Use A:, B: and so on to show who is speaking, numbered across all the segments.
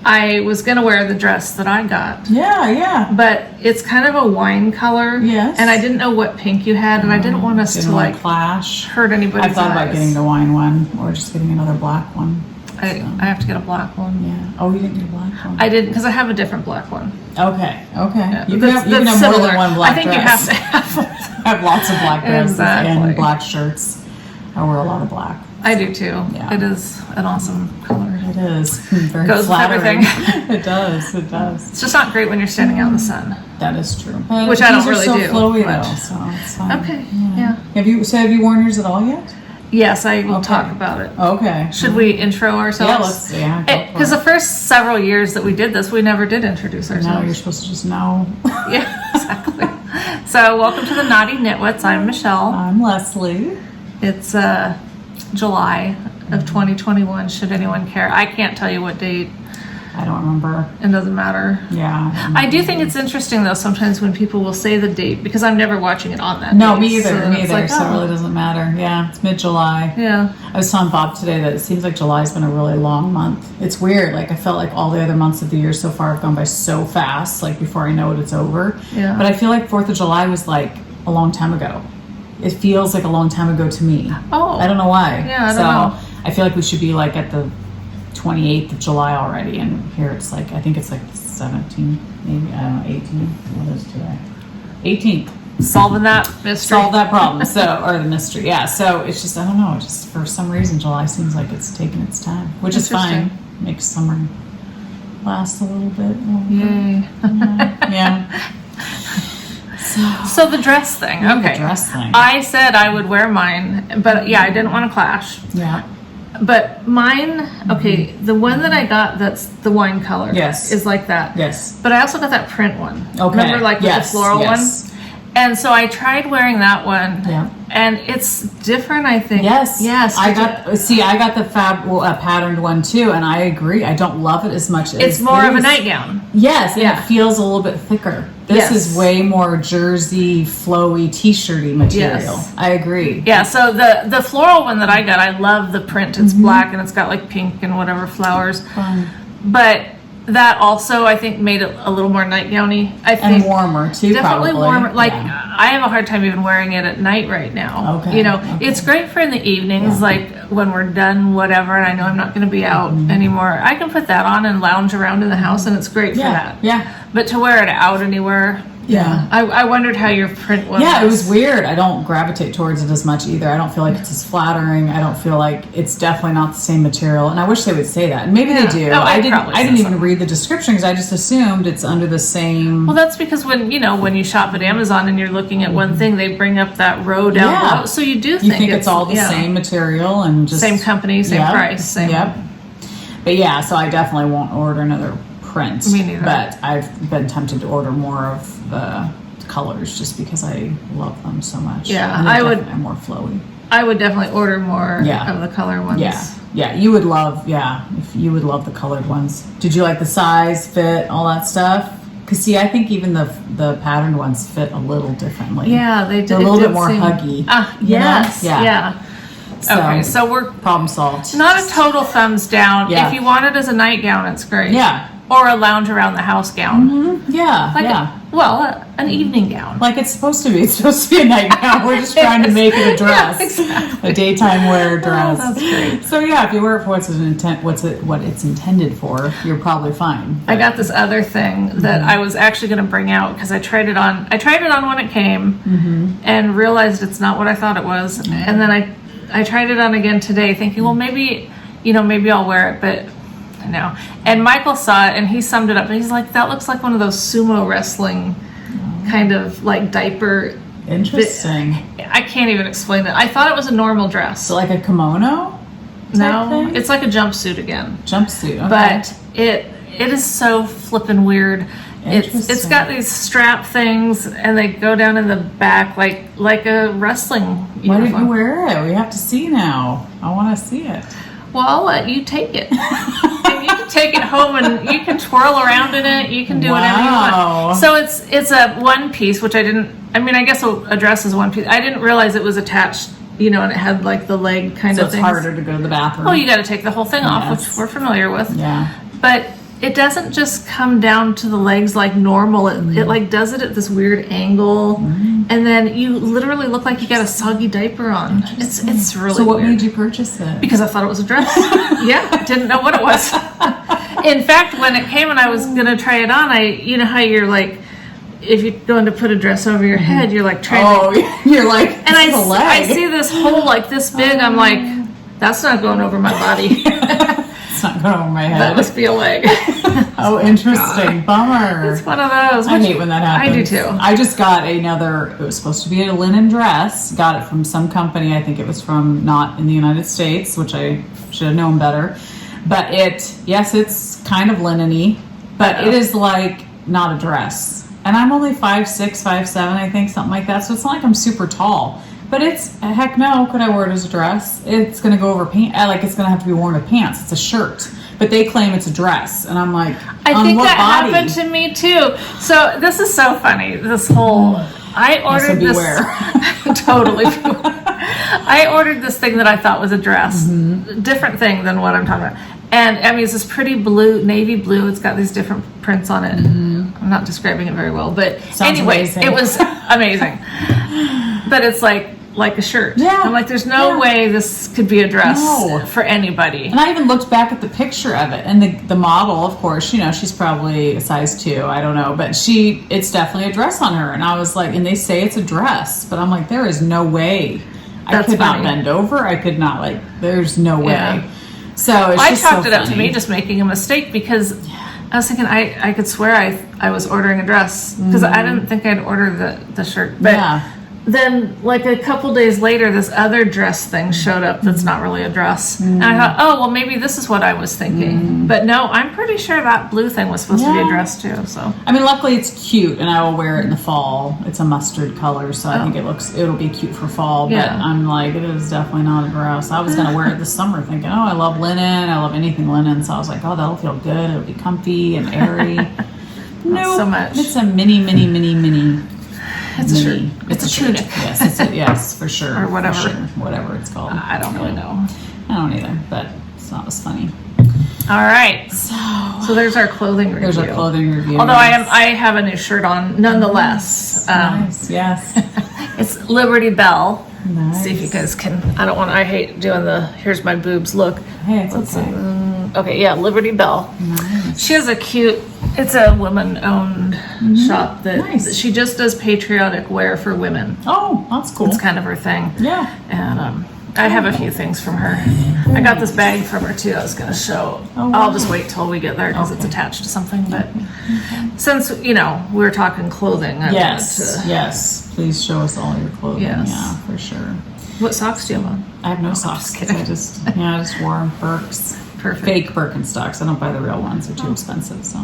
A: I was going to wear the dress that I got.
B: Yeah.
A: But it's kind of a wine color.
B: Yes.
A: And I didn't know what pink you had, and I didn't want us to like
B: clash.
A: hurt anybody's
B: I thought about
A: eyes.
B: getting the wine one or just getting another black one.
A: I have to get a black one.
B: Yeah. Oh, you didn't get a black one?
A: I didn't, because I have a different black one.
B: Okay.
A: Yeah,
B: You can have more than one black
A: I think
B: dress.
A: you have to have
B: I have lots of black dresses
A: Exactly.
B: and black shirts. I wear a lot of black.
A: I do too.
B: Yeah.
A: It is an awesome color.
B: It is. Very
A: Goes
B: flattering.
A: with everything.
B: It does. It does.
A: It's just not great when you're standing out in the sun.
B: That is true. But
A: Which I don't really
B: these are so
A: do
B: flowy
A: much.
B: though, so it's fine.
A: Okay. Yeah.
B: Have you worn yours at all yet?
A: Yes, I will
B: Okay.
A: talk about it.
B: Okay.
A: Should we intro ourselves?
B: Yeah, let's see. Yeah,
A: Because the first several years that we did this, we never did introduce
B: No,
A: ourselves.
B: you're supposed to just know.
A: Yeah, exactly. So, welcome to the Knotty Nitwits. I'm Michelle.
B: I'm Leslie.
A: It's July of 2021, should anyone care. I can't tell you what date.
B: I don't remember.
A: It doesn't matter.
B: Yeah.
A: I do think it's interesting, though, sometimes when people will say the date, because I'm never watching it on that
B: No,
A: date.
B: me either.
A: So
B: Me
A: it's
B: either.
A: like,
B: So it
A: oh.
B: really doesn't matter. Yeah, it's mid-July.
A: Yeah.
B: I was telling Bob today that it seems like July's been a really long month. It's weird. Like I felt like all the other months of the year so far have gone by so fast. Like before I know it, it's over.
A: Yeah.
B: But I feel like 4th of July was like a long time ago. It feels like a long time ago to me.
A: Oh.
B: I don't know why.
A: Yeah, I don't know.
B: I feel like we should be like at the 28th of July already, and here it's like I think it's like 17, maybe I don't know, 18. What is today? 18th.
A: Solving that mystery.
B: Solve that problem. So, or the mystery. Yeah. So it's just I don't know. Just for some reason, July seems like it's taking its time, which is fine. Makes summer last a little bit longer.
A: Yay.
B: Yeah.
A: So the dress thing.
B: The
A: Okay.
B: dress thing.
A: I said I would wear mine, but yeah, I didn't want to clash.
B: Yeah.
A: But mine, okay, the one that I got that's the wine color.
B: Yes.
A: Is like that.
B: Yes.
A: But I also got that print one.
B: Okay.
A: Remember, like with the floral
B: yes.
A: one? And so I tried wearing that one.
B: Yeah.
A: And it's different, I think.
B: Yes.
A: Yes.
B: I got the patterned one too, and I agree. I don't love it as much as
A: It's more of a
B: these.
A: nightgown.
B: Yes, and
A: Yeah.
B: it feels a little bit thicker. This
A: Yes.
B: is way more jersey, flowy, t-shirty material.
A: Yes.
B: I agree.
A: Yeah, so the floral one that I got, I love the print. It's black and it's got like pink and whatever flowers.
B: Fun.
A: But that also, I think, made it a little more nightgowny. I think
B: And warmer too,
A: definitely
B: probably.
A: warmer. Like
B: Yeah.
A: I have a hard time even wearing it at night right now.
B: Okay,
A: You know,
B: okay.
A: it's great for in the evenings,
B: Yeah.
A: like when we're done, whatever, and I know I'm not going to be out anymore. I can put that on and lounge around in the house, and it's great for
B: Yeah,
A: that.
B: yeah.
A: But to wear it out anywhere,
B: Yeah.
A: I wondered how your print was.
B: Yeah, it was weird. I don't gravitate towards it as much either. I don't feel like it's as flattering. I don't feel like it's definitely not the same material. And I wish they would say that. And maybe
A: Yeah.
B: they do.
A: Oh,
B: I
A: it
B: didn't.
A: probably
B: I
A: says
B: didn't even
A: something.
B: read the description because I just assumed it's under the same.
A: Well, that's because when you shop at Amazon and you're looking at one thing, they bring up that row down
B: Yeah.
A: below. So you do
B: you think it's all the
A: yeah.
B: same material and just
A: Same company, same
B: Yep,
A: price, same.
B: Yep. But yeah, so I definitely won't order another print.
A: Me neither.
B: But I've been tempted to order more of the colors just because I love them so much.
A: Yeah,
B: And they're
A: I would-
B: definitely more flowy.
A: I would definitely order more
B: Yeah.
A: of the color ones.
B: Yeah, yeah, you would love. Yeah, if you would love the colored ones. Did you like the size, fit, all that stuff? Because see, I think even the patterned ones fit a little differently.
A: Yeah, they did.
B: They're a little bit more huggy.
A: Yes.
B: you know?
A: Yeah.
B: So,
A: Okay, so we're
B: problem solved.
A: not a total thumbs down.
B: Yeah.
A: If you want it as a nightgown, it's great.
B: Yeah.
A: Or a lounge around the house gown.
B: Yeah,
A: Like
B: yeah.
A: an evening gown.
B: Like it's supposed to be. It's supposed to be a nightgown. We're just trying to make it a dress,
A: Yeah, exactly.
B: a daytime wear dress.
A: that's great.
B: So yeah, if you wear it for what it's intended for, you're probably fine.
A: I got this other thing that I was actually going to bring out because I tried it on. I tried it on when it came, and realized it's not what I thought it was. And then I tried it on again today, thinking, well, maybe I'll wear it, but no. And Michael saw it and he summed it up. And he's like, that looks like one of those sumo wrestling kind of like diaper.
B: Interesting.
A: I can't even explain it. I thought it was a normal dress.
B: So like a kimono?
A: No,
B: thing?
A: it's like a jumpsuit again.
B: Jumpsuit. Okay.
A: But it is so flippin' weird. It's
B: Interesting.
A: got these strap things and they go down in the back like a wrestling
B: Why
A: uniform.
B: didn't you wear it? We have to see now. I want to see it.
A: Well, I'll let you take it. And you can take it home and you can twirl around in it. You can do whatever you
B: Wow.
A: want. So it's a one piece, which I guess a dress is one piece. I didn't realize it was attached, and it had like the leg kind
B: So
A: of
B: it's
A: thing.
B: harder to go to the bathroom.
A: Well, you got to take the whole thing off,
B: Yes.
A: which we're familiar with.
B: Yeah.
A: But it doesn't just come down to the legs like normal. It like does it at this weird angle, and then you literally look like you got a soggy diaper on. It's really.
B: So what
A: weird.
B: made you purchase it?
A: Because I thought it was a dress. Yeah, didn't know what it was. In fact, when it came and I was gonna try it on, you know how you're like, if you're going to put a dress over your head, you're like trying.
B: You're like,
A: and I see this hole like this big. I'm like, that's not going over my body.
B: It's not going over my head.
A: That must be a leg.
B: Oh, interesting. Bummer.
A: It's one of those.
B: I hate when that happens.
A: I do too.
B: I just got it was supposed to be a linen dress. Got it from some company. I think it was from not in the United States, which I should have known better. But it's kind of linen-y, but it is like not a dress. And I'm only 5'6", 5'7", I think, something like that. So it's not like I'm super tall. But heck no, could I wear it as a dress? It's going to go over pants. Like, it's going to have to be worn with pants. It's a shirt. But they claim it's a dress. And I'm like,
A: I think that happened to me too. So this is so funny. This whole, I ordered this. Totally. I ordered this thing that I thought was a dress. Different thing than what I'm talking about. And I mean, it's this pretty blue, navy blue. It's got these different prints on it. I'm not describing it very well. But anyway, it was amazing. But it's like a shirt.
B: Yeah.
A: I'm like, there's no way this could be a dress for anybody.
B: And I even looked back at the picture of it, and the model, of course, she's probably a size 2, I don't know, but it's definitely a dress on her. And I was like, and they say it's a dress, but I'm like, there is no way. I could not bend over. I could not, there's no way.
A: Yeah.
B: So it's
A: I chalked it up to me just making a mistake because I was thinking I could swear I was ordering a dress because I didn't think I'd order the shirt. But then like a couple days later, this other dress thing showed up that's not really a dress. And I thought, oh, well, maybe this is what I was thinking. But no, I'm pretty sure that blue thing was supposed to be a dress too. So
B: I mean, luckily it's cute, and I will wear it in the fall. It's a mustard color, so I think it'll be cute for fall. But I'm like, it is definitely not a dress. I was going to wear it this summer thinking, oh, I love linen. I love anything linen. So I was like, oh, that'll feel good. It'll be comfy and airy.
A: Not so much.
B: It's a mini.
A: It's a shirt. It's a tunic.
B: Yes, yes, for sure.
A: Or whatever.
B: For sure. Whatever it's called.
A: I don't really know.
B: I don't either, but it's not as funny.
A: All right. So there's our clothing review.
B: There's our clothing review.
A: Although I have a new shirt on nonetheless.
B: Nice, yes.
A: It's Liberty Bell.
B: Nice.
A: See if you guys can. I hate doing the here's my boobs look.
B: Hey, it's okay.
A: Okay, yeah, Liberty Bell.
B: Nice.
A: She has it's a woman-owned shop that she just does patriotic wear for women.
B: Oh, that's cool.
A: It's kind of her thing.
B: Yeah.
A: And I have a few things from her. I got this bag from her too. I was going to show.
B: Oh, wow.
A: I'll just wait till we get there because it's attached to something. But since we're talking clothing, I wanted to.
B: Yes. Please show us all your clothing.
A: Yes.
B: Yeah, for sure.
A: What socks do you have on?
B: I have no socks.
A: Just kidding.
B: I just wore Birks.
A: Perfect.
B: Fake Birkenstocks. I don't buy the real ones. They're too expensive. So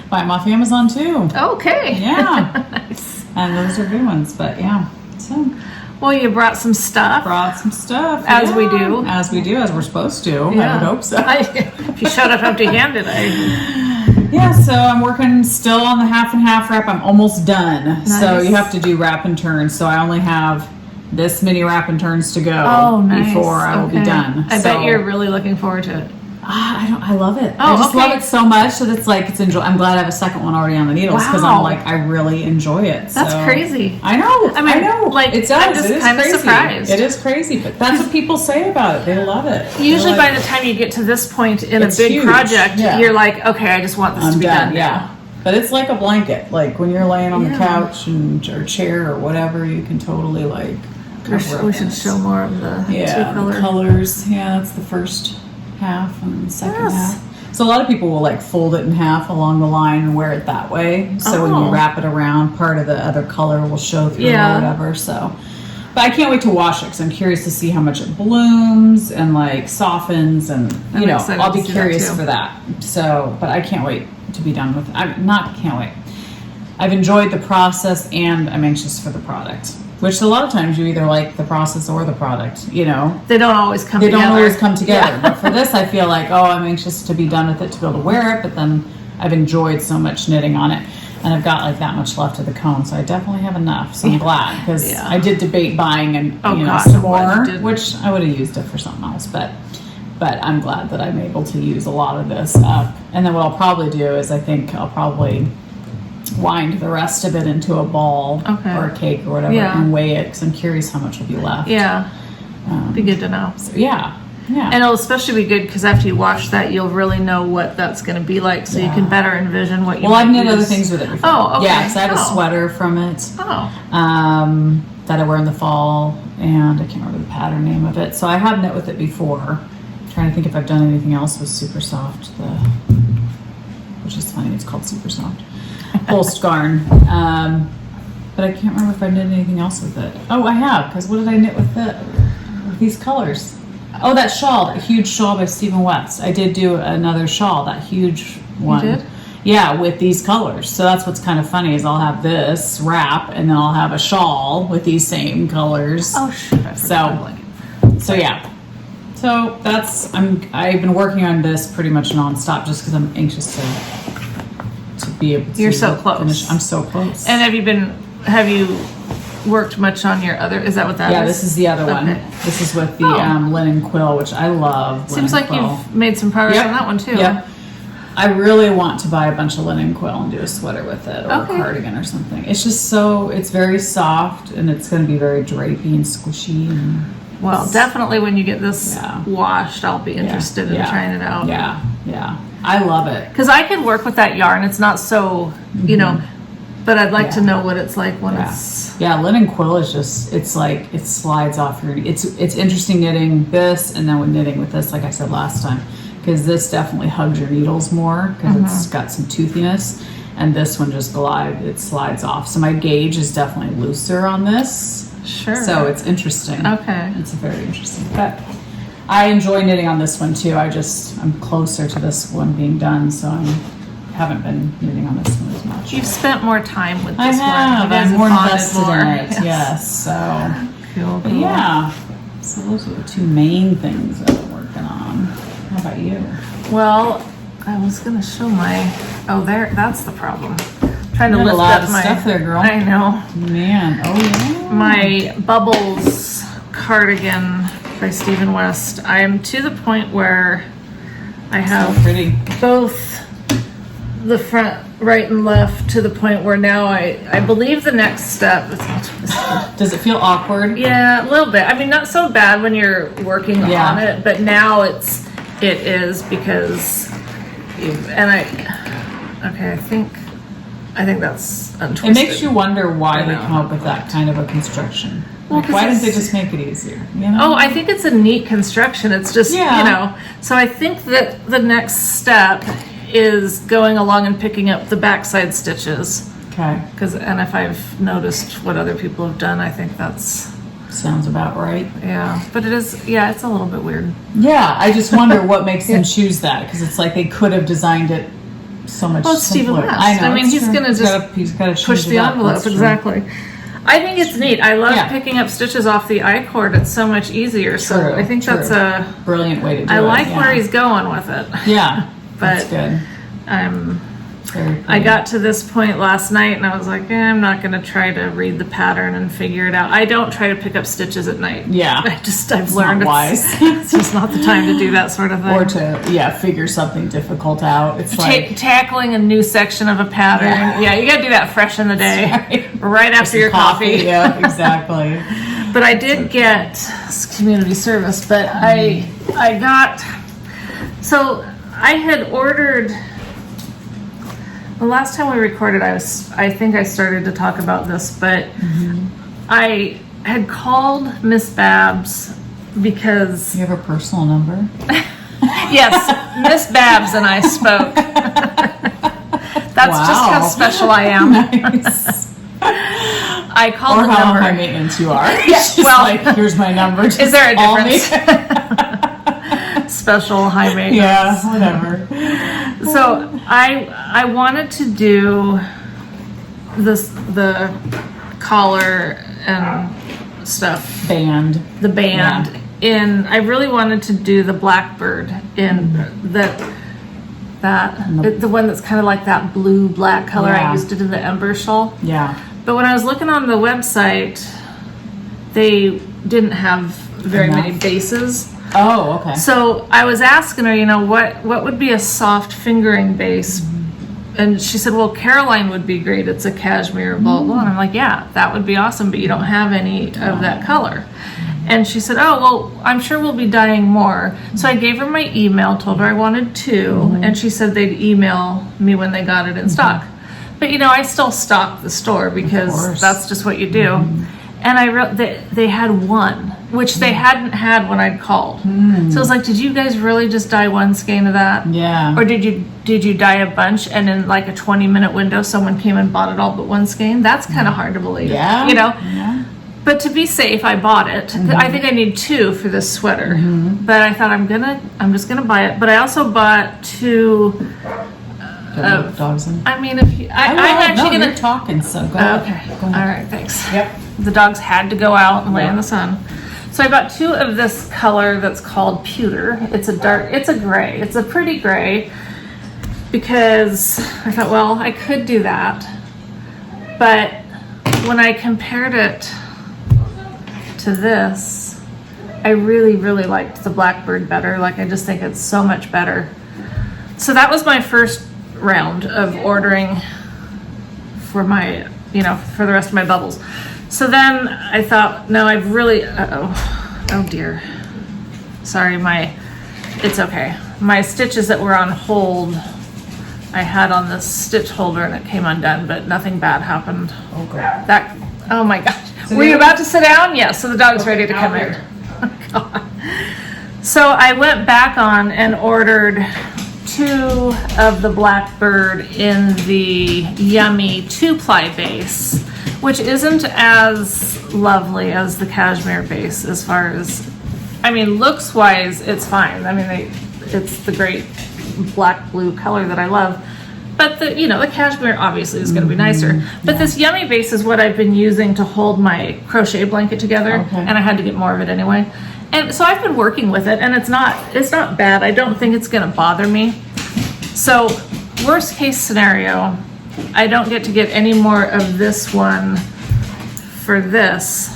B: buy them off Amazon too.
A: Okay.
B: Yeah.
A: Nice.
B: And those are good ones. But yeah. So.
A: Well, you brought some stuff. As we do.
B: As we do, as we're supposed to.
A: Yeah.
B: I would hope so.
A: If you showed up empty-handed,
B: Yeah, so I'm working still on the half and half wrap. I'm almost done.
A: Nice.
B: So you have to do wrap and turns. So I only have this many wrap and turns to go before I will be done.
A: I bet you're really looking forward to it.
B: I love it. I just love it so much that it's like I'm glad I have a second one already on the needles because I'm like I really enjoy it.
A: That's crazy.
B: I know.
A: I know. Like
B: it does.
A: I'm just kind of
B: crazy.
A: surprised.
B: It is crazy, but that's what people say about it. They love it.
A: Usually, by the time you get to this point in a big
B: huge.
A: project, you're like, okay, I just want this to be done.
B: Yeah. But it's like a blanket. Like when you're laying on the couch or chair or whatever, you can totally like.
A: We should show more of the two
B: colors. Yeah, that's the first half and the second half. So a lot of people will like fold it in half along the line and wear it that way. So when you wrap it around, part of the other color will show through or whatever. So, but I can't wait to wash it because I'm curious to see how much it blooms and like softens and I'll be curious for that. So, but I can't wait to be done with it. Can't wait. I've enjoyed the process and I'm anxious for the product. Which a lot of times you either like the process or the product, They
A: don't always come together.
B: They don't always come together. But for this, I feel like, I'm anxious to be done with it to be able to wear it. But then I've enjoyed so much knitting on it. And I've got like that much left of the cone. So I definitely have enough. So I'm glad because I did debate buying and some more, which I would have used it for something else. But But I'm glad that I'm able to use a lot of this up. And then what I'll probably do is I think I'll probably wind the rest of it into a ball or a cake or whatever and weigh it because I'm curious how much will be left.
A: Yeah. Be good to know.
B: So, yeah.
A: And it'll especially be good because after you wash that, you'll really know what that's going to be like, so you can better envision what you.
B: Well, I've knit other things with it before.
A: Oh, okay.
B: Yeah, because I have a sweater from it. That I wear in the fall, and I can't remember the pattern name of it. So I have knit with it before. I'm trying to think if I've done anything else with Super Soft, which is funny. It's called Super Soft Pulsed Garn. But I can't remember if I knit anything else with it. Oh, I have, because what did I knit with it? With these colors. Oh, that shawl, that huge shawl by Stephen West. I did do another shawl, that huge one.
A: You did?
B: Yeah, with these colors. So that's what's kind of funny is I'll have this wrap and then I'll have a shawl with these same colors.
A: Oh, shit.
B: So yeah. So I've been working on this pretty much nonstop just because I'm anxious to be able to.
A: You're so close.
B: Finish. I'm so close.
A: And have you worked much on your other, is that what that is?
B: Yeah, this is the other one. This is with the linen quill, which I love.
A: Seems like you've made some progress on that one too.
B: Yep. I really want to buy a bunch of linen quill and do a sweater with it or a cardigan or something. It's just it's very soft and it's going to be very drapey and squishy.
A: Well, definitely when you get this washed, I'll be interested in trying it out.
B: Yeah. I love it.
A: Because I could work with that yarn. It's not so, but I'd like to know what it's like when it's...
B: Yeah, linen quill is just, it's like, it slides off your... It's interesting knitting this and then with knitting with this, like I said last time, because this definitely hugs your needles more because it's got some toothiness, and this one just it slides off. So my gauge is definitely looser on this.
A: Sure.
B: So it's interesting.
A: Okay.
B: It's very interesting. But I enjoy knitting on this one too. I'm closer to this one being done, so I haven't been knitting on this one as much.
A: You've spent more time with this
B: I have.
A: one.
B: I'm more invested in it. Yes. So
A: cool.
B: yeah. So those are the two main things that I'm working on. How about you?
A: Well, I was gonna show that's the problem. I'm trying to lift
B: a lot
A: up
B: of
A: my
B: stuff there, girl.
A: I know.
B: Man, oh yeah.
A: My Bubbles cardigan by Stephen West. I am to the point where I have both the front right and left to the point where now I believe the next step
B: Does it feel awkward?
A: Yeah, a little bit. I mean, not so bad when you're working on it, but now it is because I think that's untwisted.
B: It makes you wonder why they come up with that kind of a construction. Well, why didn't they just make it easier?
A: Oh, I think it's a neat construction. It's just, so I think that the next step is going along and picking up the backside stitches.
B: Okay.
A: And if I've noticed what other people have done, I think that's...
B: Sounds about right.
A: Yeah, but it's a little bit weird.
B: Yeah, I just wonder what makes them choose that, because it's like they could have designed it so much simpler.
A: Well, it's Stephen West.
B: I know.
A: I mean, he's going to just push the envelope. Exactly. I think it's neat. I love picking up stitches off the I-cord. It's so much easier. So I think that's a
B: brilliant way to do it.
A: I like where he's going with it.
B: Yeah,
A: but
B: that's good.
A: I got to this point last night and I was like, I'm not going to try to read the pattern and figure it out. I don't try to pick up stitches at night. Yeah. I've learned it's just not the time to do that sort of thing.
B: Or to, figure something difficult out. It's like
A: tackling a new section of a pattern. Yeah, you got to do that fresh in the day. Right after your coffee.
B: Yeah, exactly.
A: But I did get community service, but I had ordered... The last time we recorded, I think I started to talk about this, but I had called Miss Babs because...
B: You have her personal number?
A: Yes, Miss Babs and I spoke. That's just how special I am.
B: Nice.
A: I called the number.
B: Or how high maintenance you are.
A: Yes,
B: here's my number.
A: Just is there a difference? Special, high maintenance.
B: Yeah, whatever.
A: So I wanted to do the collar and stuff. The band. Yeah. I really wanted to do the blackbird in the one that's kind of like that blue black color. I used it in the Ember shawl.
B: Yeah.
A: But when I was looking on the website, they didn't have very many bases.
B: Oh, okay.
A: So I was asking her, what would be a soft fingering base? And she said, well, Caroline would be great. It's a cashmere, blah, blah, blah. And I'm like, yeah, that would be awesome, but you don't have any of that color. And she said, oh, well, I'm sure we'll be dyeing more. So I gave her my email, told her I wanted 2, and she said they'd email me when they got it in stock. But, I still stock the store because that's just what you do. And I wrote that they had 1, which they hadn't had when I'd called. So I was like, did you guys really just dye 1 skein of that?
B: Yeah.
A: Or did you dye a bunch and in like a 20-minute window someone came and bought it all but 1 skein? That's kind of hard to believe.
B: Yeah.
A: Yeah. But to be safe, I bought it. I think I need 2 for this sweater. But I thought I'm just gonna buy it. But I also bought 2.
B: Dogs in.
A: I mean, if you, I'm actually gonna
B: You're talking, so go ahead.
A: Okay.
B: Go
A: All
B: ahead.
A: right. Thanks.
B: Yep.
A: The dogs had to go out and lay in the sun. So I bought 2 of this color that's called pewter. It's a gray. It's a pretty gray because I thought, well, I could do that. But when I compared it to this, I really, really liked the Blackbird better. Like, I just think it's so much better. So that was my first round of ordering for my, for the rest of my bubbles. So then I thought, no, I've really, oh dear. Sorry, it's okay. My stitches that were on hold, I had on this stitch holder and it came undone, but nothing bad happened.
B: Okay.
A: Oh my gosh. Were you about to sit down? Yes, so the dog's ready to come in. So I went back on and ordered 2 of the Blackbird in the Yummy 2-ply base, which isn't as lovely as the cashmere base as far as, looks wise, it's fine. It's the great black blue color that I love. But the cashmere obviously is going to be nicer. But this Yummy base is what I've been using to hold my crochet blanket together, and I had to get more of it anyway. And so I've been working with it, and it's not bad. I don't think it's going to bother me. So worst case scenario, I don't get to get any more of this one for this,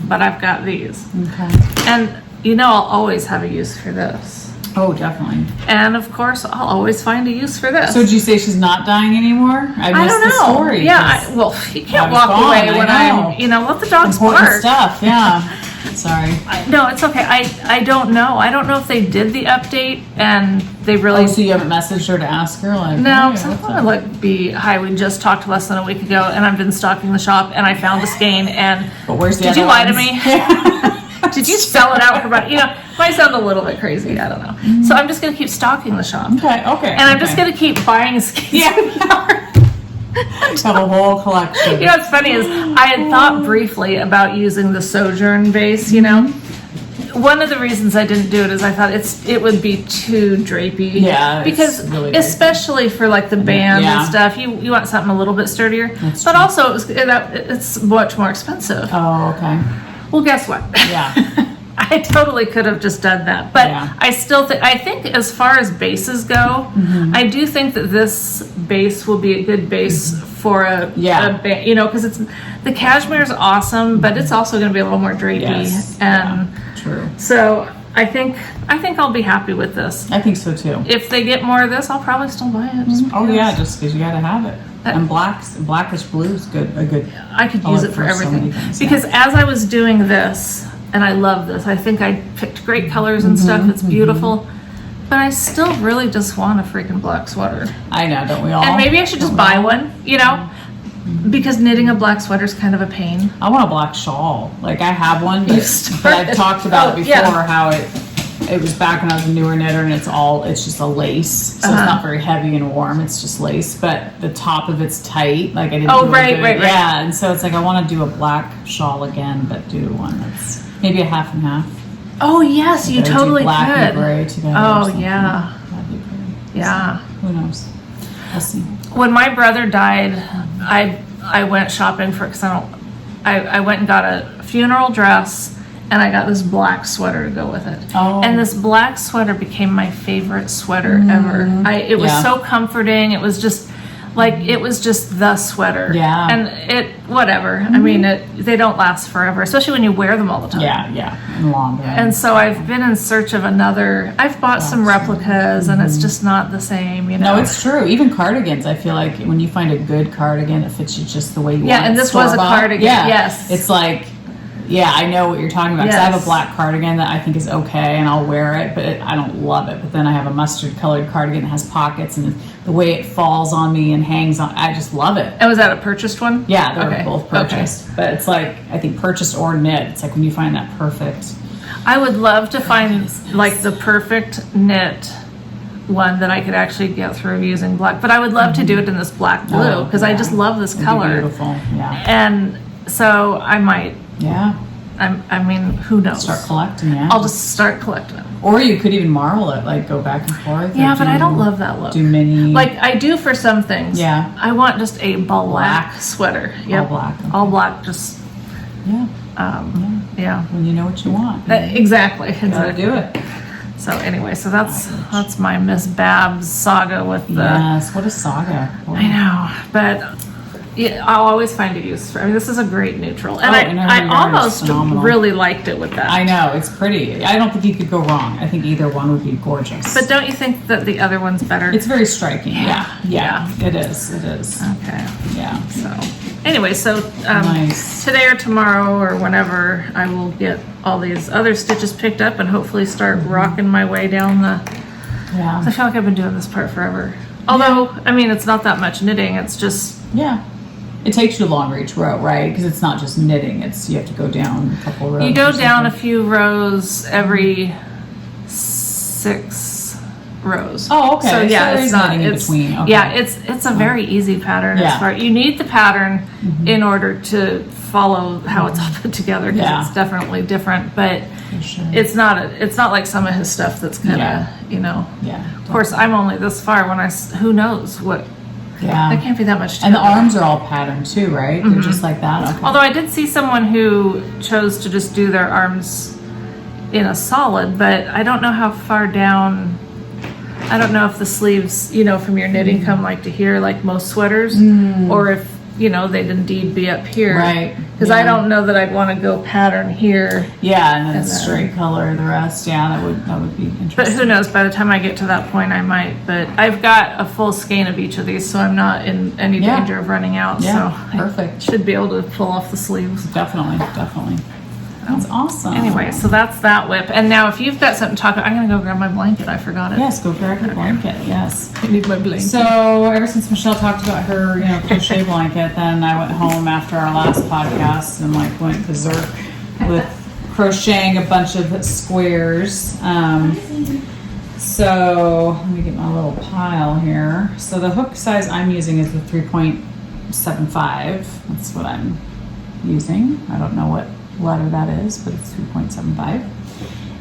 A: but I've got these.
B: Okay.
A: And I'll always have a use for this.
B: Oh, definitely.
A: And of course, I'll always find a use for this.
B: So did you say she's not dying anymore? I missed
A: don't know.
B: The story.
A: Yeah, you can't walk away when I'm, let the dogs
B: Important
A: bark.
B: stuff, yeah. Sorry.
A: No, it's okay. I don't know. I don't know if they did the update and they really.
B: Oh, so you haven't messaged her to ask her?
A: No, because I don't want to hi, we just talked less than a week ago and I've been stalking the shop and I found a skein and.
B: But where's the
A: Did
B: other
A: you lie to
B: ones?
A: me? Did you spell it out for about, might sound a little bit crazy. I don't know. So I'm just going to keep stalking the shop.
B: Okay.
A: And I'm just going to keep buying skeins.
B: Yeah. Have a whole collection.
A: What's funny is I had thought briefly about using the Sojourn base, One of the reasons I didn't do it is I thought it would be too drapey.
B: Yeah.
A: Because
B: really
A: especially for like the band and stuff, you want something a little bit sturdier.
B: That's
A: but
B: true.
A: Also it's much more expensive.
B: Oh, okay.
A: Well, guess what?
B: Yeah.
A: I totally could have just done that, but I still think as far as bases go, I do think that this base will be a good base for a band, because it's the cashmere is awesome, but it's also going to be a little more drapey,
B: true.
A: So I think I'll be happy with this.
B: I think so too.
A: If they get more of this, I'll probably still buy it. Just
B: just because you got to have it. And blackish blue is good.
A: I could use it for everything
B: things,
A: because as I was doing this. And I love this. I think I picked great colors and stuff. It's beautiful. But I still really just want a freaking black sweater.
B: I know, don't we all?
A: And maybe I should just buy one, because knitting a black sweater is kind of a pain.
B: I want a black shawl. Like, I have one, but I've talked about it before, how it was back when I was a newer knitter, and it's just a lace. So it's not very heavy and warm. It's just lace. But the top of it's tight. Like, I didn't do
A: right.
B: Yeah, and so it's like, I want to do a black shawl again, but do one that's maybe a half and half.
A: Oh, yes, you totally
B: black
A: could.
B: And gray together.
A: Oh, yeah.
B: That'd be great.
A: Yeah.
B: So, who knows? We'll see.
A: When my brother died, I went shopping for, because I went and got a funeral dress, and I got this black sweater to go with it.
B: Oh.
A: And this black sweater became my favorite sweater ever. It was so comforting. It was just Like it was just the sweater.
B: Yeah.
A: And it, whatever. I mean, they don't last forever, especially when you wear them all the time.
B: Yeah, and longer.
A: And so I've been in search of another. I've bought some replicas, and it's just not the same, you know.
B: No, it's true. Even cardigans, I feel like when you find a good cardigan that fits you just the way you want.
A: Yeah, and this was a cardigan.
B: Yeah.
A: Yes.
B: It's like, yeah, I know what you're talking about. 'Cause I have a black cardigan that I think is okay, and I'll wear it, but I don't love it. But then I have a mustard colored cardigan that has pockets, and the way it falls on me and hangs on, I just love it.
A: And was that a purchased one?
B: Yeah, they were both purchased. But it's like, I think purchased or knit. It's like when you find that perfect.
A: I would love to find like the perfect knit one that I could actually get through using black. But I would love to do it in this black blue because I just love this color.
B: Beautiful, yeah.
A: And so I might.
B: Yeah.
A: I mean, who knows?
B: Start collecting, yeah.
A: I'll just start collecting them.
B: Or you could even marble it, like go back and forth.
A: Yeah, but I don't love that look.
B: Do mini.
A: Like I do for some things.
B: Yeah.
A: I want just a black sweater. Yep.
B: All black. Okay.
A: All black. Just.
B: Yeah.
A: Yeah.
B: When you know what you want.
A: Exactly.
B: Gotta do it.
A: So anyway, so that's my Miss Babs saga with the.
B: Yes. What a saga. Boy.
A: I know, but. Yeah, I'll always find a use for. I mean, this is a great neutral, and I almost really liked it with that.
B: I know, it's pretty. I don't think you could go wrong. I think either one would be gorgeous.
A: But don't you think that the other one's better?
B: It's very striking. Yeah. It is.
A: Okay.
B: Yeah.
A: So anyway, so
B: nice.
A: Today or tomorrow or whenever I will get all these other stitches picked up and hopefully start rocking my way down the.
B: Yeah.
A: I feel like I've been doing this part forever. Although I mean, it's not that much knitting. It's just.
B: Yeah. It takes you longer each row, right? Because it's not just knitting. It's you have to go down a couple rows.
A: You go down a few rows every 6 rows.
B: Oh, okay.
A: So yeah,
B: it's not in between. Okay.
A: Yeah, it's a very easy pattern.
B: Yeah.
A: As far you need the pattern in order to follow how it's all put together because it's definitely different. But it's not like some of his stuff that's kind of you know.
B: Yeah.
A: Of course, I'm only this far. Who knows what.
B: Yeah.
A: There can't be that much.
B: And the arms are all patterned too, right? They're just like that. Okay.
A: Although I did see someone who chose to just do their arms in a solid, but I don't know how far down. I don't know if the sleeves, you know, from your knitting come like to here, like most sweaters, or if you know they'd indeed be up here,
B: right?
A: Because I don't know that I'd want to go pattern here.
B: Yeah, and then straight color the rest. Yeah, that would be interesting.
A: But who knows? By the time I get to that point, I might. But I've got a full skein of each of these, so I'm not in any danger of running out.
B: Yeah,
A: so
B: perfect.
A: I should be able to pull off the sleeves.
B: Definitely. That's awesome.
A: Anyway, so that's that whip. And now, if you've got something to talk about, I'm gonna go grab my blanket. I forgot it.
B: Yes, go grab your blanket. Yes,
A: I need my blanket.
B: So ever since Michelle talked about her, crochet blanket, then I went home after our last podcast and went berserk with crocheting a bunch of squares. So let me get my little pile here. So the hook size I'm using is the 3.75. That's what I'm using. I don't know what letter that is, but it's 3.75.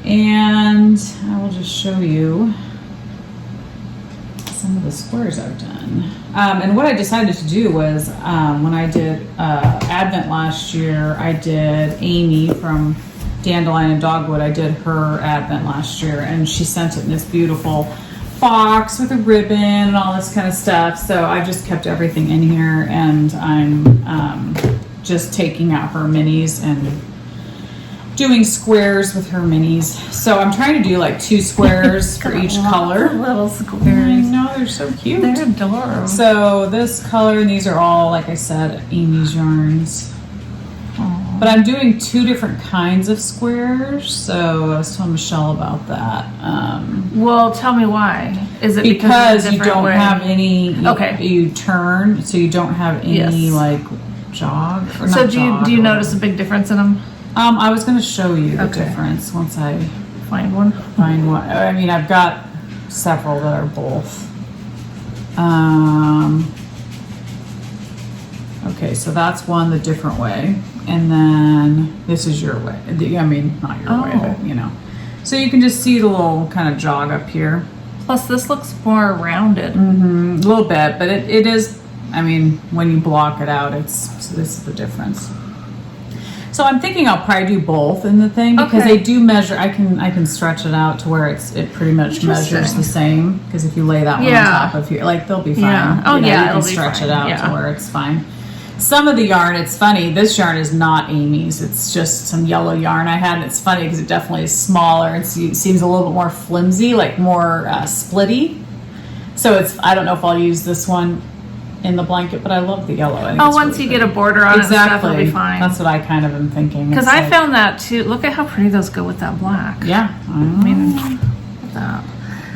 B: And I will just show you some of the squares I've done. And what I decided to do was when I did Advent last year, I did Amy from Dandelion and Dogwood. I did her Advent last year, and she sent it in this beautiful box with a ribbon and all this kind of stuff. So I just kept everything in here, and I'm just taking out her minis and doing squares with her minis. So I'm trying to do 2 squares for each color.
A: Little squares.
B: I know, they're so cute.
A: They're adorable.
B: So this color, and these are all, like I said, Amy's yarns. Aww. But I'm doing 2 different kinds of squares. So I was telling Michelle about that.
A: Well, tell me why. Is it
B: because you don't have any? You turn, so you don't have any jog. Or
A: so
B: not
A: do you notice a big difference in them?
B: I was going to show you the difference once I
A: find one.
B: I mean, I've got several that are both. Okay, so that's one the different way, and then this is your way. I mean, not your way, but So you can just see the little kind of jog up here.
A: Plus, this looks more rounded.
B: A little bit, but it is. I mean, when you block it out, so this is the difference. So I'm thinking I'll probably do both in the thing because
A: Okay.
B: they do measure. I can stretch it out to where it pretty much measures the same. Because if you lay that one on top of here, like they'll be fine.
A: Yeah. Oh,
B: you
A: yeah,
B: you
A: it'll
B: can
A: be
B: stretch
A: fine.
B: it out
A: Yeah.
B: to where it's fine. Some of the yarn, it's funny. This yarn is not Amy's. It's just some yellow yarn I had. And it's funny because it definitely is smaller. It seems a little bit more flimsy, like more splitty. So I don't know if I'll use this one in the blanket, but I love the yellow. I think it's
A: once
B: really
A: you
B: pretty.
A: get a border on it,
B: Exactly.
A: it'll be fine.
B: That's what I kind of am thinking.
A: Because
B: It's
A: I
B: like-
A: found that too. Look at how pretty those go with that black.
B: Yeah.
A: I mean, look at that.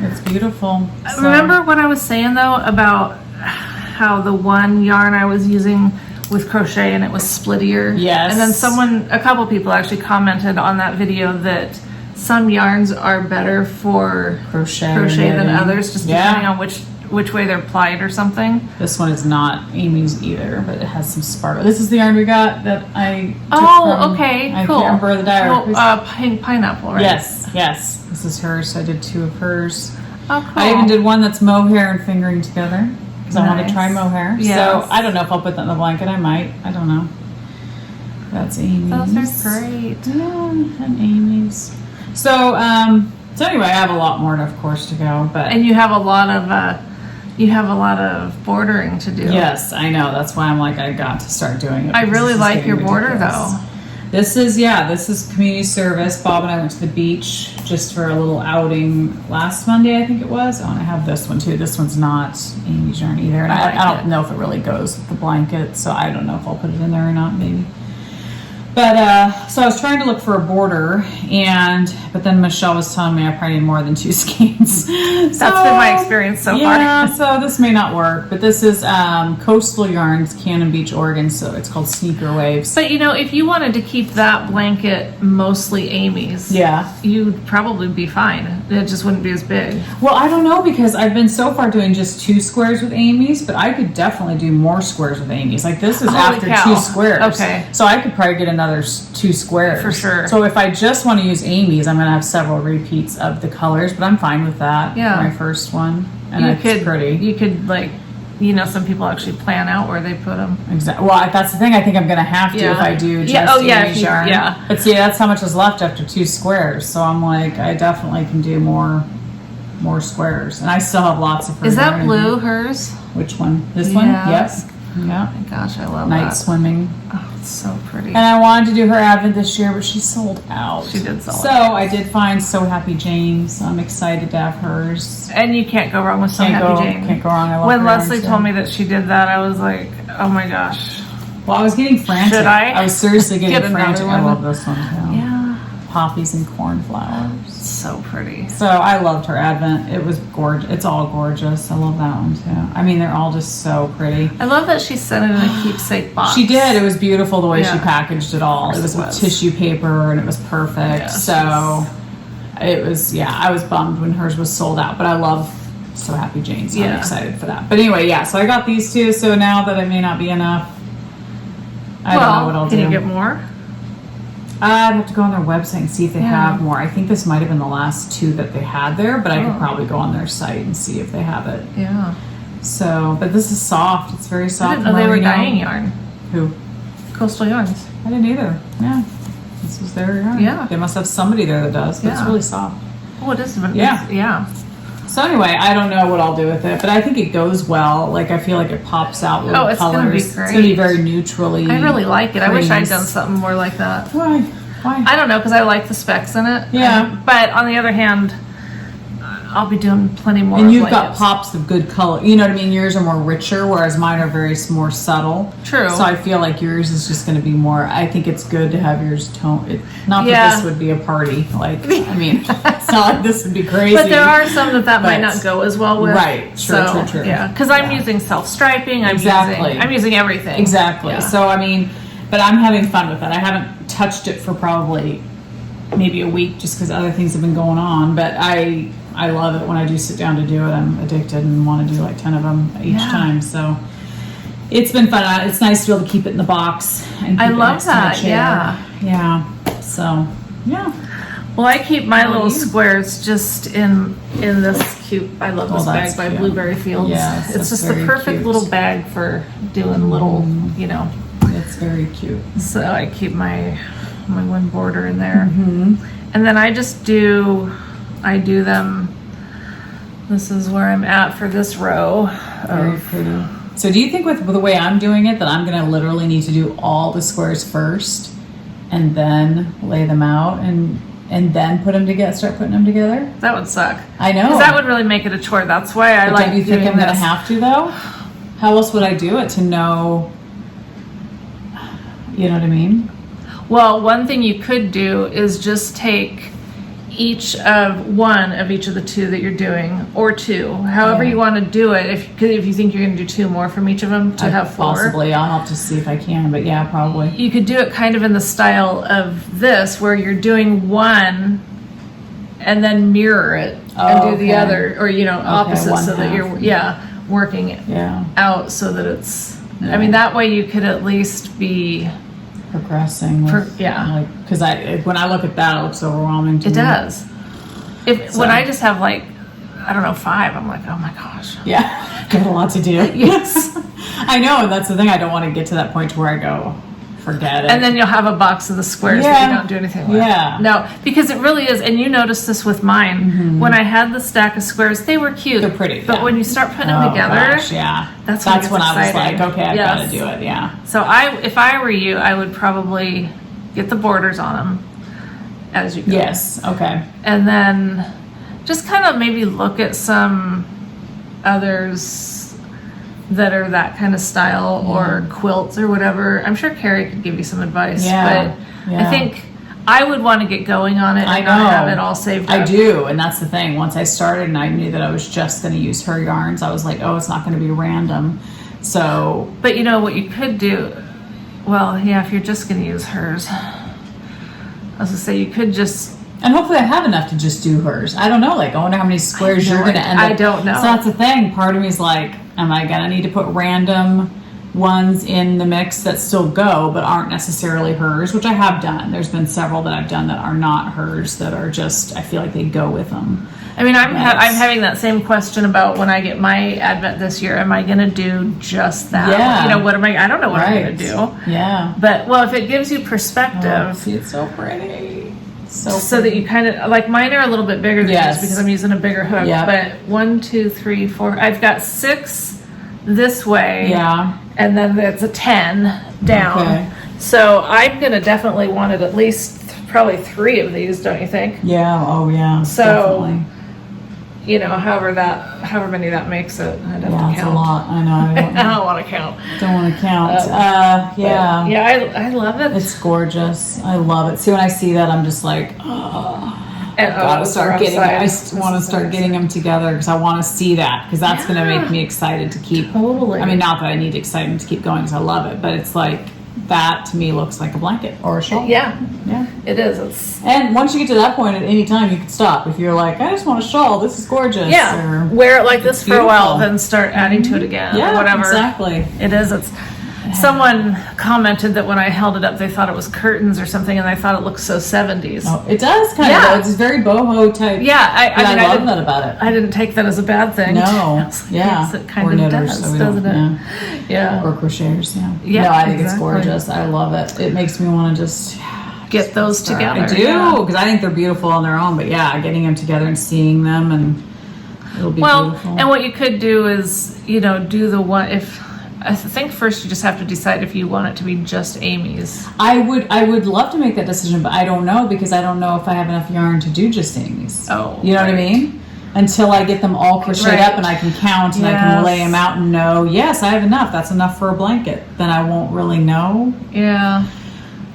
B: It's beautiful. So-
A: Remember what I was saying though about how the one yarn I was using with crochet and it was splittier?
B: Yes.
A: And then a couple people actually commented on that video that some yarns are better for
B: crochet
A: than
B: knitting.
A: others, just depending on which way they're plied or something.
B: This one is not Amy's either, but it has some sparkle. This is the yarn we got that I took from,
A: okay,
B: I
A: cool.
B: can't remember the diary.
A: Pink pineapple, right?
B: Yes. This is hers. So I did 2 of hers.
A: Oh, cool.
B: I even did one that's mohair and fingering together because I want to try mohair.
A: Yes.
B: So I don't know if I'll put that in the blanket. I might. I don't know. That's Amy's.
A: Those are great.
B: Yeah, and Amy's. So anyway, I have a lot more, of course, to go. But
A: And you have a lot of bordering to do.
B: yes, I know. That's why I'm like, I got to start doing it.
A: I
B: because
A: really
B: this is
A: like
B: getting
A: your border
B: ridiculous.
A: though.
B: This is community service. Bob and I went to the beach just for a little outing last Monday, I think it was. Oh, and I have this one too. This one's not Amy's yarn either. And
A: I like
B: I don't
A: it.
B: know if it really goes with the blanket, so I don't know if I'll put it in there or not, maybe. But so I was trying to look for a border, but then Michelle was telling me I probably need more than 2 skeins.
A: That's been my experience so far.
B: Yeah, so this may not work, but this is Coastal Yarns, Cannon Beach, Oregon. So it's called Sneaker Waves.
A: But if you wanted to keep that blanket mostly Amy's,
B: Yeah.
A: you'd probably be fine. It just wouldn't be as big.
B: Well, I don't know because I've been so far doing just 2 squares with Amy's, but I could definitely do more squares with Amy's. Like this is
A: Holy
B: after
A: cow.
B: 2 squares.
A: Okay.
B: So I could probably get another 2 squares.
A: For sure.
B: So if I just want to use Amy's, I'm going to have several repeats of the colors, but I'm fine with that.
A: Yeah.
B: For my first one. And it's pretty.
A: You could some people actually plan out where they put them.
B: Exactly. Well, that's the thing. I think I'm going to have to if I do just Amy's yarn.
A: Yeah.
B: But see, that's how much is left after 2 squares. So I'm like, I definitely can do more squares. And I still have lots of her
A: Is that
B: yarn.
A: blue hers?
B: Which one? This one?
A: Yes.
B: Yep. Yeah.
A: Oh my gosh, I love
B: Night
A: that.
B: swimming.
A: Oh, it's so pretty.
B: And I wanted to do her Advent this year, but she sold out.
A: She did sell
B: So
A: out.
B: I did find So Happy Jane, so I'm excited to have hers.
A: And you can't go wrong with So Happy Jane.
B: Can't go wrong. I love
A: When
B: her
A: Leslie
B: yarn,
A: told
B: too.
A: me that she did that, I was like, oh my gosh.
B: Well, I was getting frantic.
A: Should I?
B: was seriously getting
A: Get another
B: frantic. I
A: one?
B: love this one too.
A: Yeah.
B: Poppies and cornflowers.
A: So pretty.
B: So I loved her Advent. It was gorgeous. It's all gorgeous. I love that one too. I mean, they're all just so pretty.
A: I love that she sent it in a keepsake box.
B: She did. It was beautiful the way she
A: Yeah.
B: packaged it all. It was with tissue paper and it was perfect.
A: Yeah,
B: so it was, I was bummed when hers was sold out, but I love So Happy Jane, so I'm
A: Yeah.
B: excited for that. But anyway, so I got these 2. So now that it may not be enough, I don't know what I'll
A: can
B: do.
A: you get more?
B: I'd have to go on their website and see if they
A: Yeah.
B: have more. I think this might have been the last 2 that they had there, but I
A: Oh.
B: could probably go on their site and see if they have it.
A: Yeah.
B: So, but this is soft. It's very
A: I
B: soft.
A: didn't know they were
B: merino.
A: dyeing yarn.
B: Who?
A: Coastal Yarns.
B: I didn't either. Yeah. This is their yarn.
A: Yeah.
B: They must have somebody there that does, but it's
A: Yeah.
B: really soft.
A: Oh, it is.
B: Yeah.
A: Yeah.
B: So anyway, I don't know what I'll do with it, but I think it goes well. Like I feel like it pops out little
A: Oh, it's
B: colors.
A: gonna be
B: It's
A: great.
B: gonna be very neutrally.
A: I really like it. I wish I'd
B: nice.
A: done something more like that.
B: Why? Why?
A: I don't know, because I like the specs in it.
B: Yeah.
A: But on the other hand, I'll be doing plenty more.
B: And
A: of
B: you've got
A: blankets.
B: pops of good color. You know what I mean? Yours are more richer, whereas mine are very more subtle.
A: True.
B: So I feel like yours is just going to be more. I think it's good to have yours tone. Not that
A: Yeah.
B: this would be a party. Like I mean, it's not like this would be crazy.
A: But there are some that might
B: But-
A: not go as well with.
B: Right. True,
A: So,
B: true.
A: Yeah, because I'm
B: Yeah.
A: using self-striping.
B: Exactly.
A: I'm using everything.
B: Exactly.
A: Yeah.
B: So I mean, but I'm having fun with it. I haven't touched it for probably maybe a week just because other things have been going on. But I love it when I do sit down to do it. I'm addicted and want to do like 10 of them each
A: Yeah.
B: time. So it's been fun. It's nice to be able to keep it in the box. And
A: I
B: keep it
A: love
B: next to the
A: that,
B: chair.
A: yeah.
B: Yeah. So yeah.
A: Well, I keep my
B: How about
A: little
B: you?
A: squares just in this cute. I love this
B: that's
A: bag by
B: cute.
A: Blueberry Fields.
B: Yes,
A: it's
B: that's
A: just the
B: very
A: perfect
B: cute.
A: little bag for doing little,
B: It's It's very cute.
A: So I keep my one border in there.
B: Mm-hmm.
A: And then I do them, this is where I'm at for this row.
B: Very pretty. So do you think with the way I'm doing it that I'm going to literally need to do all the squares first and then lay them out and then start putting them together?
A: That would suck.
B: I know.
A: Because that would really make it a chore. That's why I like
B: Don't you think
A: doing
B: I'm going to
A: this.
B: have to though? How else would I do it to know, you know what I mean?
A: Well, one thing you could do is just take one of each of the two that you're doing, or two, however
B: Okay.
A: you want to do it. If you think you're going to do two more from each of them to have four.
B: Possibly. I'll have to see if I can, but yeah, probably.
A: You could do it kind of in the style of this, where you're doing one and then mirror it and do the
B: okay.
A: other, or opposite,
B: one
A: so that
B: half.
A: you're working it
B: Yeah.
A: out so that it's.
B: Yeah.
A: I mean, that way you could at least be.
B: Progressing. Because when I look at that, it looks overwhelming to
A: It
B: me.
A: does. When I just have I don't know, 5, I'm like, oh my gosh.
B: Yeah. Got a lot to do.
A: Yes.
B: I know, and that's the thing. I don't want to get to that point to where I go, forget it.
A: And then you'll have a box of the squares that you don't do anything with.
B: Yeah.
A: No, because it really is, and you noticed this with mine.
B: Mm-hmm.
A: When I had the stack of squares, they were cute.
B: They're pretty.
A: But
B: yeah.
A: when you start putting them together,
B: gosh, yeah.
A: that's
B: when
A: it's
B: I was like,
A: exciting.
B: okay, I've
A: Yes.
B: got to do it. Yeah.
A: So if I were you, I would probably get the borders on them as you go.
B: Yes. Okay.
A: And then just kind of maybe look at some others that are that kind of style, or quilts or whatever. I'm sure Carrie could give you some advice.
B: Yeah.
A: But
B: Yeah.
A: I think I would want to get going on it
B: I
A: and not
B: know.
A: have it all saved up.
B: I do, and that's the thing. Once I started and I knew that I was just going to use her yarns, I was like, oh, it's not going to be random. So,
A: But you know what you could do? Well, yeah, if you're just going to use hers. I was going to say, you could just.
B: and hopefully I have enough to just do hers. I don't know. Like, I wonder how many squares you're going to end up.
A: I don't know.
B: So that's the thing. Part of me is like, am I going to need to put random ones in the mix that still go but aren't necessarily hers, which I have done. There's been several that I've done that are not hers, that are just, I feel like they go with them.
A: I mean, I'm having that same question about when I get my Advent this year. Am I going to do just that?
B: Yeah.
A: What am I don't know what I'm going to do.
B: Yeah.
A: But, well, if it gives you perspective.
B: Oh, see, it's so pretty.
A: So that you kind of, like, mine are a little bit bigger than yours because I'm using a bigger hook.
B: Yep.
A: But 1, 2, 3, 4, I've got 6 this way.
B: Yeah.
A: And then it's a 10 down.
B: Okay.
A: So I'm going to definitely want it at least probably 3 of these, don't you think?
B: Yeah. Oh, yeah.
A: So,
B: definitely.
A: however many that makes it, I'd have to
B: Yeah, it's
A: count.
B: a lot. I know.
A: I don't want to count.
B: Don't want to count. Yeah.
A: Yeah, I love it.
B: It's gorgeous. I love it. See, when I see that, I'm just like,
A: And,
B: gotta start getting. I want to
A: This
B: start
A: is
B: getting them together because I want to see that, because that's going to make me excited to keep.
A: Totally.
B: I mean, not that I need excitement to keep going because I love it, but it's like that to me looks like a blanket or a shawl.
A: Yeah,
B: Yeah.
A: it is. It's
B: And once you get to that point, at any time you can stop. If you're like, I just want a shawl. This is gorgeous.
A: yeah.
B: Or,
A: Wear it like this for a while,
B: beautiful.
A: then start adding to it again.
B: yeah.
A: or whatever.
B: Exactly.
A: It is. It's. Someone commented that when I held it up, they thought it was curtains or something, and I thought it looked so 70s.
B: Oh, it does kind
A: Yeah.
B: of. It's very boho type.
A: Yeah, I mean,
B: I love
A: didn't,
B: that about it.
A: I didn't take that as a bad thing.
B: No.
A: I was like,
B: Yeah.
A: yes, it kind
B: Or
A: of
B: knitters,
A: does,
B: so we
A: doesn't
B: don't-
A: it? Yeah.
B: Or crocheters, yeah.
A: Yeah,
B: No, I think it's
A: exactly.
B: gorgeous. I love it. It makes me want to just
A: Get those together.
B: I do,
A: yeah.
B: because I think they're beautiful on their own. But yeah, getting them together and seeing them, and it'll be
A: Well,
B: beautiful.
A: and what you could do is, do the one. If I think first you just have to decide if you want it to be just Amy's.
B: I would love to make that decision, but I don't know, because I don't know if I have enough yarn to do just Amy's.
A: Oh,
B: you know what I
A: right.
B: mean? Until I get them all crocheted
A: Right.
B: up and I can count and I can
A: Yes.
B: lay them out and know, yes, I have enough. That's enough for a blanket. Then I won't really know.
A: Yeah.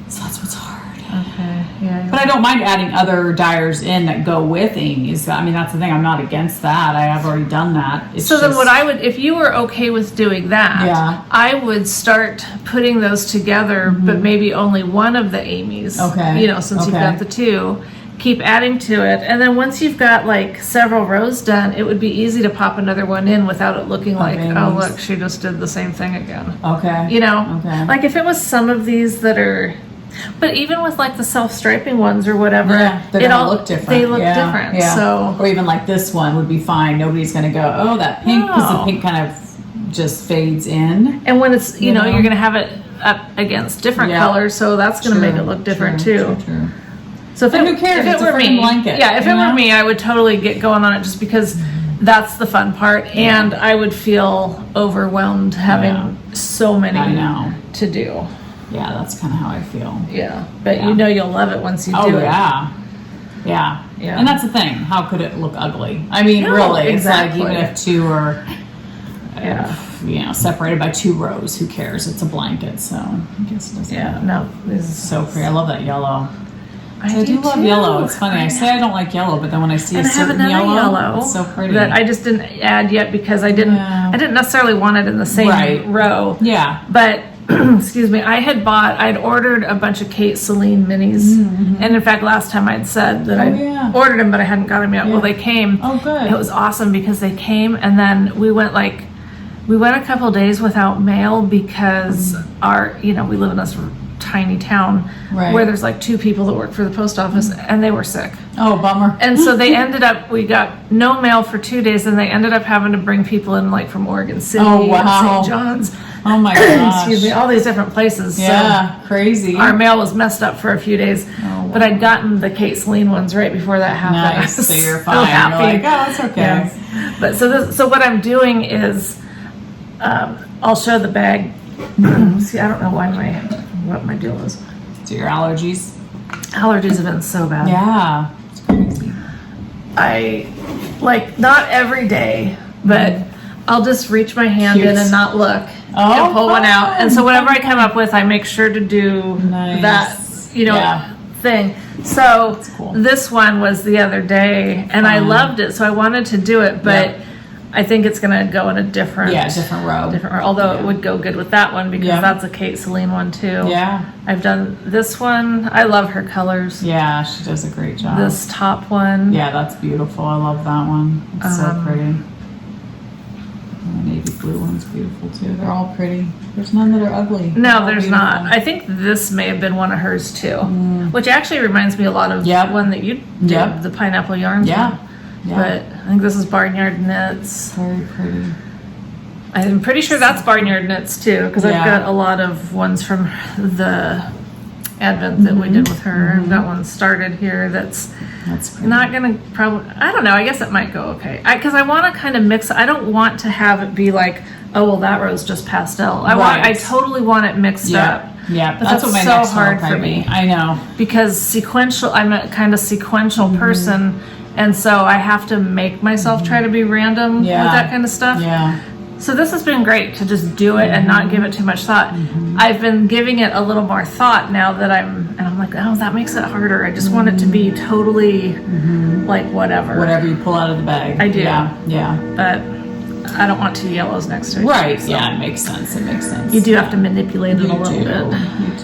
B: So that's what's hard.
A: Okay. Yeah.
B: But I don't mind adding other dyers in that go with Amy's. I mean, that's the thing. I'm not against that. I have already done that. It's
A: So then
B: just-
A: what I would, if you were okay with doing that,
B: Yeah.
A: I would start putting those together, but maybe only one of the Amy's.
B: Okay.
A: Since you've
B: Okay.
A: got the 2. Keep adding to it. And then once you've got like several rows done, it would be easy to pop another one in without it looking like, oh,
B: Amy's.
A: look, she just did the same thing again.
B: Okay. Okay.
A: Like if it was some of these that are, but even with like the self-striping ones or whatever,
B: Yeah, they're gonna look different.
A: They look
B: Yeah,
A: different.
B: yeah.
A: So
B: Or even like this one would be fine. Nobody's gonna go, oh, that pink, because
A: No.
B: the pink kind of just fades in.
A: and when it's,
B: You know?
A: you're going to have it up against different
B: Yeah.
A: colors, so that's going to make it look different too.
B: True.
A: So if
B: And
A: it,
B: who cares?
A: if it
B: It's a
A: were
B: freaking
A: me,
B: blanket,
A: yeah, if
B: you
A: it were
B: know?
A: me, I would totally get going on it just because that's the fun part, and I would feel overwhelmed having so many
B: I know.
A: to do.
B: Yeah, that's kind of how I feel.
A: Yeah, but
B: Yeah.
A: you know you'll love it once you
B: Oh
A: do it.
B: yeah. Yeah.
A: Yeah.
B: And that's the thing. How could it look ugly? I mean,
A: No,
B: really,
A: exactly.
B: it's like even if two are,
A: Yeah.
B: separated by 2 rows, who cares? It's a blanket, so I guess it doesn't
A: Yeah,
B: matter.
A: no, this is
B: So pretty. I love that yellow.
A: I
B: do love
A: too.
B: yellow. It's funny. I say I don't like yellow, but then when I see
A: And
B: a
A: I have
B: certain
A: another yellow
B: it's so pretty.
A: that I just didn't add yet because I didn't necessarily want it in the same
B: Right.
A: row.
B: yeah.
A: But excuse me, I'd ordered a bunch of Kate Celine minis, and in fact, last time I'd said that I'd
B: yeah.
A: ordered them, but I hadn't got them yet.
B: Yeah.
A: Well, they came.
B: Oh, good.
A: It was awesome because they came, and then we went a couple days without mail because we live in this tiny town
B: Right.
A: where there's like 2 people that work for the post office, and they were sick.
B: Oh, bummer.
A: And so they ended up, we got no mail for 2 days, and they ended up having to bring people in like from Oregon City
B: Oh,
A: and
B: wow.
A: St. John's.
B: Oh my gosh.
A: Excuse me, all these different places.
B: Yeah, crazy.
A: So our mail was messed up for a few days,
B: wow.
A: but I'd gotten the Kate Celine ones right before that happened.
B: Nice.
A: I was
B: So you're
A: so
B: fine.
A: happy.
B: You're like, oh, it's okay.
A: Yes. But so what I'm doing is, I'll show the bag. See, I don't know what my deal is.
B: So your allergies?
A: Allergies have been so bad.
B: Yeah. It's crazy.
A: I not every day, but I'll just reach my hand
B: Cute.
A: in and not look
B: Oh,
A: and pull one out. And so
B: fun.
A: whatever I come up with, I make sure to do
B: Nice.
A: that,
B: Yeah.
A: thing. So
B: cool.
A: this one was the other day, and I
B: Fun.
A: loved it. So I wanted to do it, but
B: Yeah.
A: I think it's going to go in a different
B: row.
A: Although it would go good with that one because
B: Yeah.
A: that's a Kate Celine one too.
B: Yeah.
A: I've done this one. I love her colors.
B: Yeah, she does a great job.
A: This top one.
B: Yeah, that's beautiful. I love that one. It's so pretty. And the navy blue one's beautiful too. They're all pretty. There's none that are ugly. They're
A: No,
B: all
A: there's
B: beautiful.
A: not. I think this may have been one of hers too, which actually reminds me a lot of
B: Yep.
A: one that you did,
B: Yep.
A: the pineapple yarns.
B: Yeah.
A: one.
B: Yeah.
A: But I think this is Barnyard Knits.
B: Very pretty.
A: I'm pretty sure that's Barnyard Knits too, because I've
B: Yeah.
A: got a lot of ones from the Advent that we did with her. I've got one started here that's
B: That's pretty.
A: not gonna I don't know, I guess it might go okay. Because I want to kind of mix, I don't want to have it be like, oh, well, that row's just pastel. I
B: Right.
A: totally want it mixed up.
B: Yeah,
A: But
B: that's what my
A: so
B: next one
A: hard
B: will
A: for
B: probably
A: me.
B: be. I know.
A: Because I'm a kind of sequential person, and so I have to make myself try to be random
B: Yeah.
A: with that kind of stuff.
B: Yeah.
A: So this has been great to just do it and not give it too much thought. I've been giving it a little more thought now that I'm like, oh, that makes it harder. I just want it to be totally like whatever.
B: Whatever you pull out of the bag.
A: I do.
B: Yeah. Yeah.
A: But I don't want 2 yellows next to it.
B: Right.
A: so
B: Yeah. It makes sense. It makes sense.
A: You do have to manipulate it
B: You
A: a little
B: do.
A: bit.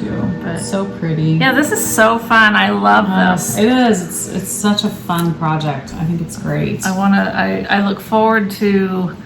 B: You do.
A: But-
B: So pretty.
A: Yeah, this is so fun. I love this.
B: It is. It's such a fun project. I think it's great.
A: I look forward to,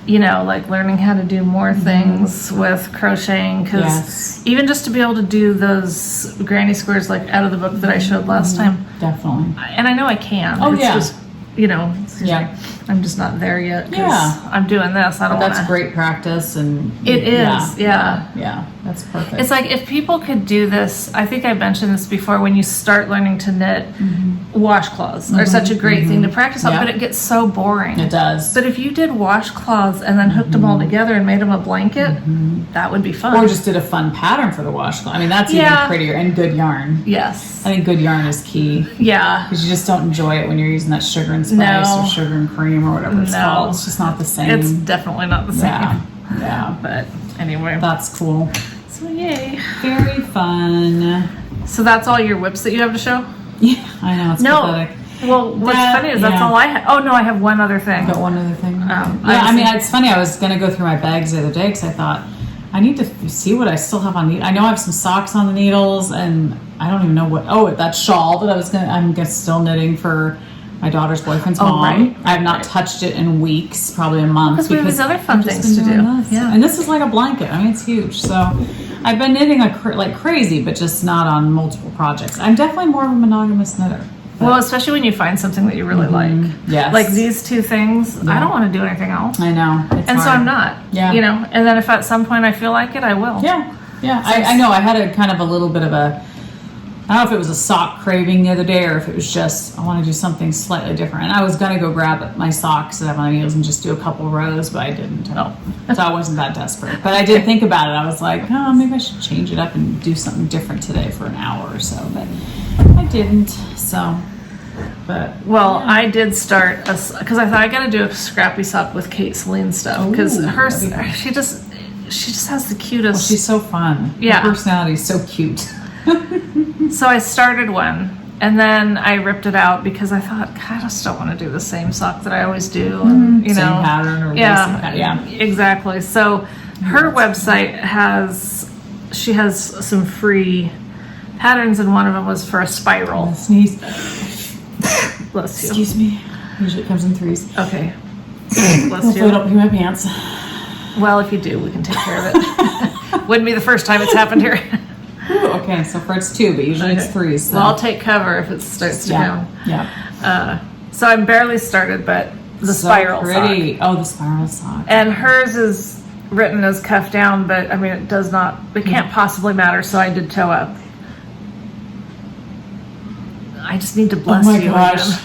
A: like learning how to do more things with crocheting, because
B: Yes.
A: even just to be able to do those granny squares like out of the book that I showed last time,
B: Definitely.
A: and I know I can.
B: Oh,
A: it's
B: yeah.
A: just, excuse
B: Yeah.
A: me, I'm just not there yet because
B: Yeah.
A: I'm doing this. I don't want
B: That's great practice, and
A: It is, yeah.
B: Yeah. That's perfect.
A: It's like if people could do this, I think I mentioned this before, when you start learning to knit, washcloths are such a great thing to practice on,
B: Yeah.
A: but it gets so boring.
B: It does.
A: But if you did washcloths and then hooked them all together and made them a blanket, that would be fun.
B: Or just did a fun pattern for the washcloth. I mean, that's
A: Yeah.
B: even prettier, and good yarn.
A: yes.
B: I think good yarn is key,
A: Yeah.
B: because you just don't enjoy it when you're using that sugar and spice
A: No.
B: or sugar and cream or whatever it's
A: No.
B: called. It's just not the same.
A: It's definitely not the same.
B: yeah. Yeah.
A: But anyway.
B: That's cool.
A: So yay.
B: Very fun.
A: So that's all your whips that you have to show?
B: Yeah, I know, it's
A: No.
B: pathetic.
A: Well, what's
B: That-
A: funny is that's
B: yeah.
A: all I have. Oh no, I have one other thing.
B: Got one other thing.
A: I
B: Yeah, I
A: was-
B: mean, it's funny. I was going to go through my bags the other day because I thought I need to see what I still have on needles. I know I have some socks on the needles, and I don't even know what. Oh, that shawl that I'm still knitting for my daughter's boyfriend's
A: Oh,
B: mom.
A: right.
B: I have not touched it in weeks, probably a month.
A: Because we have these other fun
B: I've just
A: things
B: been
A: to
B: doing
A: do.
B: this.
A: Yeah.
B: And this is like a blanket. I mean, it's huge. So I've been knitting like crazy, but just not on multiple projects. I'm definitely more of a monogamous knitter. But-
A: Well, especially when you find something that you really like.
B: Yes.
A: Like these two things, I don't want to do anything else.
B: I know. It's
A: And so
B: hard.
A: I'm not.
B: Yeah.
A: And then if at some point I feel like it, I will.
B: Yeah. Yeah, I know. I had a kind of a little bit of a, I don't know if it was a sock craving the other day or if it was just, I want to do something slightly different. And I was going to go grab my socks that have on my heels and just do a couple rows, but I didn't.
A: Oh.
B: So I wasn't that desperate. But I did think about it. I was like, oh, maybe I should change it up and do something different today for an hour or so. But I didn't. So, but.
A: Well, yeah. I did start, because I thought I got to do a scrappy sock with Kate Celine stuff. Because she just has the cutest.
B: Well, she's so fun.
A: Yeah.
B: Her personality is so cute.
A: So I started one, and then I ripped it out because I thought, God, I just don't want to do the same sock that I always do. And, you
B: same
A: know,
B: pattern or
A: yeah, exactly. So her website she has some free patterns, and one of them was for a spiral.
B: Sneeze.
A: Bless you.
B: Excuse me. Usually it comes in threes.
A: Okay. Bless
B: Hopefully
A: you.
B: I don't pee my pants.
A: Well, if you do, we can take care of it. Wouldn't be the first time it's happened here.
B: Ooh, okay, so far it's 2, but usually it's 3. So.
A: Well, I'll take cover if it starts to go.
B: Yeah.
A: So I'm barely started, but the spiral
B: pretty.
A: sock.
B: Oh, the spiral sock.
A: And hers is written as cuff down, but I mean, it does not, it can't possibly matter, so I did toe up. I just need to bless you. Oh my gosh. Again.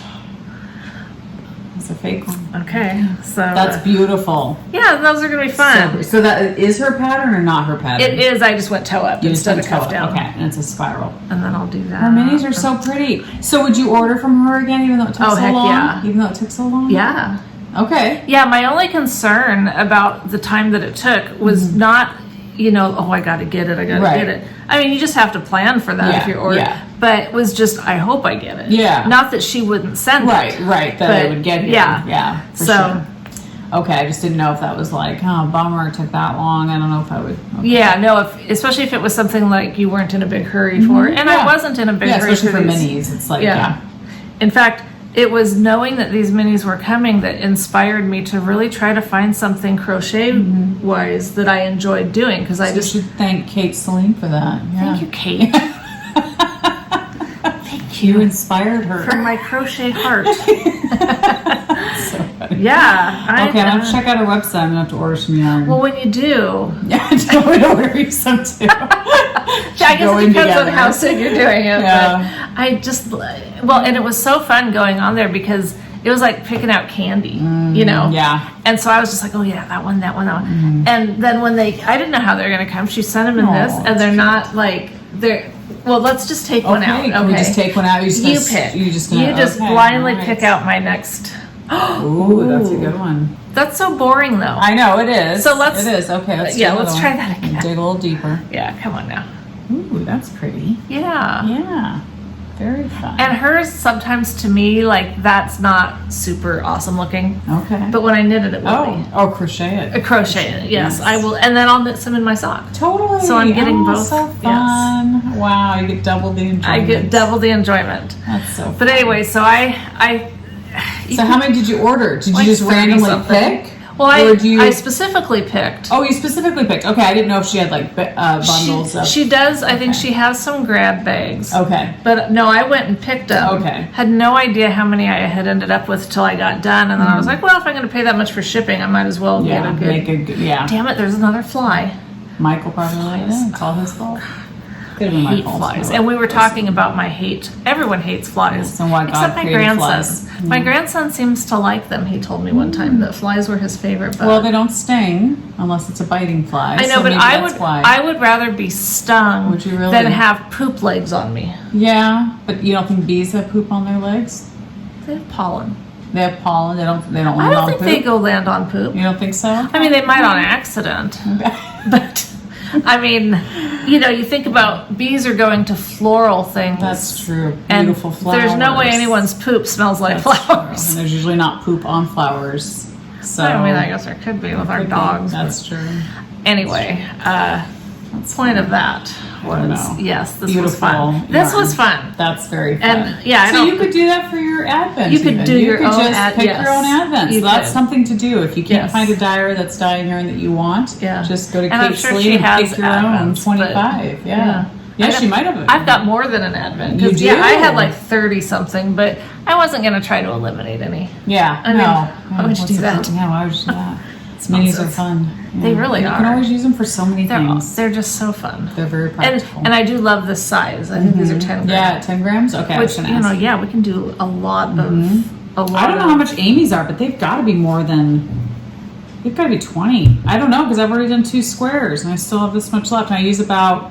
B: It's a fake one.
A: Okay, so
B: that's beautiful.
A: Yeah, those are gonna be fun.
B: So that is her pattern or not her pattern?
A: It is. I just went toe up instead of cuff down.
B: Okay, and it's a spiral.
A: And then I'll do that.
B: Her minis are so pretty. So would you order from her again, even though it took so long?
A: Yeah.
B: Even though it took so long?
A: Yeah.
B: Okay.
A: Yeah, my only concern about the time that it took was not, oh, I got to get it. I got to get it. I mean, you just have to plan for that if you're ordering. Yeah. But it was just, I hope I get it.
B: Yeah.
A: Not that she wouldn't send it.
B: Right. That it would get here.
A: Yeah.
B: Yeah. For sure. Okay, I just didn't know if that was like, oh, bummer, it took that long. I don't know if I would. Okay.
A: Yeah, no, especially if it was something like you weren't in a big hurry for it. And I wasn't in a big hurry
B: especially for minis. It's like,
A: In fact, it was knowing that these minis were coming that inspired me to really try to find something crochet-wise that I enjoyed doing. Because I just
B: should thank Kate Celine for that. Yeah.
A: Thank you, Kate. Thank you.
B: You inspired her.
A: From my crochet heart.
B: So funny.
A: Yeah.
B: Okay, I'm going to check out her website. I'm going to have to order some yarn.
A: Well, when you do.
B: Yeah, I'm going to order you some too.
A: I guess it depends on how soon you're doing it. Yeah. But I just, and it was so fun going on there because it was like picking out candy,
B: Yeah.
A: And so I was just like, oh yeah, that one. And then when I didn't know how they were going to come, she sent them in this, and they're not like, well, let's just take one out. Okay.
B: Can we just take one out?
A: You pick. You just blindly pick out my next.
B: Ooh, that's a good one.
A: That's so boring, though.
B: I know, it is.
A: So let's.
B: It is. Okay, let's
A: try that again.
B: Dig a little deeper.
A: Yeah, come on now.
B: Ooh, that's pretty.
A: Yeah.
B: Yeah. Very fun.
A: And hers, sometimes to me, like, that's not super awesome looking.
B: Okay.
A: But when I knit it, it will be.
B: Oh, crochet it.
A: Crochet it, yes. I will. And then I'll knit some in my sock.
B: Totally.
A: So I'm getting both.
B: So fun. Yes. Wow, you get double the enjoyment.
A: I get double the enjoyment.
B: That's so fun.
A: But anyway, so
B: So how many did you order? Did you just randomly pick?
A: Well, I specifically picked.
B: Oh, you specifically picked. Okay, I didn't know if she had like bundles of...
A: She does. I think she has some grab bags.
B: Okay.
A: But no, I went and picked them.
B: Okay.
A: Had no idea how many I had ended up with till I got done. And then I was like, well, if I'm going to pay that much for shipping, I might as well get a good... Damn it, there's another fly.
B: Michael probably laid it. It's all his fault.
A: I hate flies. And we were talking about my hate. Everyone hates flies.
B: Except my
A: grandson. My grandson seems to like them. He told me one time that flies were his favorite bug.
B: Well, they don't sting unless it's a biting fly.
A: I know, but I would rather be stung than have poop legs on me.
B: Yeah, but you don't think bees have poop on their legs?
A: They have pollen.
B: They have pollen. They don't land on poop.
A: I don't think they go land on poop.
B: You don't think so?
A: I mean, they might on accident. But I mean, you think about bees are going to floral things.
B: That's true. Beautiful flowers.
A: There's no way anyone's poop smells like flowers.
B: And there's usually not poop on flowers. So
A: I mean, I guess there could be with our dogs.
B: That's true.
A: Anyway, the point of that was this
B: beautiful
A: was fun. This was fun.
B: That's very fun.
A: And
B: so you could do that for your Advent.
A: You could do your own
B: just pick your own Advent. So that's something to do. If you can't find a diary that's dyeing yarn that you want, just go to Kate Celine and pick your own 25. Yeah, she might have.
A: I've got more than an Advent.
B: You do?
A: I had like 30 something, but I wasn't going to try to eliminate any.
B: Yeah,
A: I mean, why would you do that?
B: Yeah, why would you do that? Minis are fun.
A: They really
B: You
A: are.
B: can always use them for so many things.
A: They're just so fun.
B: They're very practical.
A: And I do love the size. I think these are 10 grams.
B: Yeah, 10 grams? Okay,
A: Which, we can do a lot of... A lot
B: I don't know how much Amy's are, but they've got to be more than... They've got to be 20. I don't know, because I've already done 2 squares, and I still have this much left. And I use about...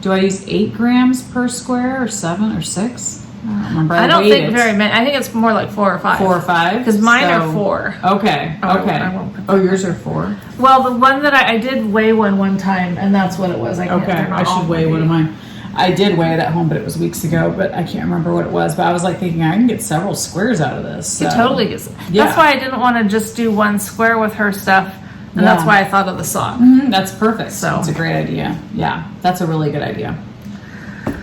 B: Do I use 8 grams per square, or 7, or 6? I don't remember.
A: I don't think very many. I think it's more like 4 or 5.
B: 4 or 5?
A: Because mine are 4.
B: Okay, okay. Oh, yours are 4?
A: Well, the one that I did weigh one time, and that's what it was. I
B: should weigh one of mine. I did weigh it at home, but it was weeks ago, but I can't remember what it was. But I was like thinking, I can get several squares out of this. So.
A: It totally gets.
B: Yeah.
A: That's why I didn't want to just do 1 square with her stuff, and that's why I thought of the sock.
B: That's perfect.
A: So
B: it's a great idea. Yeah, that's a really good idea.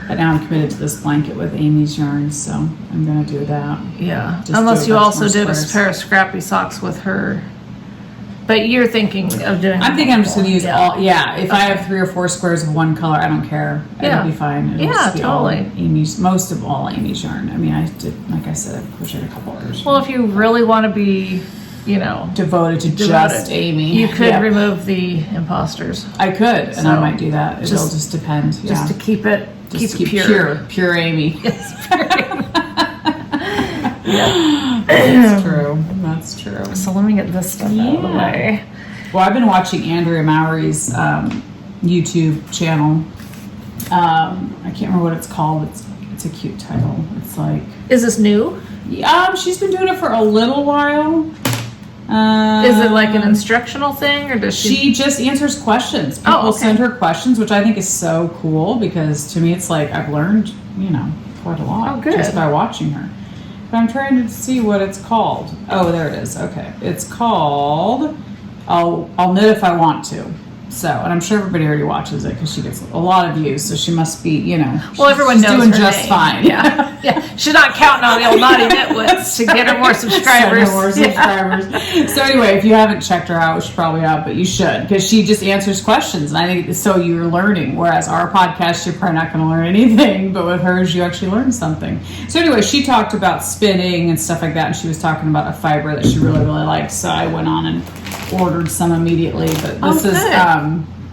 B: But now I'm committed to this blanket with Amy's yarns, so I'm going to do that.
A: Yeah,
B: Just
A: unless you also did
B: squares.
A: a pair of scrappy socks with her. But you're thinking of doing...
B: I'm thinking I'm just going to use all... Yeah, if I have 3 or 4 squares of one color, I don't care. It'll be fine. It'll just be
A: totally.
B: All Amy's, most of all Amy's yarn. I mean, I did, like I said, I crocheted a couple others.
A: Well, if you really want to be...
B: devoted to just Amy.
A: You could remove the imposters.
B: I could, and I might do that. It'll just depend.
A: Just to keep it,
B: just
A: keep it
B: pure Amy.
A: Yes, pure Amy.
B: That's true. That's true.
A: So let me get this stuff out of the way.
B: Well, I've been watching Andrea Mowry's YouTube channel. I can't remember what it's called. It's a cute title. It's like...
A: Is this new?
B: She's been doing it for a little while.
A: Is it like an instructional thing, or does
B: she just answers questions? People send her questions, which I think is so cool, because to me it's like I've learned, quite a lot just by watching her. But I'm trying to see what it's called. Oh, there it is. Okay. It's called I'll knit if I want to. So, and I'm sure everybody already watches it because she gets a lot of views, so she must be,
A: well, everyone knows
B: doing
A: her
B: just
A: name.
B: fine.
A: Yeah. Yeah. She's not counting on the old Knotty Knitwits to get her more subscribers.
B: So anyway, if you haven't checked her out, which you probably have, but you should, because she just answers questions, and I think so you're learning. Whereas our podcast, you're probably not going to learn anything, but with hers, you actually learn something. So anyway, she talked about spinning and stuff like that, and she was talking about a fiber that she really, really liked. So I went on and ordered some immediately, but this is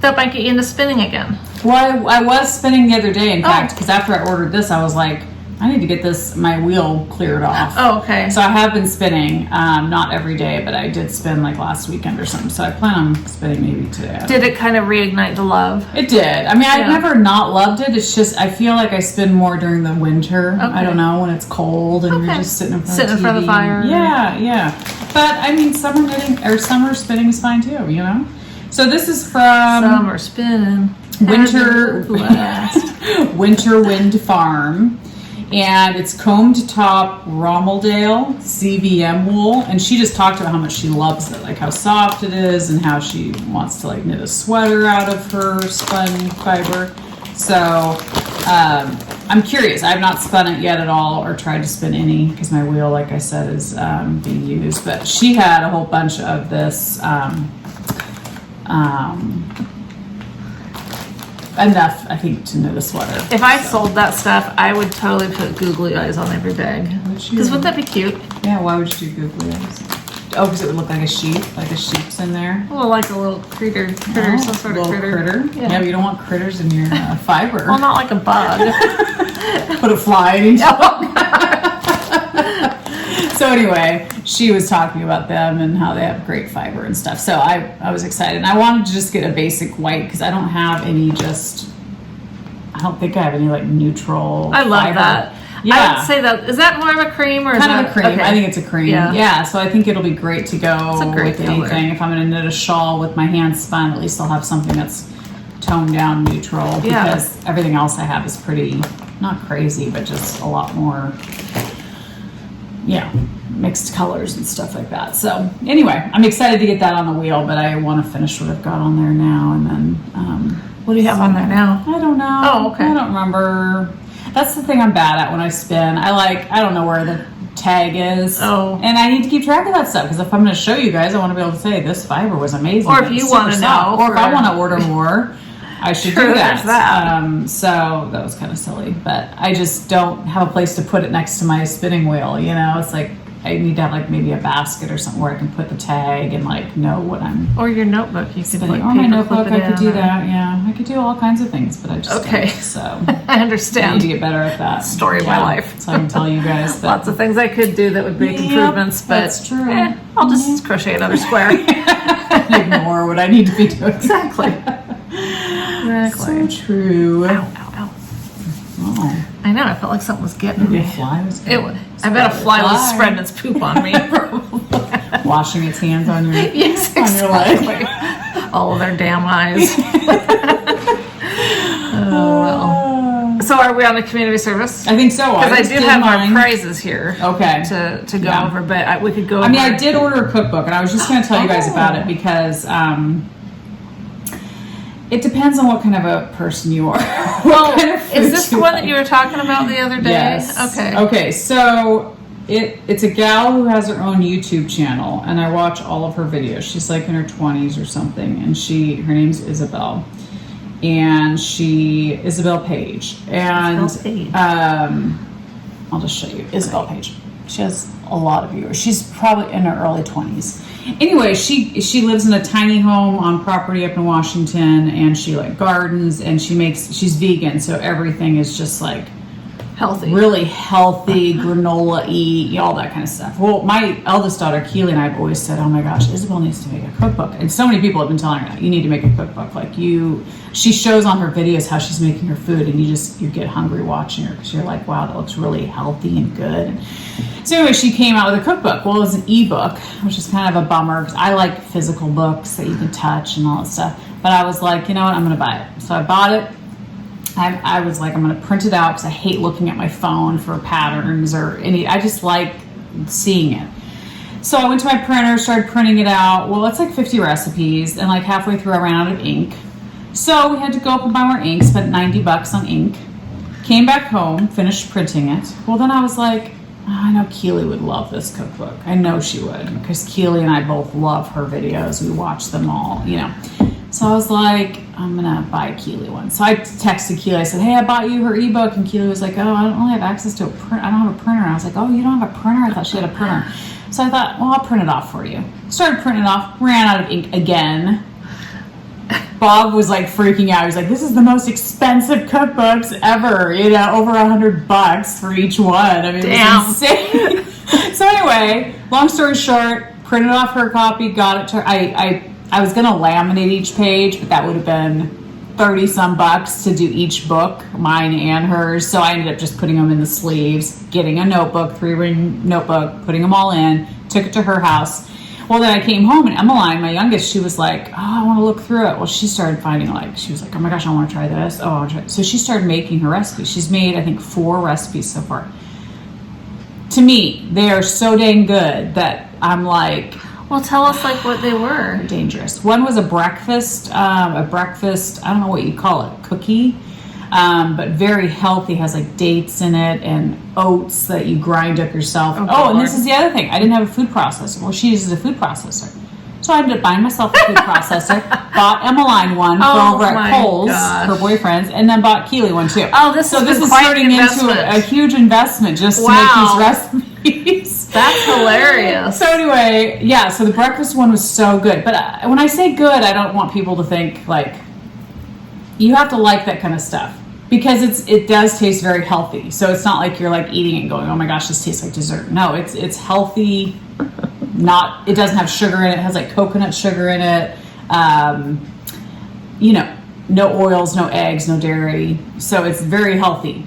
A: that might get you into spinning again.
B: Well, I was spinning the other day, in fact, because after I ordered this, I was like, I need to get my wheel cleared off.
A: Oh, okay.
B: So I have been spinning, not every day, but I did spin like last weekend or something. So I plan on spinning maybe today.
A: Did it kind of reignite the love?
B: It did. I mean, I've never not loved it. It's just, I feel like I spin more during the winter. Okay. I don't know, when it's cold and you're just sitting in front of the
A: fire.
B: Yeah. But I mean, summer spinning is fine too, So this is from
A: Summer Spinning.
B: Winter Wind Farm. And it's combed top Rommeldale CVM wool. And she just talked about how much she loves it, like how soft it is and how she wants to like knit a sweater out of her spun fiber. So I'm curious. I've not spun it yet at all or tried to spin any because my wheel, like I said, is being used. But she had a whole bunch of this enough, I think, to knit a sweater.
A: If I sold that stuff, I would totally put googly eyes on every bag. Because wouldn't that be cute?
B: Yeah, why would you do googly eyes? Oh, because it would look like a sheep, like a sheep's in there.
A: Well, like a little critter, some sort of critter.
B: Yeah, but you don't want critters in your fiber.
A: Well, not like a bug.
B: Put a fly in each So anyway, she was talking about them and how they have great fiber and stuff. So I was excited. And I wanted to just get a basic white because I don't have any I don't think I have any like neutral
A: I love
B: fiber.
A: that.
B: Yeah.
A: I would say that, is that more of a cream or
B: kind of a cream? Okay. I think it's a cream. Yeah. So I think it'll be great to go with anything. If I'm going to knit a shawl with my hand spun, at least I'll have something that's toned down neutral because everything else I have is pretty, not crazy, but just a lot more, mixed colors and stuff like that. So anyway, I'm excited to get that on the wheel, but I want to finish what I've got on there now. And then,
A: what do you have on there now?
B: I don't know.
A: Oh, okay.
B: I don't remember. That's the thing I'm bad at when I spin. I don't know where the tag is.
A: Oh.
B: And I need to keep track of that stuff because if I'm going to show you guys, I want to be able to say this fiber was amazing.
A: Or if you want to know.
B: Or if I want to order more, I should do that. So that was kind of silly, but I just don't have a place to put it next to my spinning wheel. It's like I need to have like maybe a basket or something where I can put the tag and like know what I'm.
A: Or your notebook, you could like
B: or my notebook, I could do
A: or...
B: that. Yeah, I could do all kinds of things, but I just
A: okay.
B: don't, so
A: I understand.
B: I need to get better at that.
A: Story of my life.
B: So I can tell you guys that
A: lots of things I could do that would make improvements, but
B: that's true.
A: I'll just crochet another square.
B: Ignore what I need to be doing.
A: Exactly.
B: So true.
A: Ow, ow, ow.
B: Oh.
A: I know. I felt like something was getting me.
B: A fly was
A: I bet a fly was spreading its poop on me.
B: Washing its hands on your,
A: yes,
B: on your leg.
A: All of their damn eyes. Oh, well. So are we on the community service?
B: I think so.
A: Because I do have our prizes here.
B: Okay.
A: To go over, but we could go over.
B: I mean, I did order a cookbook, and I was just going to tell you guys about it because it depends on what kind of a person you are.
A: Well, is this the one that you were talking about the other day?
B: Yes.
A: Okay.
B: Okay, so it's a gal who has her own YouTube channel, and I watch all of her videos. She's like in her 20s or something, and her name's Isabel. And Isabel Page. And I'll just show you Isabel Page. She has a lot of viewers. She's probably in her early 20s. Anyway, she lives in a tiny home on property up in Washington, and she like gardens, and she's vegan, so everything is just like
A: healthy,
B: really healthy, granola-y, all that kind of stuff. Well, my eldest daughter Keely and I have always said, oh my gosh, Isabel needs to make a cookbook, and so many people have been telling her that you need to make a cookbook. Like she shows on her videos how she's making her food, and you get hungry watching her because you're like, wow, that looks really healthy and good. And so anyway, she came out with a cookbook. Well, it was an ebook, which is kind of a bummer because I like physical books that you can touch and all that stuff. But I was like, you know what, I'm going to buy it. So I bought it. I was like, I'm going to print it out because I hate looking at my phone for patterns or I just like seeing it. So I went to my printer, started printing it out. Well, it's like 50 recipes, and like halfway through I ran out of ink. So we had to go up and buy more ink, spent $90 on ink. Came back home, finished printing it. Well, then I was like, I know Keely would love this cookbook. I know she would, because Keely and I both love her videos. We watch them all, So I was like, I'm going to buy Keely one. So I texted Keely. I said, hey, I bought you her ebook. And Keely was like, oh, I don't really have access to a print. I don't have a printer. And I was like, oh, you don't have a printer? I thought she had a printer. So I thought, well, I'll print it off for you. Started printing it off, ran out of ink again. Bob was like freaking out. He was like, this is the most expensive cookbooks ever, over $100 for each one. I mean, it was insane. So anyway, long story short, printed off her copy, got it to her. I was going to laminate each page, but that would have been 30 some bucks to do each book, mine and hers. So I ended up just putting them in the sleeves, getting a notebook, 3-ring notebook, putting them all in, took it to her house. Well, then I came home, and Emmeline, my youngest, she was like, oh, I want to look through it. Well, she started finding, she was like, oh my gosh, I want to try this. Oh, I want to try it. So she started making her recipes. She's made, I think, 4 recipes so far. To me, they are so dang good that I'm like...
A: Well, tell us, what they were.
B: Dangerous. One was a breakfast, I don't know what you call it, cookie. But very healthy, has dates in it and oats that you grind up yourself. Oh, and this is the other thing. I didn't have a food processor. Well, she uses a food processor. So I ended up buying myself a food processor, bought Emmeline one from over at Kohl's, her boyfriend's, and then bought Keely one too.
A: Oh, this is turning into
B: a huge investment just to make these recipes.
A: That's hilarious.
B: So anyway, yeah, so the breakfast one was so good. But when I say good, I don't want people to think you have to like that kind of stuff. Because it does taste very healthy. So it's not like you're eating it and going, oh my gosh, this tastes like dessert. No, it's healthy. It doesn't have sugar in it. It has coconut sugar in it. No oils, no eggs, no dairy. So it's very healthy,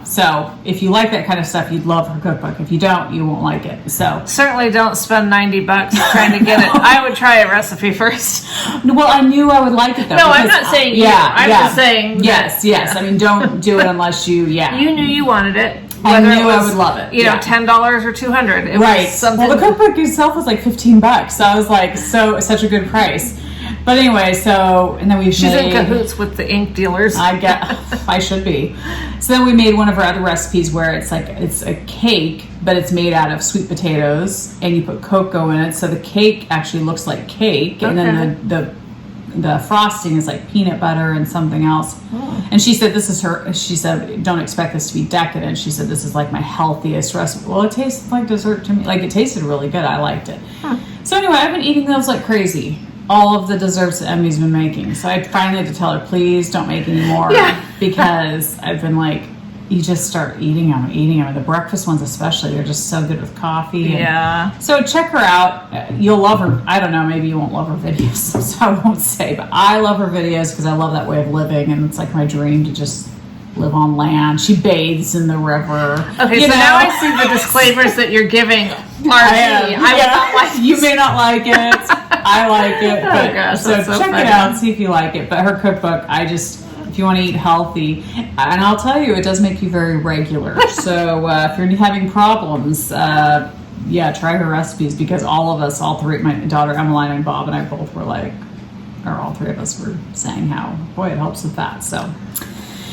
B: So if you like that kind of stuff, you'd love her cookbook. If you don't, you won't like it. So
A: certainly don't spend $90 trying to get it. I would try a recipe first.
B: Well, I knew I would like it though.
A: No, I'm not saying you. I'm just saying
B: yes. I mean, don't do it unless you. Yeah.
A: You knew you wanted it.
B: I knew I would love it.
A: $10 or $200. It
B: right.
A: Was something.
B: Well, the cookbook itself was $15. So I was like, such a good price. But anyway, and then
A: she's in cahoots with the ink dealers.
B: I should be. So then we made one of our other recipes where it's a cake, but it's made out of sweet potatoes, and you put cocoa in it, so the cake actually looks like cake, and then the the frosting is like peanut butter and something else. And she said she said, don't expect this to be decadent. She said, this is like my healthiest recipe. Well, it tastes like dessert to me. Like, it tasted really good. I liked it. So anyway, I've been eating those like crazy. All of the desserts that Emmy's been making. So I finally had to tell her, please don't make any more. Because I've been like, you just start eating them. The breakfast ones especially, they're just so good with coffee. So check her out. You'll love her. I don't know, maybe you won't love her videos, so I won't say. But I love her videos because I love that way of living, and it's like my dream to just live on land. She bathes in the river.
A: Okay, so now I see the disclaimers that you're giving.
B: You may not like it. I like it. But,
A: gosh,
B: so check
A: funny.
B: it out, see if you like it. But her cookbook, if you want to eat healthy, and I'll tell you, it does make you very regular. So if you're having problems, try her recipes, because all three, my daughter Emmeline and Bob and I both were like, or all three of us were saying how, boy, it helps with that. So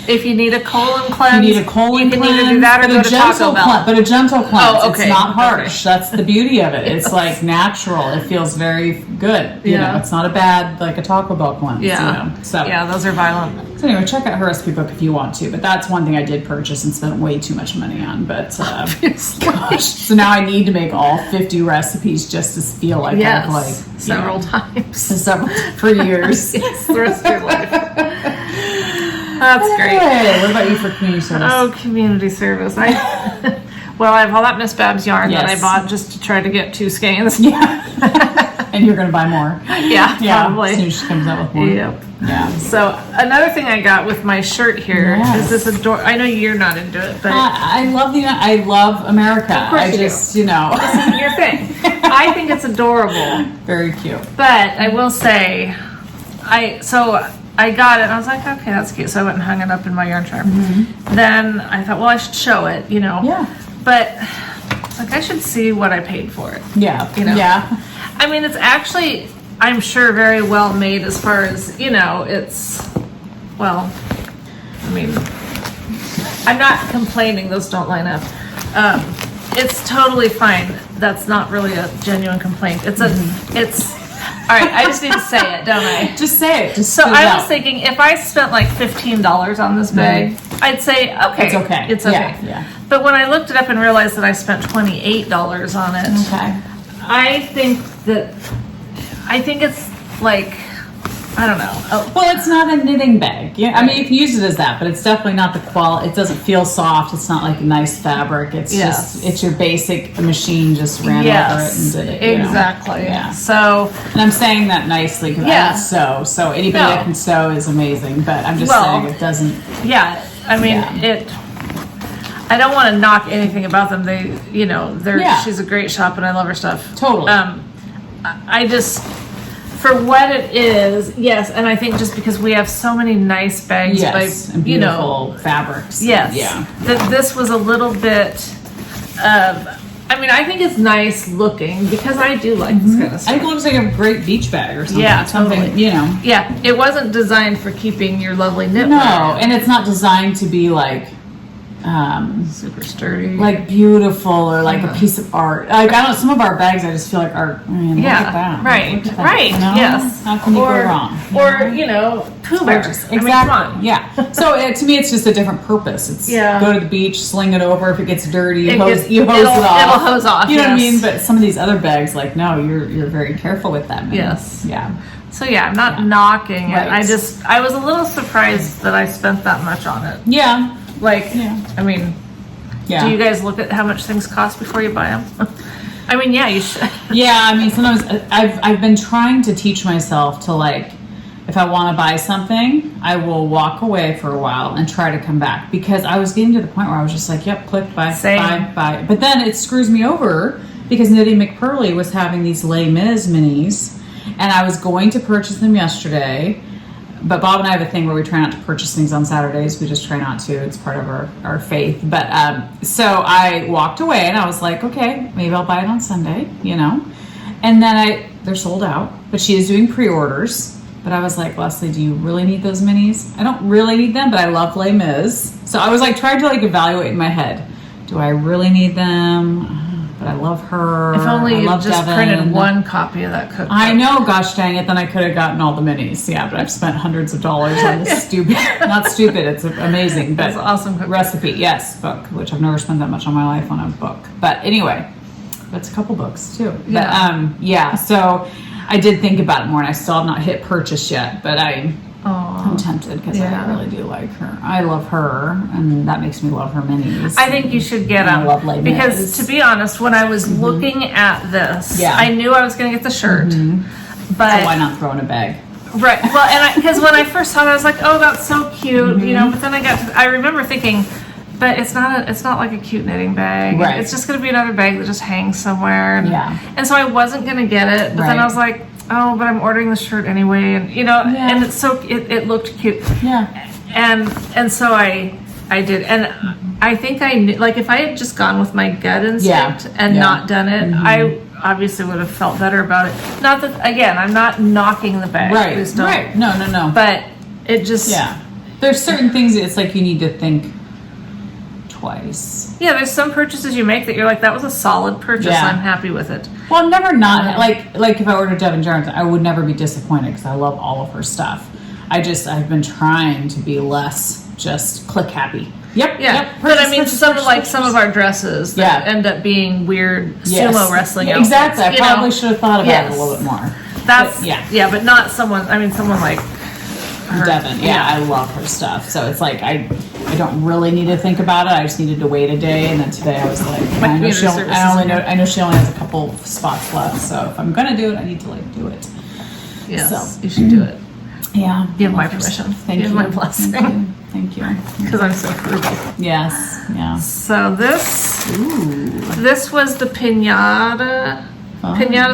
A: if you need a colon cleanse,
B: you can either
A: do that or go to Taco Bell.
B: But a gentle cleanse.
A: Oh, okay.
B: It's not harsh. That's the beauty of it. It's like natural. It feels very good. You know, it's not a bad, like a Taco Bell cleanse.
A: Yeah.
B: You know? So
A: those are violent.
B: So anyway, check out her recipe book if you want to. But that's one thing I did purchase and spent way too much money on. But gosh, so now I need to make all 50 recipes just to feel like I've like
A: several times
B: for years.
A: Yes, the rest of your life. That's great.
B: What about you for community service?
A: Oh, community service. I have all that Miss Babs yarn that I bought just to try to get 2 skeins.
B: And you're going to buy more.
A: Probably.
B: As soon as she comes out with more.
A: Yep.
B: Yeah.
A: So another thing I got with my shirt here is this I know you're not into it, but
B: I love America.
A: Of course
B: this is
A: your thing. I think it's adorable.
B: Very cute.
A: But I will say, I got it and I was like, okay, that's cute. So I went and hung it up in my yarn charm. Then I thought, well, I should show it,
B: Yeah.
A: But I should see what I paid for it.
B: Yeah.
A: Yeah. I mean, it's actually, I'm sure, very well made as far as, I'm not complaining. Those don't line up. It's totally fine. That's not really a genuine complaint. It's all right, I just need to say it, don't I?
B: Just say it.
A: So I was thinking, if I spent like $15 on this bag, I'd say, okay.
B: It's okay.
A: It's okay.
B: Yeah.
A: But when I looked it up and realized that I spent $28 on it, I think it's like, I don't know.
B: Well, it's not a knitting bag. Yeah, I mean, you can use it as that, but it's definitely not the quality. It doesn't feel soft. It's not like a nice fabric. It's just, it's your basic machine just ran over it and did it.
A: Exactly.
B: Yeah.
A: So,
B: and I'm saying that nicely because I don't sew. So anybody that can sew is amazing. But I'm just saying it doesn't.
A: Yeah, I mean I don't want to knock anything about them. They, she's a great shop and I love her stuff.
B: Totally.
A: I just, for what it is, yes, and I think just because we have so many nice bags
B: and beautiful fabrics.
A: Yes.
B: Yeah.
A: That this was a little bit I think it's nice looking because I do like this kind of stuff.
B: I think it looks like a great beach bag or something.
A: Yeah,
B: something,
A: Yeah, it wasn't designed for keeping your lovely knitwear.
B: No, and it's not designed to be like
A: super sturdy,
B: like beautiful or like a piece of art. Like I don't. Some of our bags, I just feel like art. Man, look at that.
A: Right,
B: look at that,
A: right.
B: Yes. How can you go wrong?
A: Or Pooh Bear.
B: Exactly.
A: Come on.
B: Yeah. So to me, it's just a different purpose. It's go to the beach, sling it over. If it gets dirty, you hose it off.
A: It'll hose off.
B: You know what I mean? But some of these other bags, like no, you're very careful with them.
A: Yes.
B: Yeah.
A: So I'm not knocking it. I was a little surprised that I spent that much on it.
B: Yeah.
A: Do you guys look at how much things cost before you buy them? You should.
B: Sometimes I've been trying to teach myself to if I want to buy something, I will walk away for a while and try to come back because I was getting to the point where I was just like, yep, click, buy. But then it screws me over because Knitty McPurley was having these Les Mis minis and I was going to purchase them yesterday. But Bob and I have a thing where we try not to purchase things on Saturdays. We just try not to. It's part of our faith. But so I walked away and I was like, okay, maybe I'll buy it on Sunday, And then they're sold out. But she is doing pre-orders. But I was like, Leslie, do you really need those minis? I don't really need them, but I love Les Mis. So I was trying to evaluate in my head. Do I really need them? but I love her.
A: If only
B: I
A: you
B: love
A: just
B: Devin.
A: printed one copy of that cookbook.
B: I know, gosh dang it, then I could have gotten all the minis. Yeah, but I've spent hundreds of dollars on this stupid, not stupid, it's amazing, but
A: It's an awesome cookbook.
B: recipe, yes, book, which I've never spent that much on my life on a book. But anyway, that's a couple books too.
A: Yeah.
B: But so I did think about it more, and I still have not hit purchase yet, but I'm tempted because I really do like her. I love her, and that makes me love her minis.
A: I think you should get them.
B: I love Les
A: because
B: Mis.
A: to be honest, when I was looking at this,
B: Yeah.
A: I knew I was going to get the shirt. But
B: So why not throw in a bag?
A: right, well, and because when I first saw it, I was like, "Oh, that's so cute," you know. But then I remember thinking, but it's not like a cute knitting bag.
B: Right.
A: It's just going to be another bag that just hangs somewhere. And,
B: Yeah.
A: and so I wasn't going to get it. But then I
B: Right.
A: was like, "Oh, but I'm ordering the shirt anyway," and and it's so it looked cute.
B: Yeah.
A: And so I did, and I think I knew, like, if I had just gone with my gut instinct and not done it, I obviously would have felt better about it. Not that, again, I'm not knocking the bag.
B: Right.
A: Please don't.
B: Right. No.
A: But it just
B: There's certain things it's like you need to think twice.
A: Yeah, there's some purchases you make that you're like, that was a solid purchase.
B: Yeah.
A: I'm happy with it.
B: Well, I'm never not like if I ordered Devin Jones, I would never be disappointed because I love all of her stuff. I've been trying to be less just click happy. Yep.
A: Yeah,
B: Yep.
A: but I mean,
B: Purchase,
A: some
B: purchase.
A: of our dresses that end up being weird sumo wrestling outfits.
B: Exactly. I
A: you
B: probably
A: know?
B: should have thought about it a little bit more.
A: That's
B: but,
A: but not someone. I mean, someone like her.
B: Devin. Yeah, I love her stuff. So it's like I don't really need to think about it. I just needed to wait a day, and then today I was like, I know she only has a couple spots left. So if I'm gonna do it, I need to like do it.
A: Yes,
B: so
A: you should do it.
B: Yeah,
A: you have my permission.
B: Thank you.
A: You have my blessing.
B: Thank you.
A: Because I'm so frugal.
B: Yes. Yeah.
A: So this was the pinata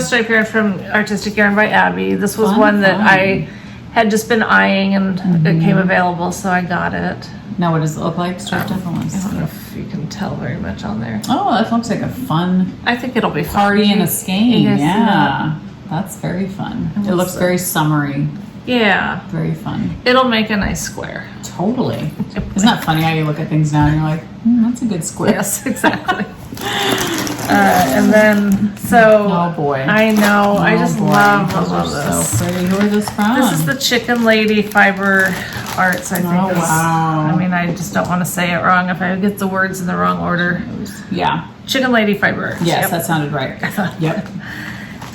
A: stripe yarn from Artistic Yarn by Abby. This was one that I had just been eyeing, and it came available, so I got it.
B: Now, what does it look like? Start different ones.
A: I don't know if you can tell very much on there.
B: Oh, that looks like a fun
A: I think it'll be fun.
B: party in a skein.
A: You guys see
B: Yeah, that's very fun. It looks very summery.
A: Yeah.
B: Very fun.
A: It'll make a nice square.
B: Totally. Isn't that funny how you look at things now and you're like, that's a good square.
A: Yes, exactly. And then,
B: oh boy.
A: I know, I just love
B: this.
A: this.
B: So pretty. Who are this from?
A: This is the Chicken Lady Fiber Arts, I think.
B: Oh, wow.
A: I mean, I just don't want to say it wrong if I get the words in the wrong order.
B: Yeah.
A: Chicken Lady Fiber Arts.
B: Yes, that sounded right. Yep.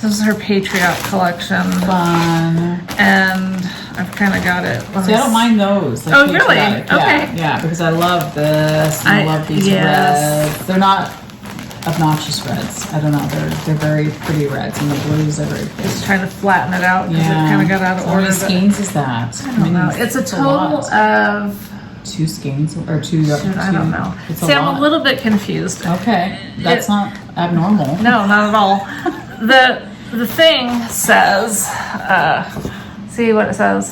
A: This is her Patriot collection.
B: Fun.
A: And I've kind of got it.
B: See, I don't mind those. Like
A: really?
B: patriotic.
A: Okay.
B: Yeah, because I love this. And I love these reds. They're not obnoxious reds. I don't know. They're very pretty reds, and the blues are very pretty.
A: Just trying to flatten it out because it kind of got out of order.
B: How many skeins is that?
A: I don't know. It's a total of
B: 2 skeins or 2.
A: I don't know.
B: It's
A: See, I'm a little bit confused.
B: Okay, that's not abnormal.
A: No, not at all. The thing says, see what it says?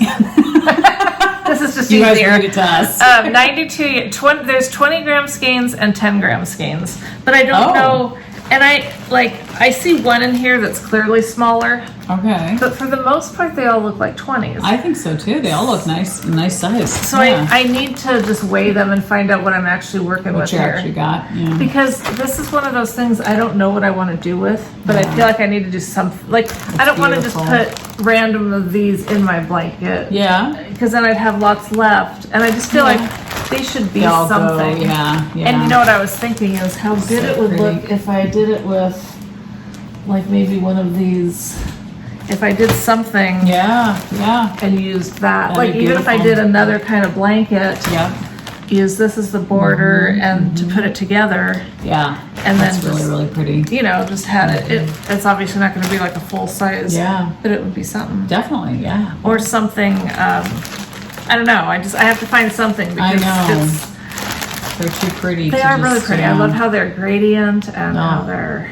A: This is just
B: you
A: easier.
B: Guys read it to us.
A: 92, there's 20 gram skeins and 10 gram skeins. But I don't know, and I see one in here that's clearly smaller.
B: Okay.
A: But for the most part, they all look like 20s.
B: I think so too. They all look nice size.
A: So I need to just weigh them and find out what I'm actually working with
B: here. What you actually got. Yeah.
A: Because this is one of those things I don't know what I want to do with, but I feel like I need to do something. Like, I don't want to just put random of these in my blanket.
B: Yeah.
A: Because then I'd have lots left. And I just feel like they should be something.
B: Yeah.
A: And you know what I was thinking is how good it would look if I did it with, like, maybe one of these. If I did something and used that, like even if I did another kind of blanket, use this as the border and to put it together, and then
B: that's really pretty.
A: You know, just had it. It's obviously not going to be like a full size, but it would be something.
B: Definitely,
A: or something. I don't know. I have to find something because
B: they're too pretty.
A: They are really pretty. I love how they're gradient and how they're.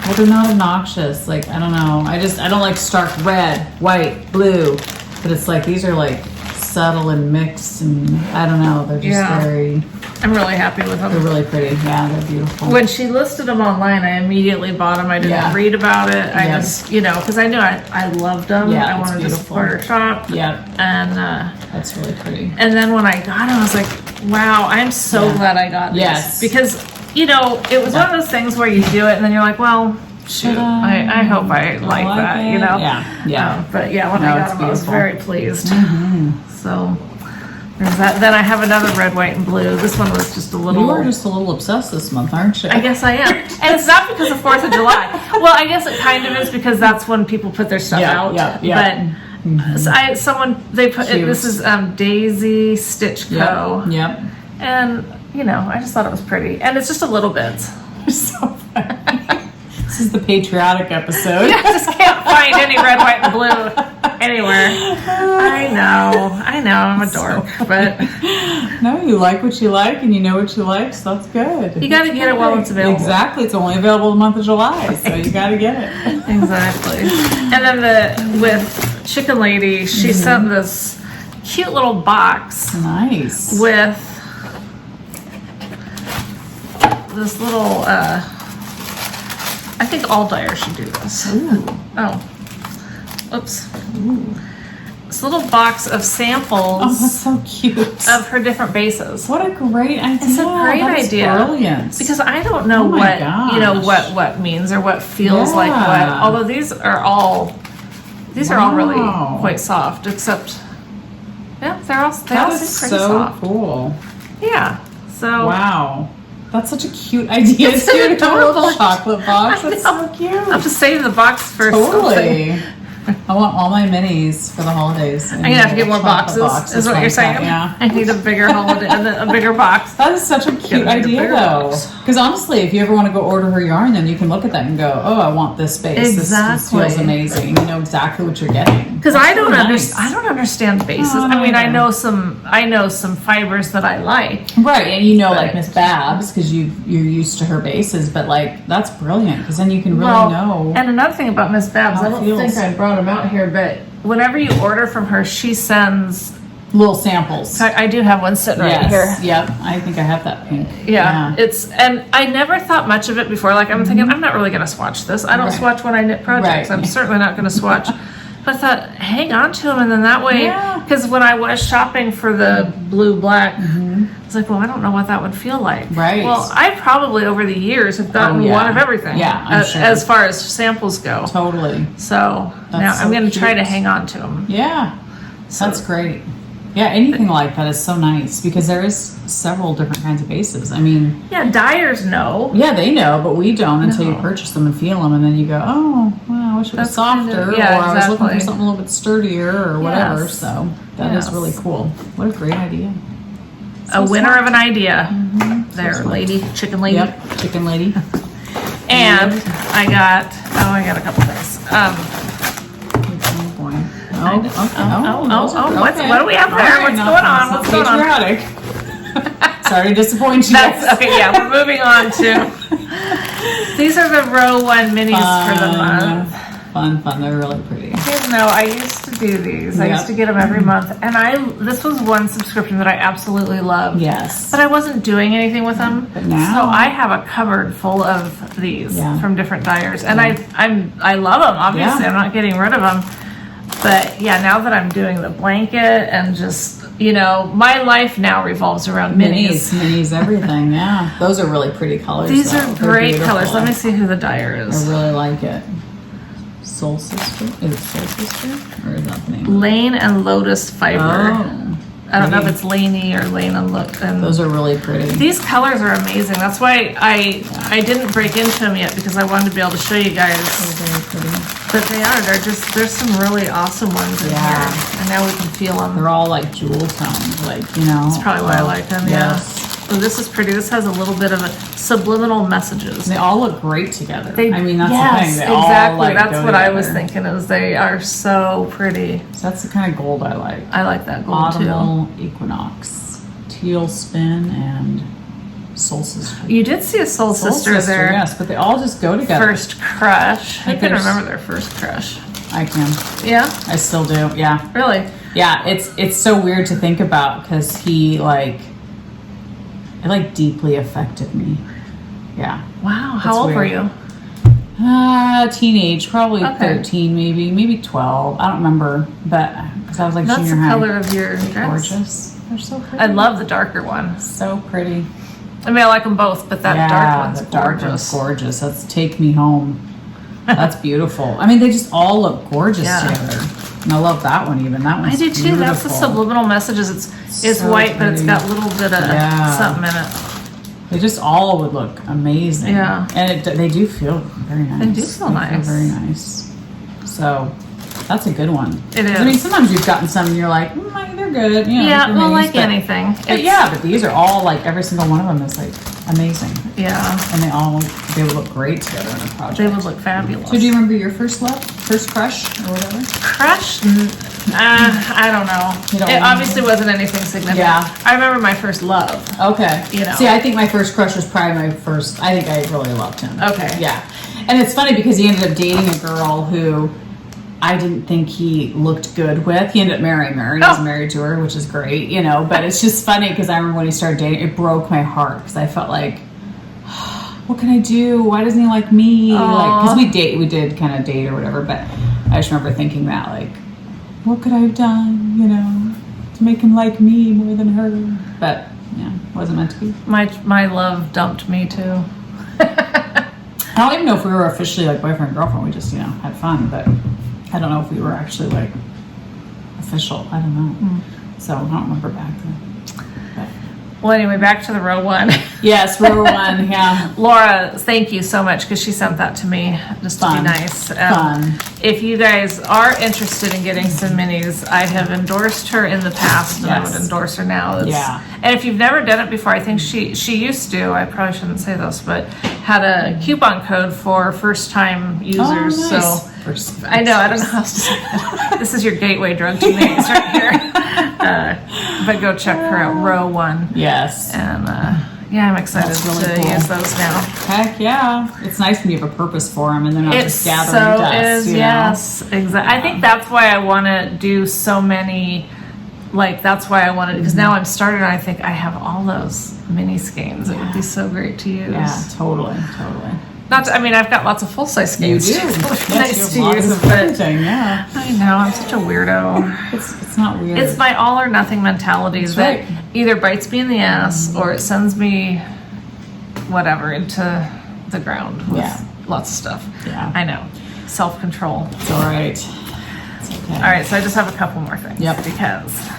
B: Well, they're not obnoxious. Like, I don't know. I don't like stark red, white, blue. But it's like, these are like subtle and mixed, and I don't know. They're just very...
A: I'm really happy with them.
B: They're really pretty. Yeah, they're beautiful.
A: When she listed them online, I immediately bought them. I didn't read about it. I just, because I knew I loved them. I wanted to support her shop. And
B: that's really pretty.
A: And then when I got them, I was like, wow, I'm so glad I got these.
B: Yes.
A: Because you know, it was one of those things where you do it and then you're like, well, shoot, I hope I like that,
B: it.
A: you know?
B: Yeah.
A: But yeah, when I got them, I was very pleased. So there's that. Then I have another red, white, and blue. This one was just a little...
B: You are just a little obsessed this month, aren't you?
A: I guess I am. And it's not because of 4th of July. Well, I guess it kind of is because that's when people put their stuff out.
B: Yeah.
A: But they put it, this is Daisy Stitch Co.
B: Yep.
A: And, you know, I just thought it was pretty. And it's just a little bit.
B: So funny. This is the patriotic episode.
A: I just can't find any red, white, and blue anywhere. I know, I'm a dork, but
B: no, you like what you like, and you know what you like, so that's good.
A: You got to get it while it's available.
B: Exactly, it's only available the month of July, so you got to get it.
A: Exactly. And then with Chicken Lady, she sent this cute little box.
B: Nice.
A: With this little. I think all dyers should do this.
B: Ooh.
A: Oh, oops. Ooh. This little box of samples.
B: Oh, that's so cute.
A: Of her different bases.
B: What a great idea!
A: It's a great idea.
B: Brilliant.
A: Because I don't know what means or what feels like what. Although these are all really quite soft. Except, they all seem pretty soft.
B: Cool.
A: Yeah. So.
B: Wow. That's such a cute idea.
A: It's
B: too.
A: an adorable
B: chocolate box. That's so cute.
A: I'll have to save the box for
B: totally.
A: something.
B: I want all my minis for the holidays.
A: I'm gonna have to get more boxes. Is what you're saying?
B: Yeah.
A: I need a bigger holiday, a bigger box.
B: That is such a cute idea, though. Because honestly, if you ever want to go order her yarn, then you can look at that and go, "Oh, I want this base.
A: Exactly.
B: This feels amazing." You know exactly what you're getting.
A: Because I don't understand bases. I mean, I know some fibers that I like.
B: Right, and you know, like Miss Babs, because you're used to her bases. But like, that's brilliant because then you can really know.
A: And another thing about Miss Babs, I don't think I brought them out here, but whenever you order from her, she sends
B: little samples.
A: I do have one sitting right here.
B: Yep, I think I have that pink.
A: Yeah, and I never thought much of it before. Like I'm thinking, I'm not really going to swatch this. I don't swatch when I knit projects. I'm certainly not going to swatch. But I thought, hang on to them, and then that way, because when I was shopping for the blue-black, I was like, well, I don't know what that would feel like.
B: Right.
A: Well, I probably over the years have gotten one of everything.
B: Yeah, I'm sure.
A: As far as samples go.
B: Totally.
A: So now I'm going to try to hang on to them.
B: Yeah, that's great. Yeah, anything like that is so nice because there is several different kinds of bases. I mean,
A: dyers know.
B: Yeah, they know, but we don't until you purchase them and feel them, and then you go, "Oh, well, I wish it was softer," or "I was looking for something a little bit sturdier," or whatever. So that is really cool. What a great idea!
A: A winner of an idea, there, lady, chicken lady.
B: Yep, chicken lady.
A: And I got a couple things. What do we have there? What's going on? What's going on?
B: Sorry to disappoint you.
A: Okay, yeah, we're moving on to. These are the row 1 minis for the month.
B: Fun. They're really pretty.
A: No, I used to do these. I used to get them every month, and this was one subscription that I absolutely loved.
B: Yes.
A: But I wasn't doing anything with them.
B: But now,
A: so I have a cupboard full of these from different dyers, and I love them. Obviously, I'm not getting rid of them. But yeah, now that I'm doing the blanket and just, my life now revolves around minis.
B: Minis, everything, yeah. Those are really pretty colors.
A: These are great colors. Let me see who the dyer is.
B: I really like it. Soul Sister? Is it Soul Sister? Or is that the name?
A: Lane and Lotus Fiber.
B: Oh.
A: I don't know if it's Laney or Lane and Lotus.
B: Those are really pretty.
A: These colors are amazing. That's why I didn't break into them yet because I wanted to be able to show you guys.
B: They're very pretty.
A: But they are. There's some really awesome ones in here. And now we can feel them.
B: They're all like jewel tones,
A: That's probably why I like them,
B: yes.
A: Oh, this is pretty. This has a little bit of subliminal messages.
B: They all look great together.
A: That's
B: the thing. They
A: exactly.
B: All,
A: That's what
B: together.
A: I was thinking is they are so pretty.
B: So that's the kind of gold I like.
A: I like that gold
B: Autumnal Equinox, Teal Spin, and Soul Sister.
A: You did see a Soul Sister there.
B: Yes, but they all just go together.
A: First Crush. I can remember their first crush.
B: I can.
A: Yeah?
B: I still do, yeah.
A: Really?
B: Yeah, it's so weird to think about because he it deeply affected me. Yeah.
A: Wow. How old were you?
B: Teenage, probably 13, maybe 12. I don't remember, but because I was like junior high.
A: That's the color of your dress.
B: Gorgeous. They're so pretty.
A: I love the darker one.
B: So pretty.
A: I mean, I like them both, but that dark one's
B: the dark
A: gorgeous.
B: one's gorgeous. That's Take Me Home. That's beautiful. I mean, they just all look gorgeous together. And I love that one even. That one's
A: I do too.
B: beautiful.
A: That's the subliminal messages. It's
B: So
A: white, but it's
B: pretty.
A: got a little bit of something in it.
B: They just all would look amazing.
A: Yeah.
B: And they do feel very nice.
A: They do feel nice.
B: Very nice. So that's a good one.
A: It is.
B: I mean, sometimes you've gotten some and you're like, they're good. You know,
A: Yeah,
B: they're
A: well,
B: nice,
A: like
B: but-
A: anything.
B: But yeah, but these are all like every single one of them is like amazing.
A: Yeah.
B: And they would look great together in a project.
A: They would look fabulous.
B: So do you remember your first love? First crush or whatever?
A: Crush? I don't know.
B: You don't
A: It
B: remember?
A: obviously wasn't anything significant.
B: Yeah.
A: I remember my first love.
B: Okay.
A: You know.
B: See, I think my first crush was probably my first. I think I really loved him.
A: Okay.
B: Yeah. And it's funny because he ended up dating a girl who I didn't think he looked good with. He ended up marrying her, and he's married to her, which is great, you know. But it's just funny because I remember when he started dating, it broke my heart because I felt like, what can I do? Why doesn't he like me? Like, because we did kind of date or whatever. But I just remember thinking that, like, what could I have done, you know, to make him like me more than her? But yeah, wasn't meant to be.
A: My love dumped me too.
B: I don't even know if we were officially like boyfriend and girlfriend. We just, had fun, but I don't know if we were actually like official. I don't know. So I don't remember back then. But.
A: Well, anyway, back to the row one.
B: Yes, row one. Yeah.
A: Laura, thank you so much because she sent that to me just to be nice.
B: Fun.
A: If you guys are interested in getting some minis, I have endorsed her in the past, and I would endorse her now. And if you've never done it before, I think she used to. I probably shouldn't say this, but had a coupon code for first-time users.
B: Oh, nice.
A: So I know I don't know how else to say that. This is your gateway drug to minis right here. But go check her out, row one.
B: Yes.
A: And I'm excited to use those now.
B: Heck yeah. It's nice when you have a purpose for them and they're not just gathering dust.
A: Yes, exactly. I think that's why I want to do so many, that's why I wanted, because now I'm started and I think I have all those mini skeins. It would be so great to use.
B: Yeah, totally.
A: I've got lots of full-size skeins.
B: You do.
A: It's
B: Yes,
A: nice to
B: you have lots
A: use,
B: of
A: but
B: everything, yeah.
A: I know, I'm such a weirdo.
B: It's not weird.
A: It's my all or nothing mentality that either bites me in the ass or it sends me whatever into the ground with lots of stuff.
B: Yeah.
A: I know. Self-control.
B: It's all right. It's okay.
A: All right, so I just have a couple more things.
B: Yep.
A: Because.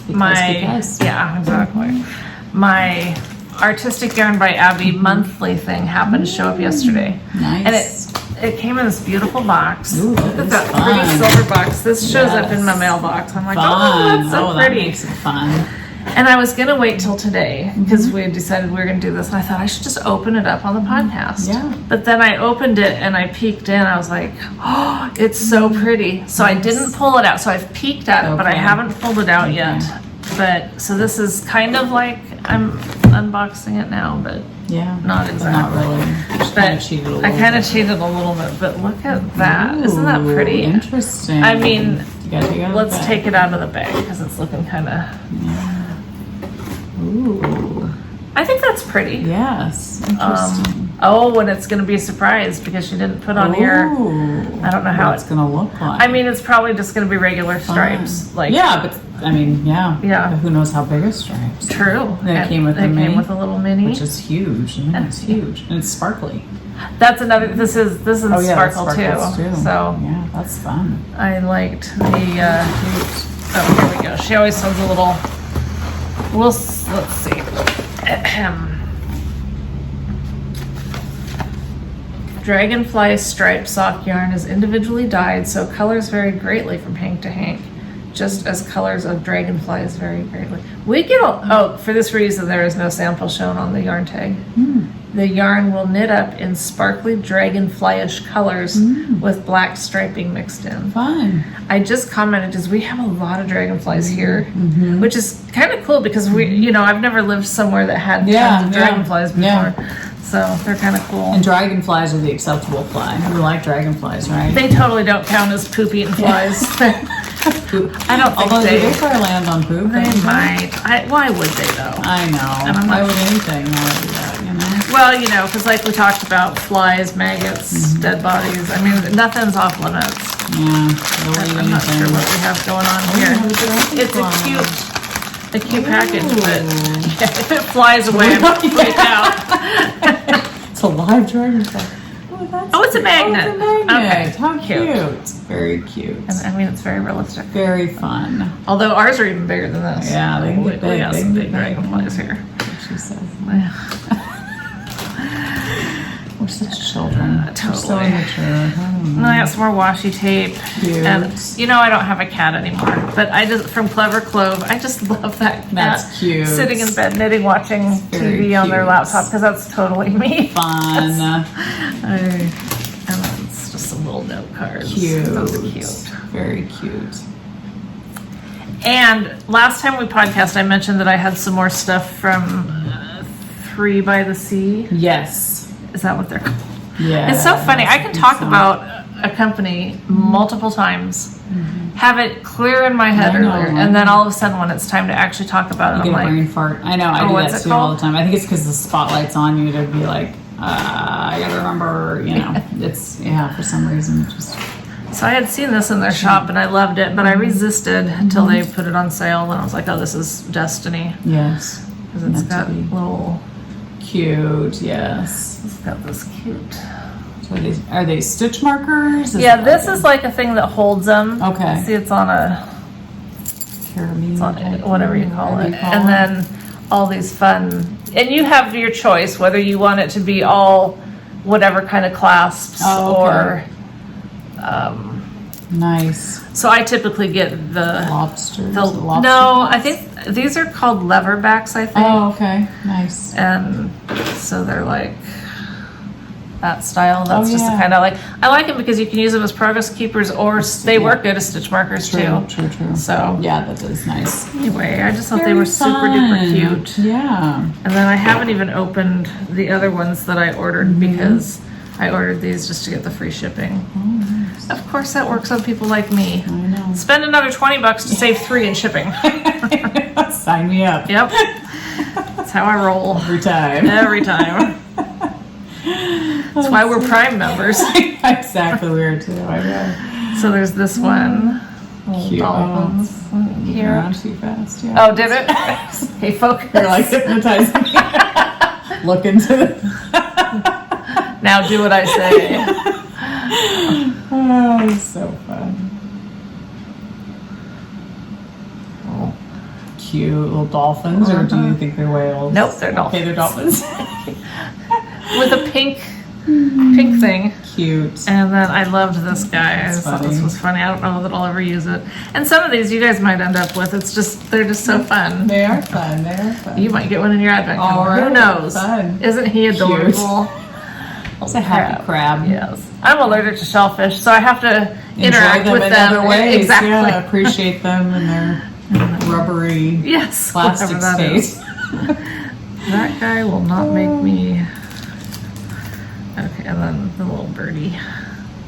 B: Yeah,
A: exactly. My Artistic Yarn by Abby monthly thing happened to show up yesterday.
B: Nice.
A: And it came in this beautiful box.
B: Ooh,
A: Look at that
B: fun.
A: pretty silver box. This shows up in my mailbox. I'm like, oh, that's so
B: that
A: pretty.
B: makes it fun.
A: And I was going to wait till today because we had decided we were going to do this. And I thought I should just open it up on the podcast.
B: Yeah.
A: But then I opened it and I peeked in. I was like, oh, it's so pretty. So I didn't pull it out. So I've peeked at it, but I haven't pulled it out yet. But so this is kind of like I'm unboxing it now, but not exactly.
B: Not really. Just kind of cheated a little
A: I kind of cheated a little bit, but look at that. Isn't that pretty?
B: Interesting.
A: I mean, let's
B: take
A: take it out of the bag because it's looking kind of.
B: Ooh.
A: I think that's pretty.
B: Yes. Interesting.
A: And it's going to be a surprise because she didn't put on here. I don't know how
B: it's going to look like.
A: I mean, it's probably just going to be regular stripes.
B: But I mean, yeah. Who knows how big a stripes?
A: True.
B: And it came with a
A: little mini,
B: which is huge. It's huge and it's sparkly.
A: That's another. This is sparkle too. So
B: yeah, that's fun.
A: I liked the. Oh, here we go. She always sends a little. Let's see. Dragonfly striped sock yarn is individually dyed, so colors vary greatly from hank to hank, just as colors of dragonflies vary greatly. We get for this reason there is no sample shown on the yarn tag. The yarn will knit up in sparkly dragonflyish colors with black striping mixed in.
B: Fun.
A: I just commented because we have a lot of dragonflies here, which is kind of cool because I've never lived somewhere that had tons of dragonflies before.
B: Yeah.
A: So they're kind of cool.
B: And dragonflies are the acceptable fly. You like dragonflies, right?
A: They totally don't count as poop eating flies. I don't think
B: Although they probably land on poop.
A: They might. Why would they though?
B: I know. Why would anything want to do that,
A: Well, because like we talked about flies, maggots, dead bodies. I mean, nothing's off limits.
B: Yeah.
A: I'm not sure what we have going on here. It's a cute package, but if it flies away, I'm gonna freak out.
B: It's a live dragonfly. Oh,
A: it's a magnet.
B: Oh, it's a magnet.
A: Okay,
B: How
A: cute.
B: cute. Very cute.
A: And I mean, it's very realistic.
B: Very fun.
A: Although ours are even bigger than this.
B: Yeah, they can get big.
A: We got
B: They
A: some
B: can
A: big
B: get big.
A: dragonflies here.
B: She says. We're such children. We're so
A: Totally.
B: immature.
A: And I got some more washi tape.
B: Cute.
A: And you know, I don't have a cat anymore, but I just, from Clever Clove, I just love that cat.
B: That's cute.
A: Sitting in bed knitting, watching
B: very
A: TV on their
B: cute.
A: laptop, because that's totally me.
B: Fun.
A: And then it's just some little note cards.
B: Cute.
A: Those are cute.
B: Very cute.
A: And last time we podcast, I mentioned that I had some more stuff from 3 by the Sea.
B: Yes.
A: Is that what they're called?
B: Yeah.
A: It's so funny. I can talk about a company multiple times, have it clear in my head
B: I know.
A: earlier, and then all of a sudden when it's time to actually talk about it,
B: You
A: I'm
B: get a
A: like,
B: brain fart. I know. I do
A: what's
B: that
A: it
B: too all
A: called?
B: the time. I think it's because the spotlight's on you to be like, I gotta remember. You know, it's for some reason it just.
A: so I had seen this in their shop and I loved it, but I resisted until they put it on sale, and I was like, oh, this is destiny.
B: Yes.
A: Because it's
B: Meant to
A: got
B: be.
A: little,
B: cute. Yes.
A: it's got this cute.
B: So are they stitch markers?
A: Yeah, this is like a thing that holds them.
B: Okay.
A: See, it's on a,
B: Carabiner
A: it's on
B: type
A: whatever you
B: thing,
A: call
B: whatever
A: it.
B: you call
A: And
B: it.
A: then all these fun, and you have your choice whether you want it to be all whatever kind of clasps or,
B: Nice.
A: so I typically get the
B: Lobsters.
A: no,
B: lobster
A: I think these are called lever backs, I think.
B: Oh, okay. Nice.
A: And so they're like that style. That's just the
B: yeah.
A: kind I like. I like them because you can use them as progress keepers, or they work good as stitch markers too.
B: True.
A: So
B: Yeah, that is nice.
A: anyway, I just thought they
B: Very
A: were super duper
B: fun.
A: cute.
B: Yeah.
A: And then I haven't even opened the other ones that I ordered because I ordered these just to get the free shipping.
B: Oh, nice.
A: Of course, that works on people like me.
B: I know.
A: Spend another $20 to save $3 in shipping.
B: Sign me up.
A: Yep, that's how I roll
B: Every time.
A: every time. That's why we're Prime members.
B: Exactly. Weird too. I know.
A: So there's this one.
B: Cute.
A: Dolphins
B: Here.
A: here.
B: Around too fast. Yeah.
A: Oh, did it? Hey, focus.
B: You're like hypnotizing me. Look into it.
A: Now do what I say.
B: Oh, it's so fun.
A: Oh.
B: Cute little dolphins, or do you think they're whales?
A: Nope, they're
B: Okay, they're
A: dolphins.
B: dolphins.
A: With a pink thing.
B: Cute.
A: And then I loved this guy. I
B: That's
A: just thought this
B: funny.
A: was funny. I don't know that I'll ever use it. And some of these you guys might end up with. It's just, they're just so fun.
B: They are fun. They are fun.
A: You might get one in your advent
B: All
A: calendar. Who
B: right,
A: knows?
B: fun.
A: Isn't he adorable?
B: It's a happy crab.
A: Yes. I'm allergic to shellfish, so I have to interact
B: Enjoy them
A: with
B: in
A: them.
B: other ways.
A: Exactly.
B: Yeah, appreciate them and their rubbery
A: Yes.
B: plastic
A: whatever that
B: state.
A: is. That guy will not make me. Okay, and then the little birdie.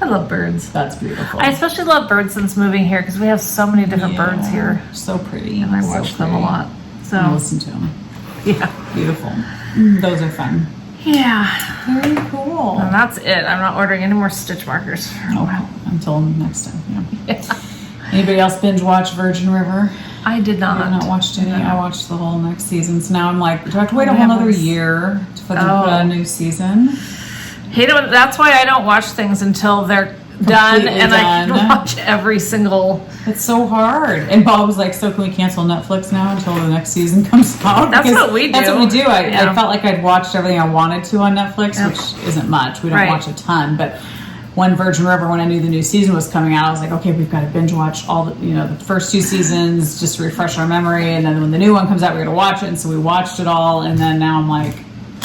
A: I love birds.
B: That's beautiful.
A: I especially love birds since moving here because we have so many different birds here,
B: So pretty.
A: and I
B: so
A: watch them a
B: pretty.
A: lot.
B: I
A: So
B: listen to them.
A: yeah,
B: Beautiful. Those are fun.
A: yeah,
B: Very cool.
A: and that's it. I'm not ordering any more stitch markers for a while.
B: Until next time. Yeah.
A: Yeah.
B: Anybody else binge watch Virgin River?
A: I did
B: I have
A: not.
B: not watched any.
A: No.
B: I watched the whole next season. So now I'm like, do I have to wait a
A: We
B: whole
A: have
B: other
A: one.
B: year for them to put out a new season?
A: Hate it. That's why I don't watch things until they're done,
B: Completely
A: and I can
B: done.
A: watch every single.
B: It's so hard. And Bob was like, so can we cancel Netflix now until the next season comes out?
A: That's
B: Because
A: what we
B: That's
A: do.
B: what we do. I
A: Yeah.
B: felt like I'd watched everything I wanted to on Netflix,
A: Yep.
B: which isn't much. We don't
A: Right.
B: watch a ton. But when Virgin River, when I knew the new season was coming out, I was like, okay, we've got to binge watch all the, the first 2 seasons just to refresh our memory. And then when the new one comes out, we're going to watch it. And so we watched it all. And then now I'm like,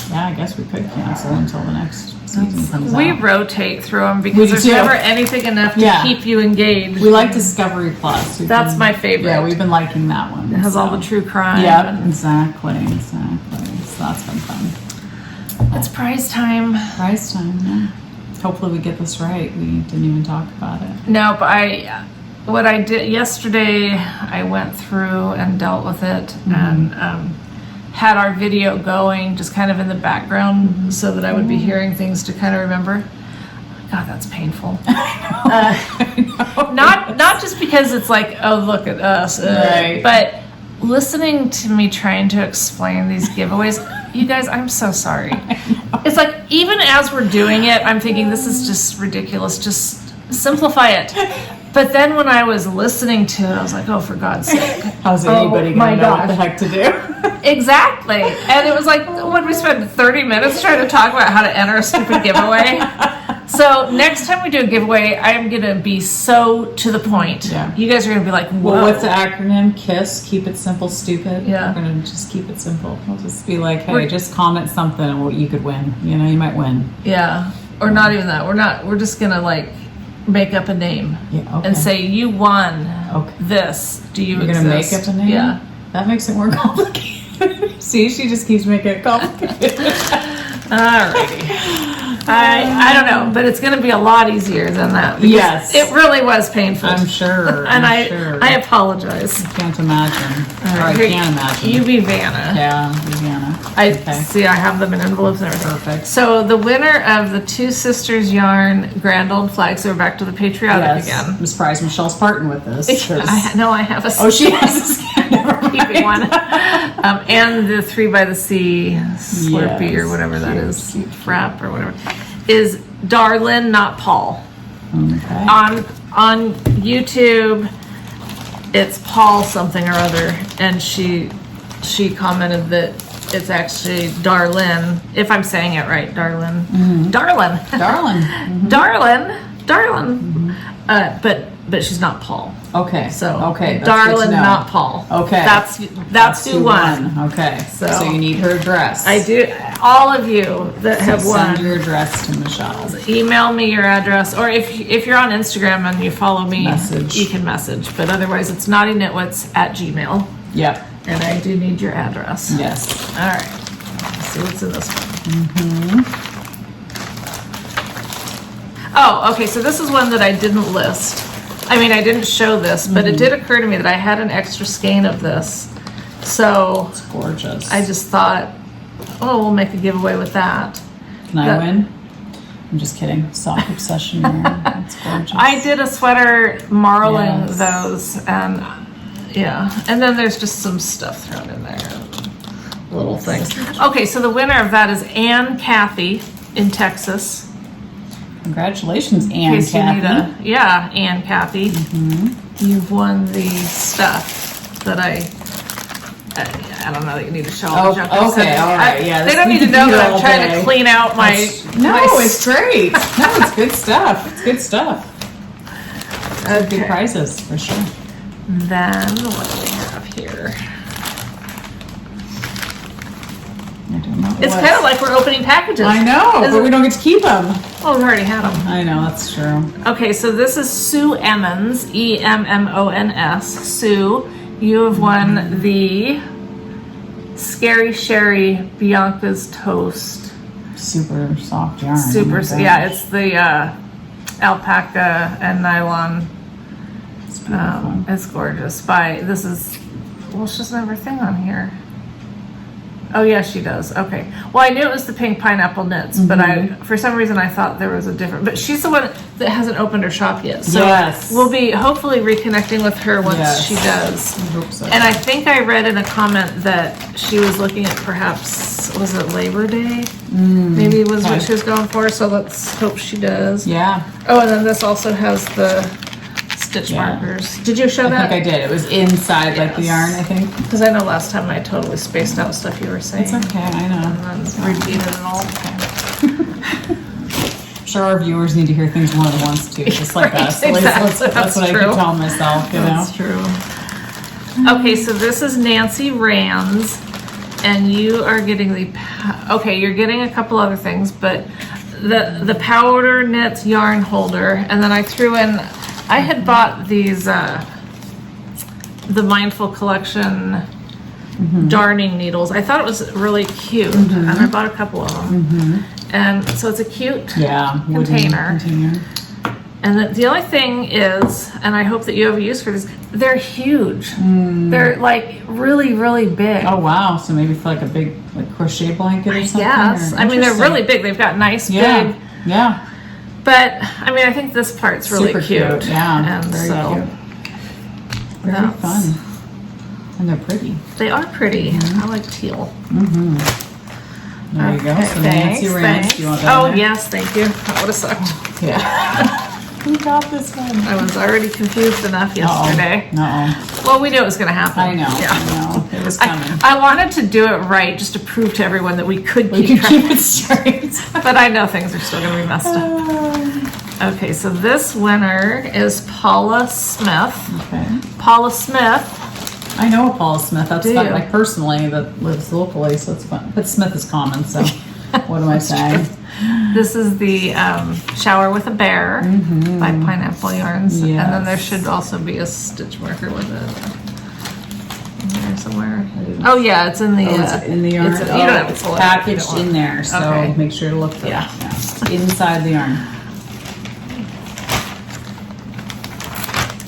B: yeah, I guess we could cancel until the next season comes
A: We
B: out.
A: rotate through them
B: We
A: because
B: do
A: there's
B: too.
A: never anything enough to
B: Yeah.
A: keep you engaged.
B: We like Discovery Plus.
A: That's my favorite.
B: Yeah, we've been liking that one.
A: It has all
B: so.
A: the true crime.
B: Yep,
A: and
B: exactly. So that's been fun.
A: It's prize time.
B: Prize time, yeah. Hopefully we get this right. We didn't even talk about it.
A: No, but what I did yesterday, I went through and dealt with it and had our video going just kind of in the background so that I would be hearing things to kind of remember. God, that's painful. Not just because it's like, oh, look at us,
B: Right.
A: but listening to me trying to explain these giveaways, you guys, I'm so sorry. It's like, even as we're doing it, I'm thinking this is just ridiculous. Just simplify it. But then when I was listening to it, I was like, oh, for God's sake.
B: How's anybody going to know what the heck to do?
A: Exactly. And it was like, when we spent 30 minutes trying to talk about how to enter a stupid giveaway. So next time we do a giveaway, I am going to be so to the point.
B: Yeah.
A: You guys are going to be like, whoa.
B: Well, what's the acronym? KISS, keep it simple, stupid.
A: Yeah.
B: We're going to just keep it simple. We'll just be like, hey, just comment something and you could win. You know, you might win.
A: Yeah. Or not even that. We're just going to like make up a name and say, you won this. Do you
B: You're
A: exist?
B: going to make up a name?
A: Yeah.
B: That makes it more complicated. See, she just keeps making it complicated.
A: Alrighty. I don't know, but it's going to be a lot easier than that.
B: Yes.
A: It really was painful.
B: I'm sure.
A: And
B: sure.
A: I apologize.
B: I can't imagine.
A: Right,
B: I can't imagine.
A: You be Vanna.
B: Yeah, you Vanna.
A: See, I have them in envelopes and everything.
B: Perfect.
A: So the winner of the Two Sisters Yarn Grand Old Flag, so we're back to the patriotic again.
B: I'm surprised Michelle's parting with this.
A: I have a
B: she has a scan.
A: keeping one. And the 3 by the Sea Slurpee or whatever that is, Frap or whatever, is Darlin, not Paul.
B: Okay.
A: On YouTube, it's Paul something or other, and she commented that it's actually Darlin, if I'm saying it right, Darlin. Mm-hmm. Darlin. Mm-hmm. Darlin. Mm-hmm. But she's not Paul.
B: Okay.
A: So
B: that's
A: Darlin, not Paul.
B: Okay.
A: That's who won.
B: Okay. So you need her address.
A: I do. All of you that have won,
B: send your address to Michelle.
A: Email me your address, or if you're on Instagram and you follow me, you can message. But otherwise, it's knottyknitwits@gmail.
B: Yep.
A: And I do need your address.
B: Yes.
A: All right. Let's see what's in this one.
B: Mm-hmm.
A: Oh, okay. So this is one that I didn't list. I mean, I didn't show this, but it did occur to me that I had an extra skein of this. So
B: it's gorgeous.
A: I just thought, we'll make a giveaway with that.
B: Can I win? I'm just kidding. Sock obsession. That's gorgeous.
A: I did a sweater marling those, and and then there's just some stuff thrown in there, little things. Okay, so the winner of that is Ann Kathy in Texas.
B: Congratulations, Ann Kathy.
A: Ann Kathy. Mm-hmm. You've won the stuff that I don't know that you need to show all the junk.
B: Okay, all right.
A: They don't need to know that I'm trying to clean out my...
B: it's great. No, it's good stuff. It's good stuff.
A: Okay.
B: Good prizes, for sure.
A: Then, what do we have here?
B: I don't know.
A: It's kind of like we're opening packages.
B: I know, but we don't get to keep them.
A: Oh, we've already had them.
B: I know, that's true.
A: Okay, so this is Sue Emmons, Emmons. Sue, you have won the Scary Sherry Bianca's Toast.
B: Super soft yarn.
A: It's the alpaca and nylon.
B: It's beautiful.
A: It's gorgeous. She doesn't have her thing on here. Oh, yeah, she does. Okay. Well, I knew it was the pink pineapple knits, but for some reason I thought there was a different. But she's the one that hasn't opened her shop yet. So we'll be hopefully reconnecting with her once she does.
B: I hope so.
A: And I think I read in a comment that she was looking at perhaps, was it Labor Day? Maybe was what she was going for. So let's hope she does.
B: Yeah.
A: Oh, and then this also has the stitch markers. Did you show that?
B: I think I did. It was inside the yarn, I think.
A: Because I know last time I totally spaced out stuff you were saying.
B: It's okay, I know.
A: And then repeated it all.
B: I'm sure our viewers need to hear things more than once too, just like us.
A: Exactly.
B: That's what I keep telling myself,
A: That's true. Okay, so this is Nancy Rands, and you are getting you're getting a couple other things, but the powder knits yarn holder, and then I threw in, I had bought these, the Mindful Collection darning needles. I thought it was really cute, and I bought a couple of them. And so it's a cute container. And the only thing is, and I hope that you have a use for this, they're huge. They're like really, really big.
B: Oh, wow. So maybe for like a big crochet blanket or something?
A: Yes. I mean, they're really big. They've got nice big.
B: Yeah.
A: But, I mean, I think this part's really
B: super
A: cute.
B: Yeah.
A: And
B: very
A: so
B: cute. Very fun. And they're pretty.
A: They are pretty. I like teal.
B: There you go. So Nancy Rance, do you want that
A: Oh,
B: in there?
A: yes, thank you. That would have sucked.
B: Yeah. Who got this one?
A: I was already confused enough yesterday. Well, we knew it was going to happen.
B: I know.
A: Yeah.
B: I know. It was coming.
A: I wanted to do it right just to prove to everyone that we could
B: We
A: keep
B: can
A: track.
B: keep it straight.
A: But I know things are still going to be messed up. Okay, so this winner is Paula Smith.
B: Okay.
A: Paula Smith.
B: I know a Paula Smith. That's
A: Do
B: fun.
A: you?
B: Like personally, that lives locally, so it's fun. But Smith is common, so what am I saying?
A: This is the Shower with a Bear by Pineapple Yarns. And then there
B: Yes.
A: should also be a stitch marker with it. In there somewhere. Oh yeah, it's in the
B: It's in the yarn.
A: you don't have to
B: It's
A: pull it out if you
B: packaged
A: don't want.
B: in there, so
A: Okay.
B: make sure to look for
A: Yeah.
B: it. Yeah. Inside the yarn.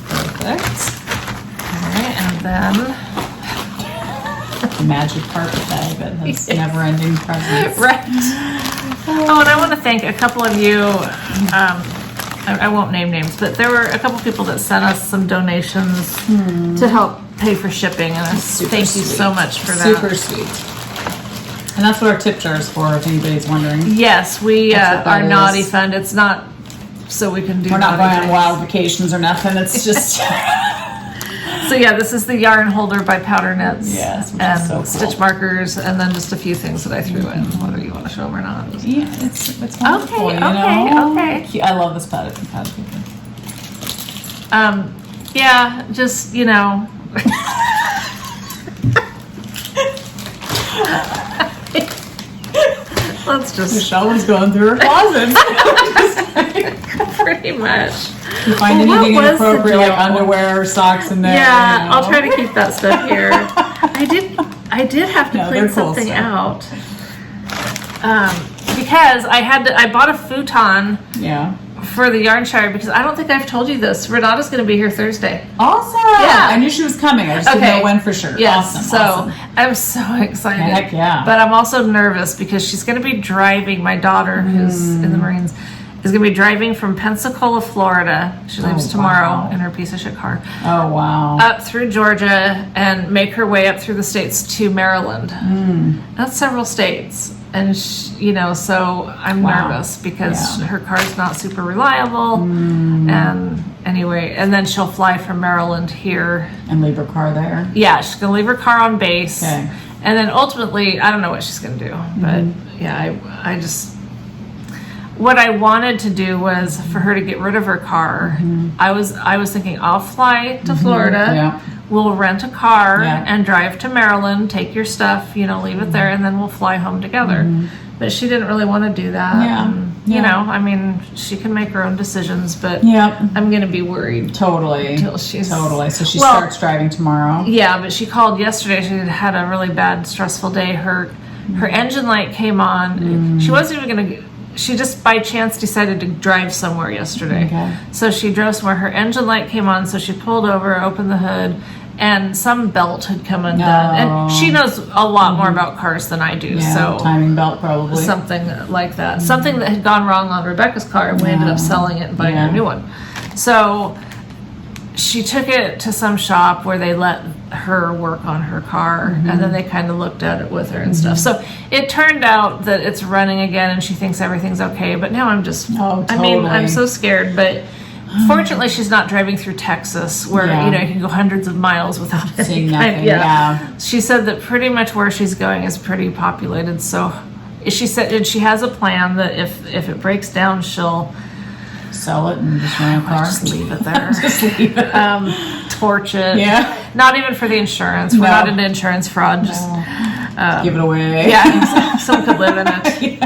B: Perfect.
A: Alright, and then
B: The magic carpet bag that has never-ending presents.
A: right. Oh, and I want to thank a couple of you. I won't name names, but there were a couple people that sent us some donations to help pay for shipping, and I
B: Super
A: thank you
B: sweet.
A: so much for that.
B: Super sweet. And that's what our tip jar is for, if anybody's wondering.
A: Yes, we
B: That's what
A: our
B: that
A: Knotty
B: is.
A: Fund. It's not so we can do.
B: We're not
A: naughty
B: going on
A: things.
B: wild vacations or nothing. It's just
A: So yeah, this is the yarn holder by Powder Knits.
B: Yes, which is
A: and
B: so cool.
A: stitch markers, and then just a few things that I threw in, whether you want to show them or not.
B: yeah, it's wonderful.
A: Okay,
B: you know?
A: okay.
B: I love this pattern paper.
A: Yeah, just let's just
B: Michelle was going through her closet.
A: pretty much.
B: You find
A: Well, what
B: anything
A: was the
B: inappropriate like
A: deal?
B: underwear or socks in there?
A: Yeah,
B: you know?
A: I'll try to keep that stuff here. I did have to
B: No,
A: clean
B: they're cool
A: something
B: stuff.
A: out. Because I bought a futon
B: Yeah.
A: for the yarn shire because I don't think I've told you this. Renata's going to be here Thursday.
B: Awesome.
A: Yeah.
B: I knew she was coming. I just didn't know when for sure.
A: Yes.
B: Awesome.
A: So
B: awesome.
A: I'm so excited.
B: Heck yeah.
A: But I'm also nervous because she's going to be driving. My daughter, who's in the Marines, is going to be driving from Pensacola, Florida. She leaves tomorrow
B: wow.
A: in her piece of shit car.
B: Oh wow.
A: Up through Georgia and make her way up through the states to Maryland. That's several states. And, so I'm
B: Wow.
A: nervous because
B: Yeah.
A: her car's not super reliable. And anyway, and then she'll fly from Maryland here.
B: And leave her car there.
A: Yeah, she's going to leave her car on base.
B: Okay.
A: And then ultimately, I don't know what she's going to do. But yeah, I just, what I wanted to do was for her to get rid of her car. I was thinking I'll fly to Florida.
B: Yeah.
A: We'll rent a car
B: Yeah.
A: and drive to Maryland, take your stuff, leave it there, and then we'll fly home together. But she didn't really want to do that.
B: Yeah.
A: And, I mean, she can make her own decisions, but
B: Yep.
A: I'm going to be worried.
B: Totally.
A: Till she's-
B: Totally. So she
A: Well-
B: starts driving tomorrow.
A: Yeah, but she called yesterday. She had a really bad, stressful day. Her engine light came on. She wasn't even going to. She just by chance decided to drive somewhere yesterday.
B: Okay.
A: So she drove somewhere. Her engine light came on, so she pulled over, opened the hood, and some belt had come undone. And she knows a lot more about cars than I do.
B: Yeah.
A: So
B: Timing belt probably.
A: something like that. Something that had gone wrong on Rebecca's car, and we ended up selling it and buying her a new one. So she took it to some shop where they let her work on her car, and then they kind of looked at it with her and stuff. So it turned out that it's running again, and she thinks everything's okay. But now I'm just,
B: Oh,
A: I mean, I'm
B: totally.
A: so scared. But fortunately, she's not driving through Texas, where
B: Yeah.
A: you can go hundreds of miles without
B: Seeing
A: any kind-
B: nothing. Yeah.
A: She said that pretty much where she's going is pretty populated. So she said, and she has a plan that if it breaks down, she'll
B: Sell it and just rent a car.
A: just leave it there.
B: Just leave it.
A: Torch it.
B: Yeah.
A: Not even for the insurance. We're
B: No.
A: not into insurance fraud. Just
B: Give it away.
A: yeah, someone could live in it.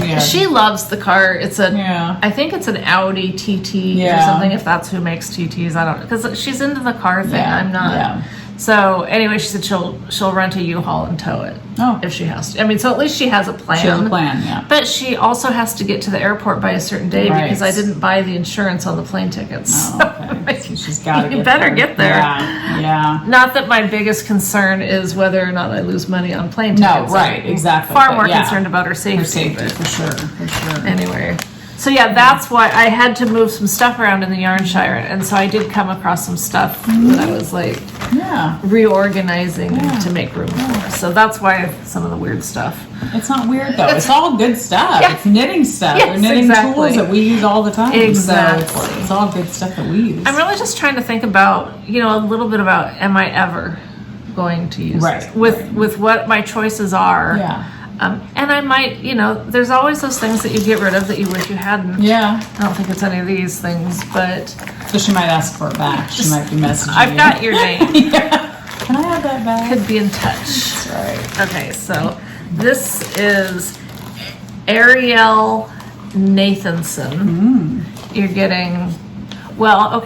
B: Yeah.
A: She loves the car. It's a,
B: Yeah.
A: I think it's an Audi TT or
B: Yeah.
A: something. If that's who makes TTs, I don't, because she's into the car thing.
B: Yeah,
A: I'm not.
B: yeah.
A: So anyway, she said she'll rent a U-Haul and tow it
B: Oh.
A: if she has to. I mean, so at least she has a plan.
B: She has a plan, yeah.
A: But she also has to get to the airport by a certain day
B: Right.
A: because I didn't buy the insurance on the plane tickets.
B: Oh, okay. So she's got to
A: You
B: get
A: better
B: there.
A: get there.
B: Yeah. Yeah.
A: Not that my biggest concern is whether or not I lose money on plane
B: No,
A: tickets.
B: right,
A: I'm
B: exactly,
A: Far
B: but
A: more
B: yeah.
A: concerned about her safety.
B: For safety,
A: but
B: for sure. For sure.
A: anyway, So yeah, that's why I had to move some stuff around in the yarn shire, and so I did come across some stuff that I was like reorganizing to make room for. So that's why some of the weird stuff.
B: It's not weird though. It's all good stuff.
A: Yeah.
B: It's knitting stuff.
A: Yes,
B: They're knitting
A: exactly.
B: tools that we use all the time.
A: Exactly.
B: So it's all good stuff that we use.
A: I'm really just trying to think about, a little bit about, am I ever going to use this? With what my choices are.
B: Yeah.
A: And I might, there's always those things that you get rid of that you wish you hadn't.
B: Yeah.
A: I don't think it's any of these things, but.
B: So she might ask for it back. She might be messaging
A: I've got your name.
B: Yeah. Can I have that back?
A: Could be in touch.
B: That's right.
A: Okay, so this is Ariel Nathanson. You're getting,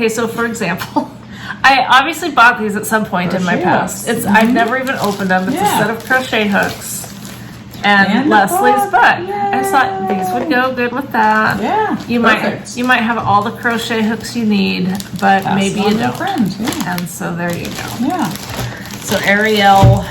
A: so for example, I obviously bought these at some point in my past. I've never even opened them. It's a set of crochet hooks. And Leslie's book. I just thought these would go good with that.
B: Yeah,
A: you might have all the crochet hooks you need, but maybe you don't. And so there you go.
B: Yeah.
A: So Ariel,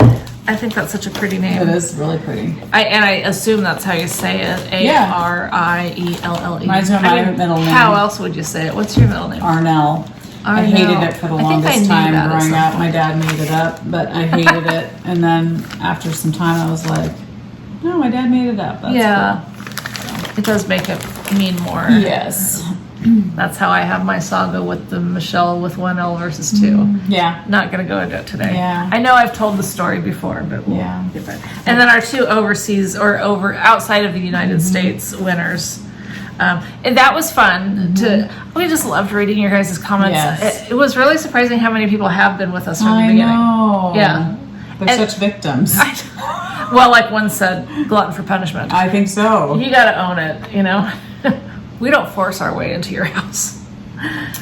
A: I think that's such a pretty name.
B: It is really pretty.
A: I assume that's how you say it. Arielle.
B: Mine's my middle name.
A: How else would you say it? What's your middle name?
B: Arnell. I hated it for the longest time growing up. My dad made it up, but I hated it. And then after some time, I was like, no, my dad made it up. That's
A: cool. It does make it mean more.
B: Yes.
A: That's how I have my saga with the Michelle with 1 L versus 2.
B: Yeah.
A: Not going to go into it today.
B: Yeah.
A: I know I've told the story before, but we'll get back. And then our 2 overseas or outside of the United States winners. And that was fun we just loved reading your guys' comments.
B: Yes.
A: It was really surprising how many people have been with us from the beginning.
B: Know.
A: Yeah.
B: They're such victims.
A: Well, like one said, glutton for punishment.
B: I think so.
A: You got to own it, We don't force our way into your house.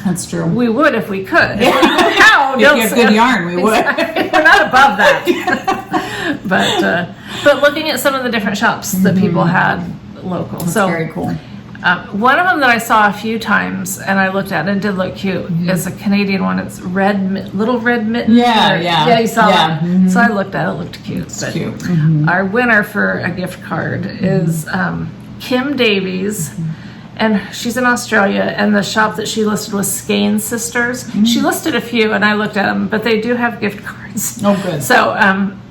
B: That's true.
A: We would if we could. If we knew how.
B: If you have good yarn, we would.
A: We're not above that. But looking at some of the different shops that people had local.
B: That's very cool.
A: One of them that I saw a few times and I looked at and it did look cute is a Canadian one. It's Little Red Mitten. Yeah, you saw that. So I looked at it. It looked cute.
B: It's cute.
A: Our winner for a gift card is Kim Davies. And she's in Australia, and the shop that she listed was Skane Sisters. She listed a few, and I looked at them, but they do have gift cards.
B: Oh, good.
A: So,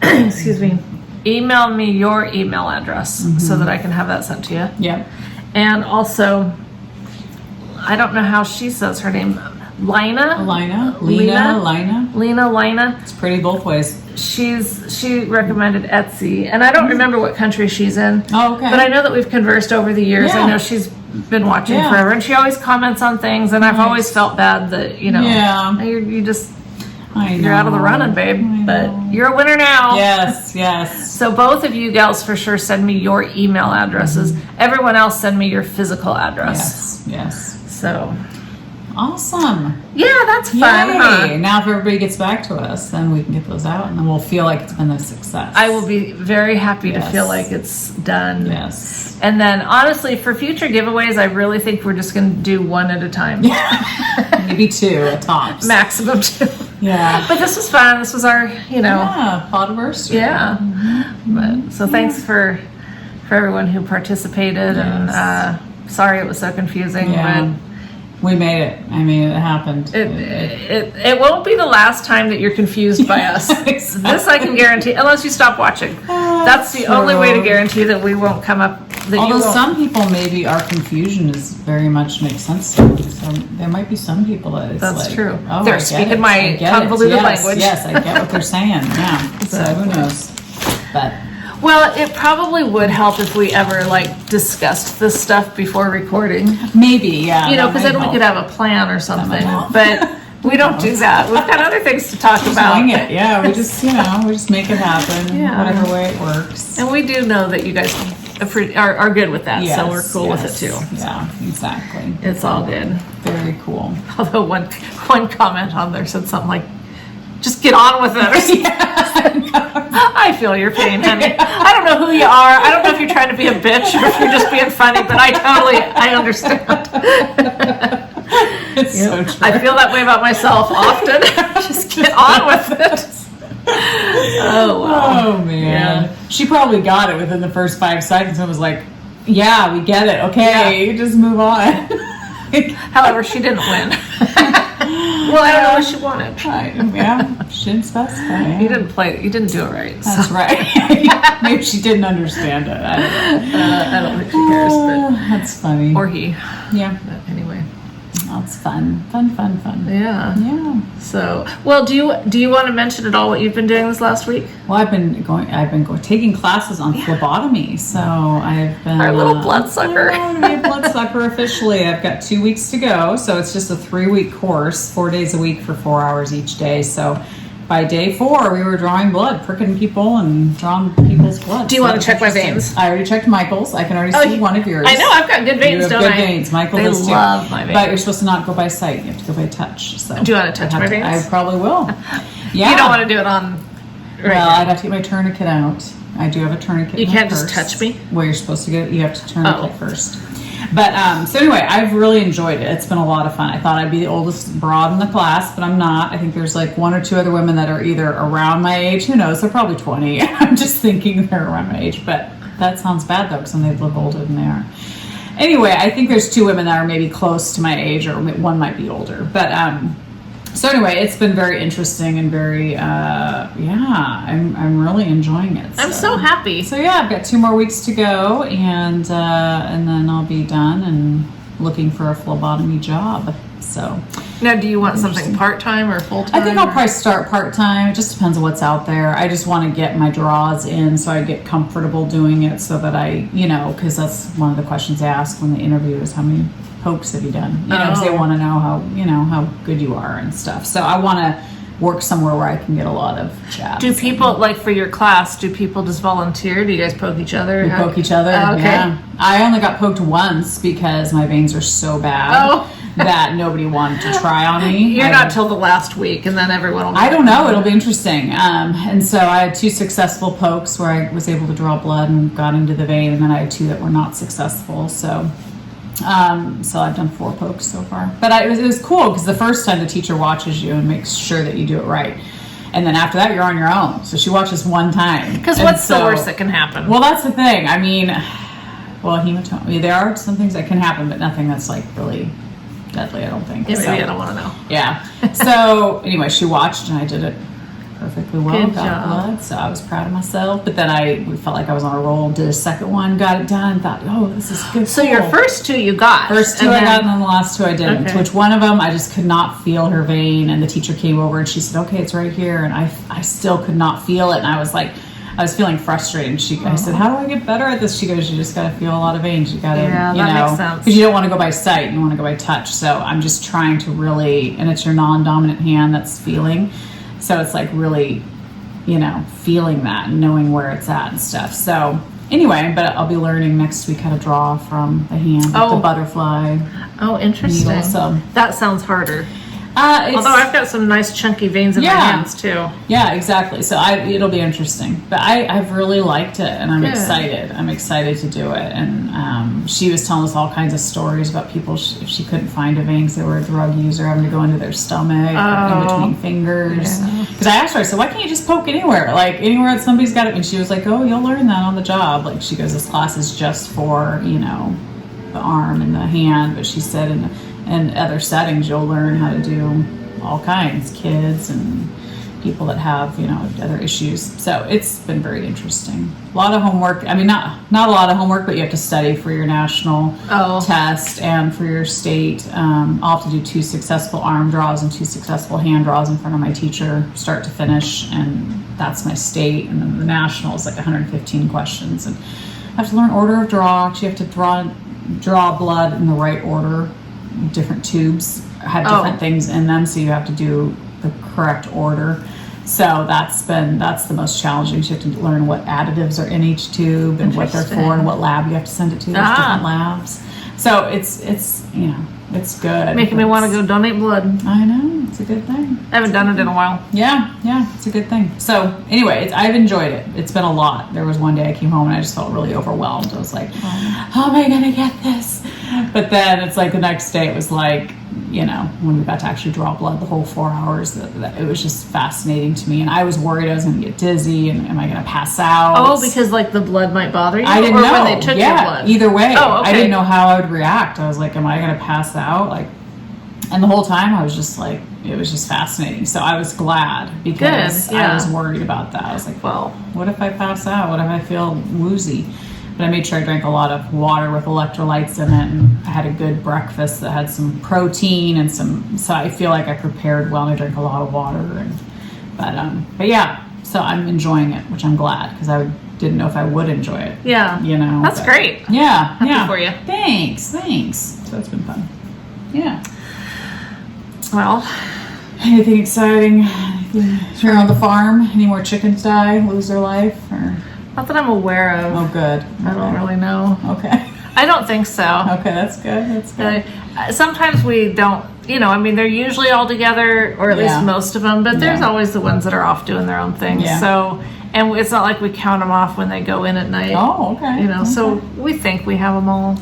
A: excuse me, email me your email address so that I can have that sent to you.
B: Yeah.
A: And also, I don't know how she says her name. Lena.
B: It's pretty both ways.
A: She recommended Etsy, and I don't remember what country she's in.
B: Oh, okay.
A: But I know that we've conversed over the years.
B: Yeah.
A: I know she's been watching forever, and she always comments on things, and I've always felt bad that you just you're out of the running, babe. But you're a winner now.
B: Yes.
A: So both of you gals for sure send me your email addresses. Everyone else send me your physical address.
B: Yes.
A: So.
B: Awesome.
A: Yeah, that's fun. Huh?
B: Now if everybody gets back to us, then we can get those out and then we'll feel like it's been a success.
A: I will be very happy to feel like it's done.
B: Yes.
A: And then honestly, for future giveaways, I really think we're just going to do one at a time.
B: Maybe 2 at tops.
A: Maximum 2.
B: Yeah.
A: But this was fun. This was our,
B: podiversary.
A: Yeah. But so thanks for everyone who participated and sorry it was so confusing, but
B: we made it. I mean, it happened.
A: It won't be the last time that you're confused by us.
B: Exactly.
A: This I can guarantee, unless you stop watching. That's the only way to guarantee that we won't come up.
B: Although some people maybe our confusion is very much makes sense to them. So there might be some people that it's
A: That's
B: like,
A: true.
B: Oh,
A: They're speaking my convoluted language.
B: Yes, I get what they're saying. Yeah. So who knows? But.
A: Well, it probably would help if we ever discussed this stuff before recording.
B: Maybe, yeah.
A: Because then we could have a plan or something. But we don't do that. We've got other things to talk about.
B: Wing it. Yeah, we just make it happen. Whatever way it works.
A: And we do know that you guys are good with that, so we're cool with it too.
B: Yeah, exactly.
A: It's all good.
B: Very cool.
A: Although one comment on there said something like, just get on with it. I feel your pain, honey. I don't know who you are. I don't know if you're trying to be a bitch or if you're just being funny, but I understand.
B: It's so true.
A: I feel that way about myself often. Just get on with it. Oh, wow.
B: Oh, man. Yeah. She probably got it within the first 5 seconds and was like, Yeah, we get it. Okay, just move on.
A: However, she didn't win. Well, I don't know what she wanted.
B: Yeah, she didn't specify. Yeah.
A: You didn't do it right. So.
B: That's right. Maybe she didn't understand it.
A: I don't think she cares. But,
B: that's funny.
A: or he.
B: Yeah.
A: But anyway.
B: That's fun. Fun.
A: Yeah.
B: Yeah.
A: So, well, do you want to mention at all what you've been doing this last week?
B: Well, I've been taking classes on phlebotomy. So I've been
A: our little bloodsucker.
B: I'm gonna be a bloodsucker officially. I've got 2 weeks to go. So it's just a 3-week course, 4 days a week for 4 hours each day. So by day 4, we were drawing blood, pricking people and drawing people's blood.
A: Do you want to check my veins?
B: I already checked Michael's. I can already see one of yours.
A: I know, I've got good veins,
B: you have good veins. Michael does too.
A: They love my veins.
B: But you're supposed to not go by sight. You have to go by touch. So
A: do you want to touch my veins?
B: I probably will. Yeah.
A: You don't want to do it on
B: I'd have to get my tourniquet out. I do have a tourniquet.
A: You can't just touch me?
B: Well, you're supposed to you have to tourniquet first. But so anyway, I've really enjoyed it. It's been a lot of fun. I thought I'd be the oldest broad in the class, but I'm not. I think there's like 1 or 2 other women that are either around my age. Who knows? They're probably 20. I'm just thinking they're around my age, but that sounds bad though, because then they look older than they are. Anyway, I think there's 2 women that are maybe close to my age, or one might be older. But so anyway, it's been very interesting and very I'm really enjoying it.
A: I'm so happy.
B: So yeah, I've got 2 more weeks to go, and then I'll be done and looking for a phlebotomy job. So
A: now, do you want something part-time or full-time?
B: I think I'll probably start part-time. It just depends on what's out there. I just want to get my draws in so I get comfortable doing it, so that I, because that's one of the questions they ask when they interview is how many pokes have you done? Because they want to know how good you are and stuff. So I want to work somewhere where I can get a lot of jabs.
A: Do people, like for your class, do people just volunteer? Do you guys poke each other?
B: We poke each other,
A: okay.
B: Yeah. I only got poked once because my veins are so bad that nobody wanted to try on me.
A: You're not till the last week, and then everyone will...
B: I don't know. It'll be interesting. And so I had 2 successful pokes where I was able to draw blood and got into the vein, and then I had 2 that were not successful. So I've done 4 pokes so far. But it was cool because the first time the teacher watches you and makes sure that you do it right. And then after that, you're on your own. So she watches 1 time.
A: Because what's the worst that can happen?
B: Well, that's the thing. I mean, hematoma. There are some things that can happen, but nothing that's like really deadly, I don't think.
A: Yeah, maybe I don't want to know.
B: Yeah. So anyway, she watched and I did it perfectly well.
A: Good
B: got
A: job.
B: blood, so I was proud of myself. But then we felt like I was on a roll. Did a second one, got it done, and thought, this is good.
A: So your first 2 you got.
B: First 2 I got, and then the last 2 I didn't.
A: Okay.
B: Which one of them I just could not feel her vein, and the teacher came over and she said, "Okay, it's right here," and I still could not feel it, and I was feeling frustrated. I said, "How do I get better at this?" She goes, "You just got to feel a lot of veins. You got to,
A: that makes sense.
B: because you don't want to go by sight. You want to go by touch." So I'm just trying to really, and it's your non-dominant hand that's feeling. So it's like really, feeling that and knowing where it's at and stuff. So anyway, but I'll be learning next week how to draw from the hand, the butterfly.
A: Oh, interesting.
B: Needle, so.
A: That sounds harder. Although I've got some nice chunky veins in my hands too.
B: Yeah, exactly. So it'll be interesting. But I've really liked it, and I'm excited. I'm excited to do it. And she was telling us all kinds of stories about people, if she couldn't find a vein, they were a drug user, having to go into their stomach or in between fingers. Because I asked her, I said, why can't you just poke anywhere? Like anywhere that somebody's got it. And she was like, oh, you'll learn that on the job. Like she goes, this class is just for, the arm and the hand. But she said in other settings, you'll learn how to do all kinds, kids and people that have, other issues. So it's been very interesting. A lot of homework. I mean, not a lot of homework, but you have to study for your national test and for your state. I'll have to do 2 successful arm draws and 2 successful hand draws in front of my teacher, start to finish, and that's my state. And then the national is like 115 questions. And I have to learn order of draw. Actually, you have to draw blood in the right order. Different tubes have different things in them, so you have to do the correct order. So that's the most challenging. You have to learn what additives are in each tube and what they're for and what lab you have to send it to. There's different labs. So it's good.
A: Making me want to go donate blood.
B: I know, it's a good thing.
A: I haven't done it in a while.
B: Yeah, it's a good thing. So anyway, I've enjoyed it. It's been a lot. There was one day I came home and I just felt really overwhelmed. I was like, how am I going to get this But then it's like the next day it was like, you know, when we got to actually draw blood the whole 4 hours, it was just fascinating to me. And I was worried I was going to get dizzy and am I going to pass out?
A: Oh, because like the blood might bother you?
B: I didn't know.
A: When they took your blood?
B: Either way.
A: Oh, okay.
B: I didn't know how I would react. I was like, am I going to pass out? Like, and the whole time I was just like, it was just fascinating. So I was glad because I was worried about that. I was like, well, what if I pass out? What if I feel woozy? But I made sure I drank a lot of water with electrolytes in it, and I had a good breakfast that had some protein and so I feel like I prepared well, and I drank a lot of water. But yeah, so I'm enjoying it, which I'm glad, because I didn't know if I would enjoy it.
A: Yeah.
B: You know.
A: That's great.
B: Yeah.
A: Happy for you.
B: Thanks. So it's been fun. Yeah.
A: Well,
B: anything exciting? Here on the farm? Any more chickens die, lose their life? Or?
A: not that I'm aware of.
B: Oh, good.
A: I don't really know.
B: Okay.
A: I don't think so.
B: Okay, that's good.
A: Sometimes we don't, I mean, they're usually all together, or at least most of them, but there's always the ones that are off doing their own thing. Yeah. So, and it's not like we count them off when they go in at night.
B: Oh, okay.
A: So we think we have them all.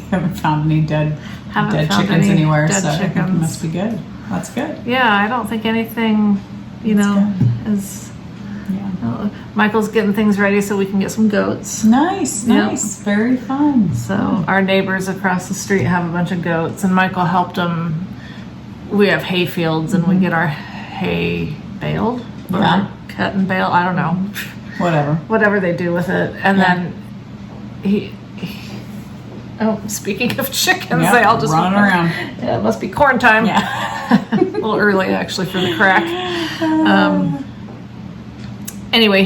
B: Haven't found any dead chickens anywhere, so I think it must be good. That's good.
A: Yeah, I don't think anything, is... Yeah. Michael's getting things ready so we can get some goats.
B: Nice. Very fun.
A: So our neighbors across the street have a bunch of goats, and Michael helped them. We have hay fields, and we get our hay baled or cut and bale. I don't know. Whatever they do with it. And then he speaking of chickens, they all just
B: running around.
A: Yeah, it must be corn time.
B: Yeah.
A: A little early actually for the crack. Anyway,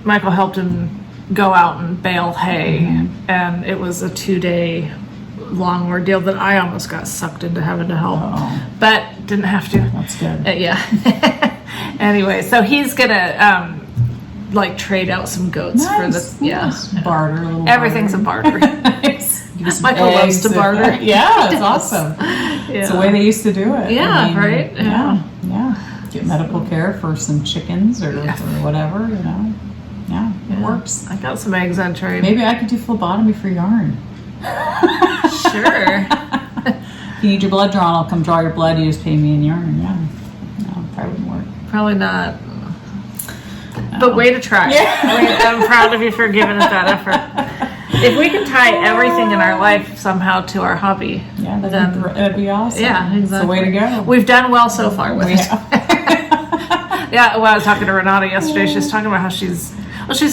A: Michael helped him go out and bale hay, and it was a 2-day long ordeal that I almost got sucked into having to help, but didn't have to.
B: That's good.
A: Yeah. Anyway, so he's gonna trade out some goats for the
B: barter.
A: Everything's a barter.
B: Nice.
A: Michael loves to barter.
B: Yeah, it's awesome. It's the way they used to do it.
A: Yeah, right?
B: Yeah. Get medical care for some chickens or whatever, Yeah, it works.
A: I got some eggs on trade.
B: Maybe I could do phlebotomy for yarn.
A: Sure.
B: If you need your blood drawn, I'll come draw your blood. You just pay me in yarn. Yeah. No, probably wouldn't work.
A: Probably not. But way to try. Yeah. I'm proud of you for giving it that effort. If we can tie everything in our life somehow to our hobby,
B: that'd be awesome.
A: Yeah, exactly.
B: It's the way to go.
A: We've done well so far with it. Yeah, well, I was talking to Renata yesterday. She was talking about how she's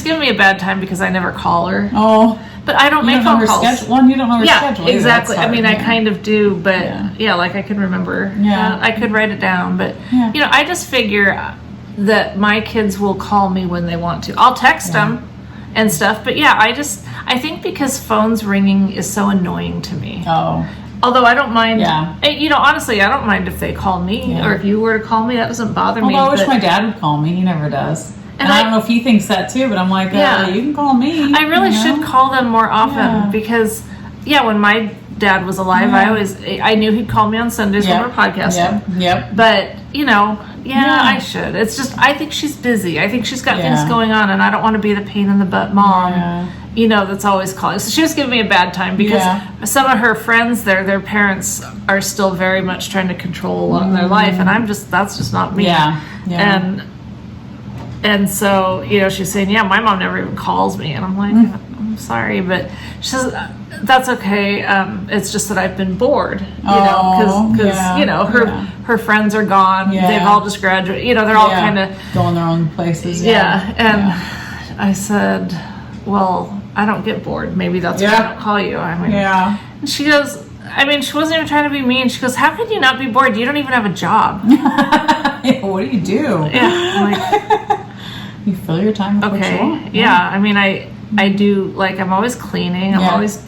A: giving me a bad time because I never call her.
B: Oh.
A: But I don't make phone calls.
B: Well, you don't know her schedule.
A: Yeah, exactly. I mean, I kind of do, but I can remember.
B: Yeah.
A: I could write it down, but I just figure that my kids will call me when they want to. I'll text them and stuff, but I think because phones ringing is so annoying to me.
B: Oh.
A: Although I don't mind, honestly, I don't mind if they call me or if you were to call me, that doesn't bother me.
B: I wish my dad would call me. He never does. And I don't know if he thinks that too, but I'm like, you can call me.
A: I really should call them more often because, when my dad was alive, I knew he'd call me on Sundays when we're podcasting.
B: Yep.
A: But, I should. It's just, I think she's busy. I think she's got things going on, and I don't want to be the pain in the butt mom. That's always calling. So she was giving me a bad time because some of her friends their parents are still very much trying to control their life, and that's just not me. And so, she's saying, my mom never even calls me, and I'm like, I'm sorry, but she says, that's okay. It's just that I've been bored, because her friends are gone. They've all just graduated. They're all kind of
B: going their own places.
A: I said, well, I don't get bored. Maybe that's why I don't call you. And she goes, she wasn't even trying to be mean. She goes, how could you not be bored? You don't even have a job.
B: What do you do?
A: I'm like,
B: you fill your time with what you want.
A: I do, I'm always cleaning.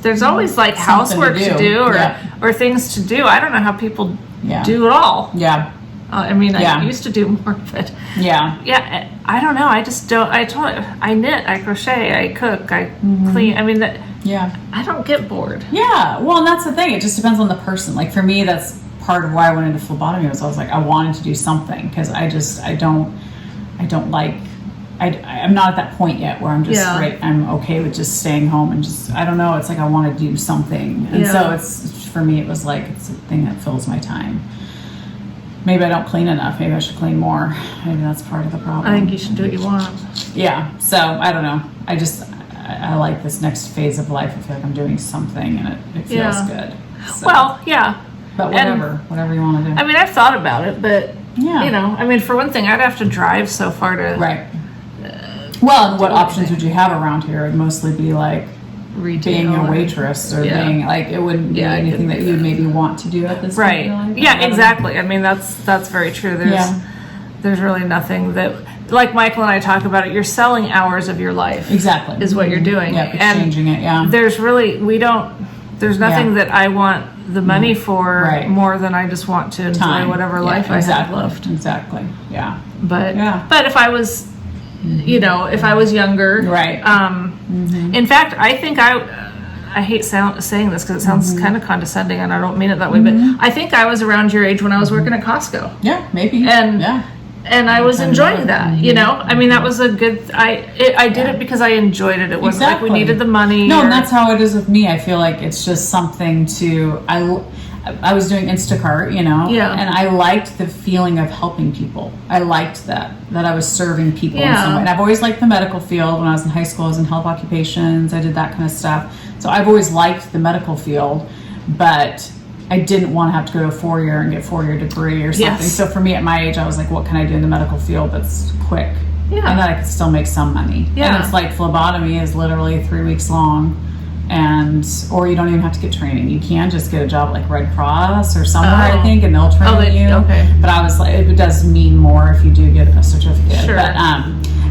A: There's always housework to do or things to do. I don't know how people do it all. I used to do more of it. I don't know. I just don't. I knit, I crochet, I cook, I clean. I don't get bored.
B: Well, and that's the thing. It just depends on the person. For me, that's part of why I went into phlebotomy. I was like, I wanted to do something because I don't like I'm not at that point yet where I'm just I'm okay with just staying home and just, I don't know, it's like I want to do something. And so it's, for me, it was like, it's a thing that fills my time. Maybe I don't clean enough. Maybe I should clean more. Maybe that's part of the problem.
A: I think you should do what you want.
B: Yeah. So I don't know. I like this next phase of life. I feel like I'm doing something and it feels good. So.
A: Well, yeah.
B: But whatever you want to do.
A: I mean, I've thought about it, but
B: yeah.
A: You know, I mean, for one thing, I'd have to drive so far to.
B: Right. Well, and what options would you have around here? It'd mostly be like
A: retail,
B: being a waitress or being like, it wouldn't be anything that you'd maybe want to do at this point in your life.
A: Yeah, exactly. I mean, that's very true. There's really nothing that, like Michael and I talk about it, you're selling hours of your life.
B: Exactly.
A: Is what you're doing.
B: Yeah, exchanging it,
A: There's nothing that I want the money for more than I just want to enjoy whatever life I have left.
B: Exactly. Yeah.
A: But if I was, you know, if I was younger,
B: right.
A: In fact, I think I hate saying this because it sounds kind of condescending, and I don't mean it that way. But I think I was around your age when I was working at Costco.
B: Yeah, maybe.
A: And I was enjoying that, you know. I mean, that was a good. I did it because I enjoyed it. It wasn't like we needed the money.
B: No, and that's how it is with me. I feel like it's just something to. I was doing Instacart, you know, and I liked the feeling of helping people. I liked that I was serving people in some way. And I've always liked the medical field. When I was in high school, I was in health occupations. I did that kind of stuff. So I've always liked the medical field, but I didn't want to have to go to a 4-year and get a 4-year degree or something. Yes. So for me at my age, I was like, what can I do in the medical field that's quick? Yeah. And that I could still make some money. Yeah. And it's like phlebotomy is literally 3 weeks long. Or you don't even have to get training. You can just get a job like Red Cross or somewhere, I think, and they'll train you. Okay. But I was like, it does mean more if you do get a certificate.
A: Sure.
B: But,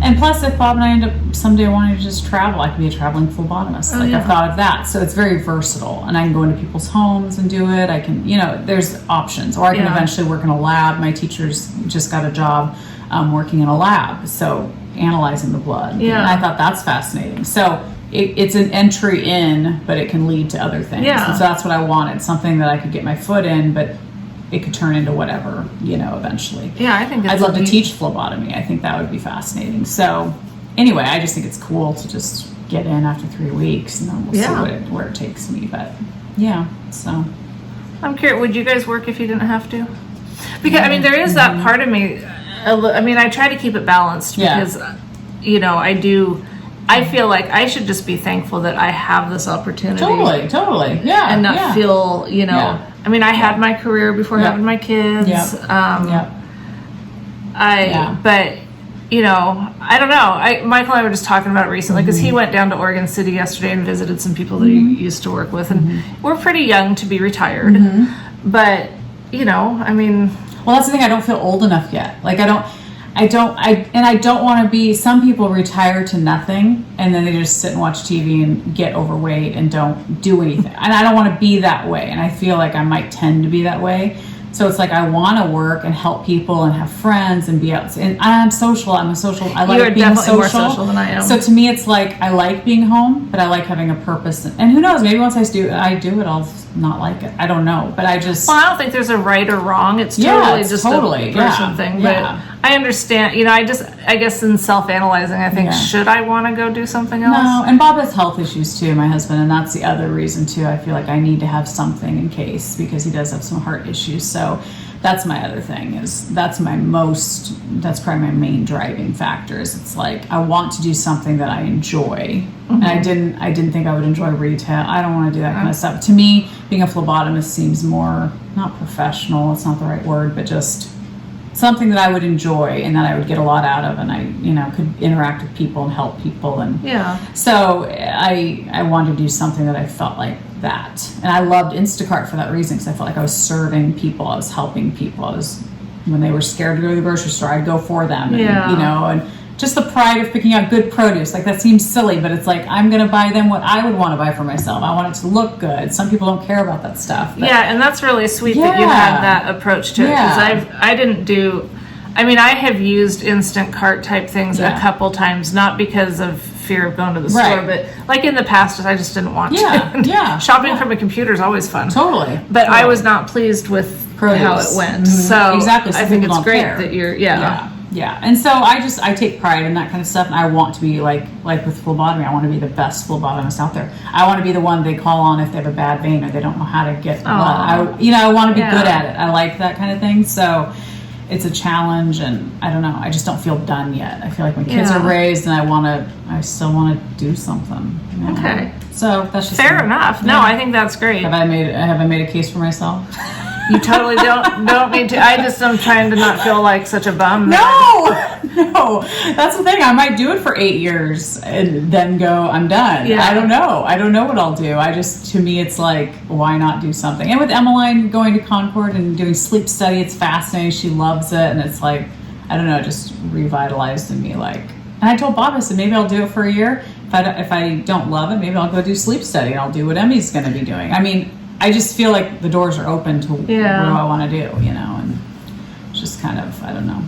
B: and plus, if Bob and I end up someday wanting to just travel, I could be a traveling phlebotomist. I've thought of that. So it's very versatile. And I can go into people's homes and do it. I can, you know, there's options. Or I can eventually work in a lab. My teacher's just got a job working in a lab. So analyzing the blood. Yeah. And I thought that's fascinating. So it's an entry in, but it can lead to other things. Yeah. And so that's what I wanted. Something that I could get my foot in, but it could turn into whatever, you know, eventually.
A: Yeah, I think
B: I'd love to teach phlebotomy. I think that would be fascinating. So anyway, I just think it's cool to just get in after 3 weeks and then we'll see where it takes me. But yeah, so.
A: I'm curious, would you guys work if you didn't have to? Because, I mean, there is that part of me, I mean, I try to keep it balanced because, you know, I feel like I should just be thankful that I have this opportunity.
B: Totally. Yeah.
A: And not feel, you know, I mean, I had my career before having my kids. But, you know, I don't know. Michael and I were just talking about it recently because he went down to Oregon City yesterday and visited some people that he used to work with. And we're pretty young to be retired. But, you know, I mean.
B: Well, that's the thing. I don't feel old enough yet. Like, I don't want to be, some people retire to nothing and then they just sit and watch TV and get overweight and don't do anything. And I don't want to be that way. And I feel like I might tend to be that way. So it's like I want to work and help people and have friends and be out. And I'm social. I like being social.
A: More social than I am.
B: So to me, it's like I like being home, but I like having a purpose. And who knows? Maybe once I do it, I'll not like it. I don't know. But I just.
A: Well, I don't think there's a right or wrong. It's totally just a person thing. But I understand. You know, I guess in self-analyzing, I think should I want to go do something else?
B: No. And Bob has health issues too, my husband, and that's the other reason too. I feel like I need to have something in case because he does have some heart issues. So that's my other thing that's probably my main driving factor is it's like I want to do something that I enjoy. And I didn't think I would enjoy retail. I don't want to do that kind of stuff. To me, being a phlebotomist seems more not professional, it's not the right word, but just something that I would enjoy and that I would get a lot out of, and I, you know, could interact with people and help people, and so I wanted to do something that I felt like that, and I loved Instacart for that reason because I felt like I was serving people, I was helping people, when they were scared to go to the grocery store, I'd go for them, and, you know, and just the pride of picking out good produce. Like that seems silly, but it's like I'm going to buy them what I would want to buy for myself. I want it to look good. Some people don't care about that stuff. But
A: and that's really sweet that you had that approach to it because I didn't do. I mean, I have used instant cart type things a couple times, not because of fear of going to the store, but like in the past, I just didn't want to. Shopping from a computer is always fun.
B: Totally.
A: But I was not pleased with how it went. So
B: exactly.
A: I think it's great that you're
B: Yeah. And so I take pride in that kind of stuff, and I want to be like with phlebotomy, I want to be the best phlebotomist out there. I want to be the one they call on if they have a bad vein or they don't know how to get blood. I want to be good at it. I like that kind of thing. So it's a challenge, and I don't know. I just don't feel done yet. I feel like when kids are raised, and I still want to do something. You know? Okay. So that's just
A: fair enough. No, I think that's great.
B: Have I made a case for myself?
A: You totally don't need to. I just am trying to not feel like such a bum.
B: No, that's the thing. I might do it for 8 years and then go, I'm done. Yeah. I don't know what I'll do. To me, it's like, why not do something? And with Emmeline going to Concord and doing sleep study, it's fascinating. She loves it. And it's like, I don't know, it just revitalized in me. Like, and I told Bob, I said, maybe I'll do it for a year. If I don't love it, maybe I'll go do sleep study and I'll do what Emmy's going to be doing. I mean, I just feel like the doors are open to what do I want to do, and it's just kind of, I don't know.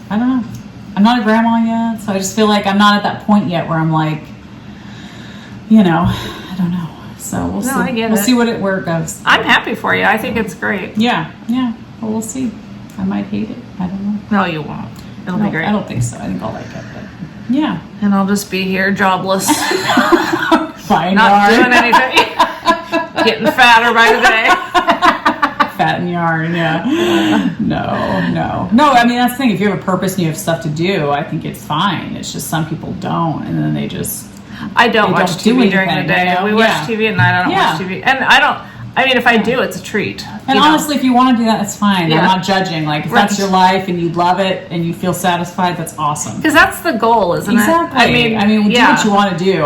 B: I'm not a grandma yet, so I just feel like I'm not at that point yet where I'm like, I don't know. So we'll see.
A: I get
B: we'll see where it goes.
A: I'm happy for you. I think it's great.
B: Yeah. Well, we'll see. I might hate it. I don't know.
A: No, you won't. It'll be great.
B: I don't think so. I think I'll like it, but yeah.
A: And I'll just be here jobless.
B: Fine.
A: Not doing anything. Getting fatter by the day.
B: Fat and yarn, yeah. No. I mean, that's the thing. If you have a purpose and you have stuff to do, I think it's fine. It's just some people don't, and then they just.
A: I don't watch TV during the day. We watch TV at night. I don't watch TV, and I don't. I mean, if I do, it's a treat.
B: And honestly, if you want to do that, it's fine. Yeah. I'm not judging. Like, if that's your life and you love it and you feel satisfied, that's awesome.
A: Because that's the goal, isn't it?
B: Exactly. I mean, do what you want to do.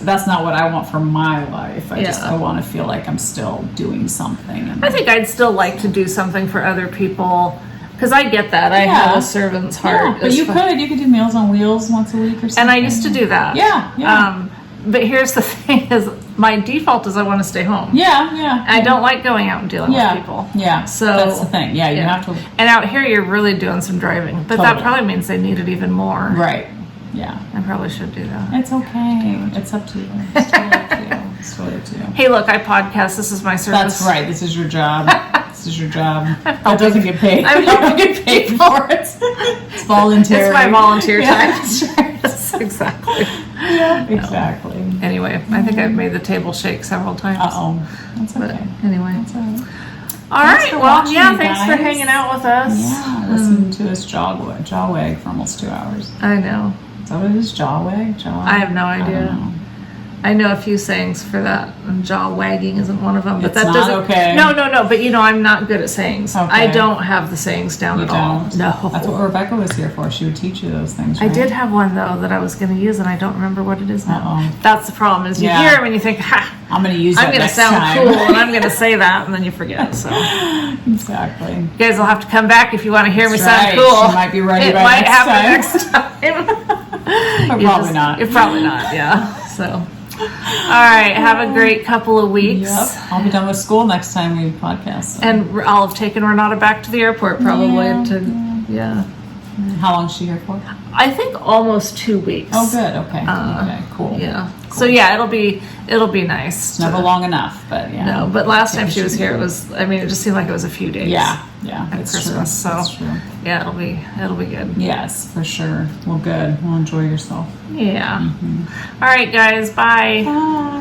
B: That's not what I want for my life. I want to feel like I'm still doing something.
A: I think I'd still like to do something for other people. Because I get that. I have a servant's heart.
B: Yeah, but you could do Meals on Wheels once a week or something.
A: And I used to do that.
B: Yeah.
A: But here's the thing: is my default is I want to stay home.
B: Yeah.
A: I don't like going out and dealing with people.
B: Yeah. So that's the thing. Yeah, you have to.
A: And out here, you're really doing some driving, but that probably means they need it even more.
B: Right. Yeah.
A: I probably should do that.
B: It's okay. It's up to you. It's totally up to you. It's totally up to you.
A: Hey, look, I podcast. This is my service.
B: That's right. This is your job. That doesn't get paid.
A: I'm helping get paid
B: for it. It's voluntary.
A: It's my volunteer time. Yes, exactly.
B: Yeah, exactly.
A: Anyway, I think I've made the table shake several times.
B: That's okay.
A: But anyway.
B: That's all right.
A: All right. Well, thanks for hanging out with us.
B: Yeah, listening to us jaw wag for almost 2 hours.
A: I know.
B: Is that what it is? Jaw wag?
A: I have no idea. I know a few sayings for that, and jaw wagging isn't one of them. But that doesn't.
B: Okay.
A: No. But I'm not good at sayings. Okay. I don't have the sayings down at all. No.
B: That's what Rebecca was here for. She would teach you those things. Right?
A: I did have one though that I was going to use, and I don't remember what it is now.
B: Uh-oh.
A: That's the problem. Is you hear them and you think, "Ha,
B: I'm going to use that
A: I'm going to sound
B: time.
A: cool, and I'm going to say that," and then you forget. So
B: exactly.
A: You guys will have to come back if you want to hear me sound cool.
B: She might be ready.
A: It
B: by
A: might
B: next
A: happen
B: time.
A: next time.
B: But probably not.
A: You're probably not. Yeah. So. All right, have a great couple of weeks.
B: Yep, I'll be done with school next time we podcast. So.
A: And I'll have taken Renata back to the airport probably.
B: How long is she here for?
A: I think almost 2 weeks.
B: Oh, good. Okay. Okay. Cool.
A: Yeah.
B: Cool.
A: So it'll be nice.
B: It's never long enough, but yeah.
A: No, but last time she was here, it just seemed like it was a few days.
B: Yeah.
A: At Christmas.
B: True.
A: So
B: that's true.
A: Yeah, it'll be good.
B: Yes, for sure. Well, good. Well, enjoy yourself.
A: Yeah. Mm-hmm. All right, guys. Bye.
B: Bye.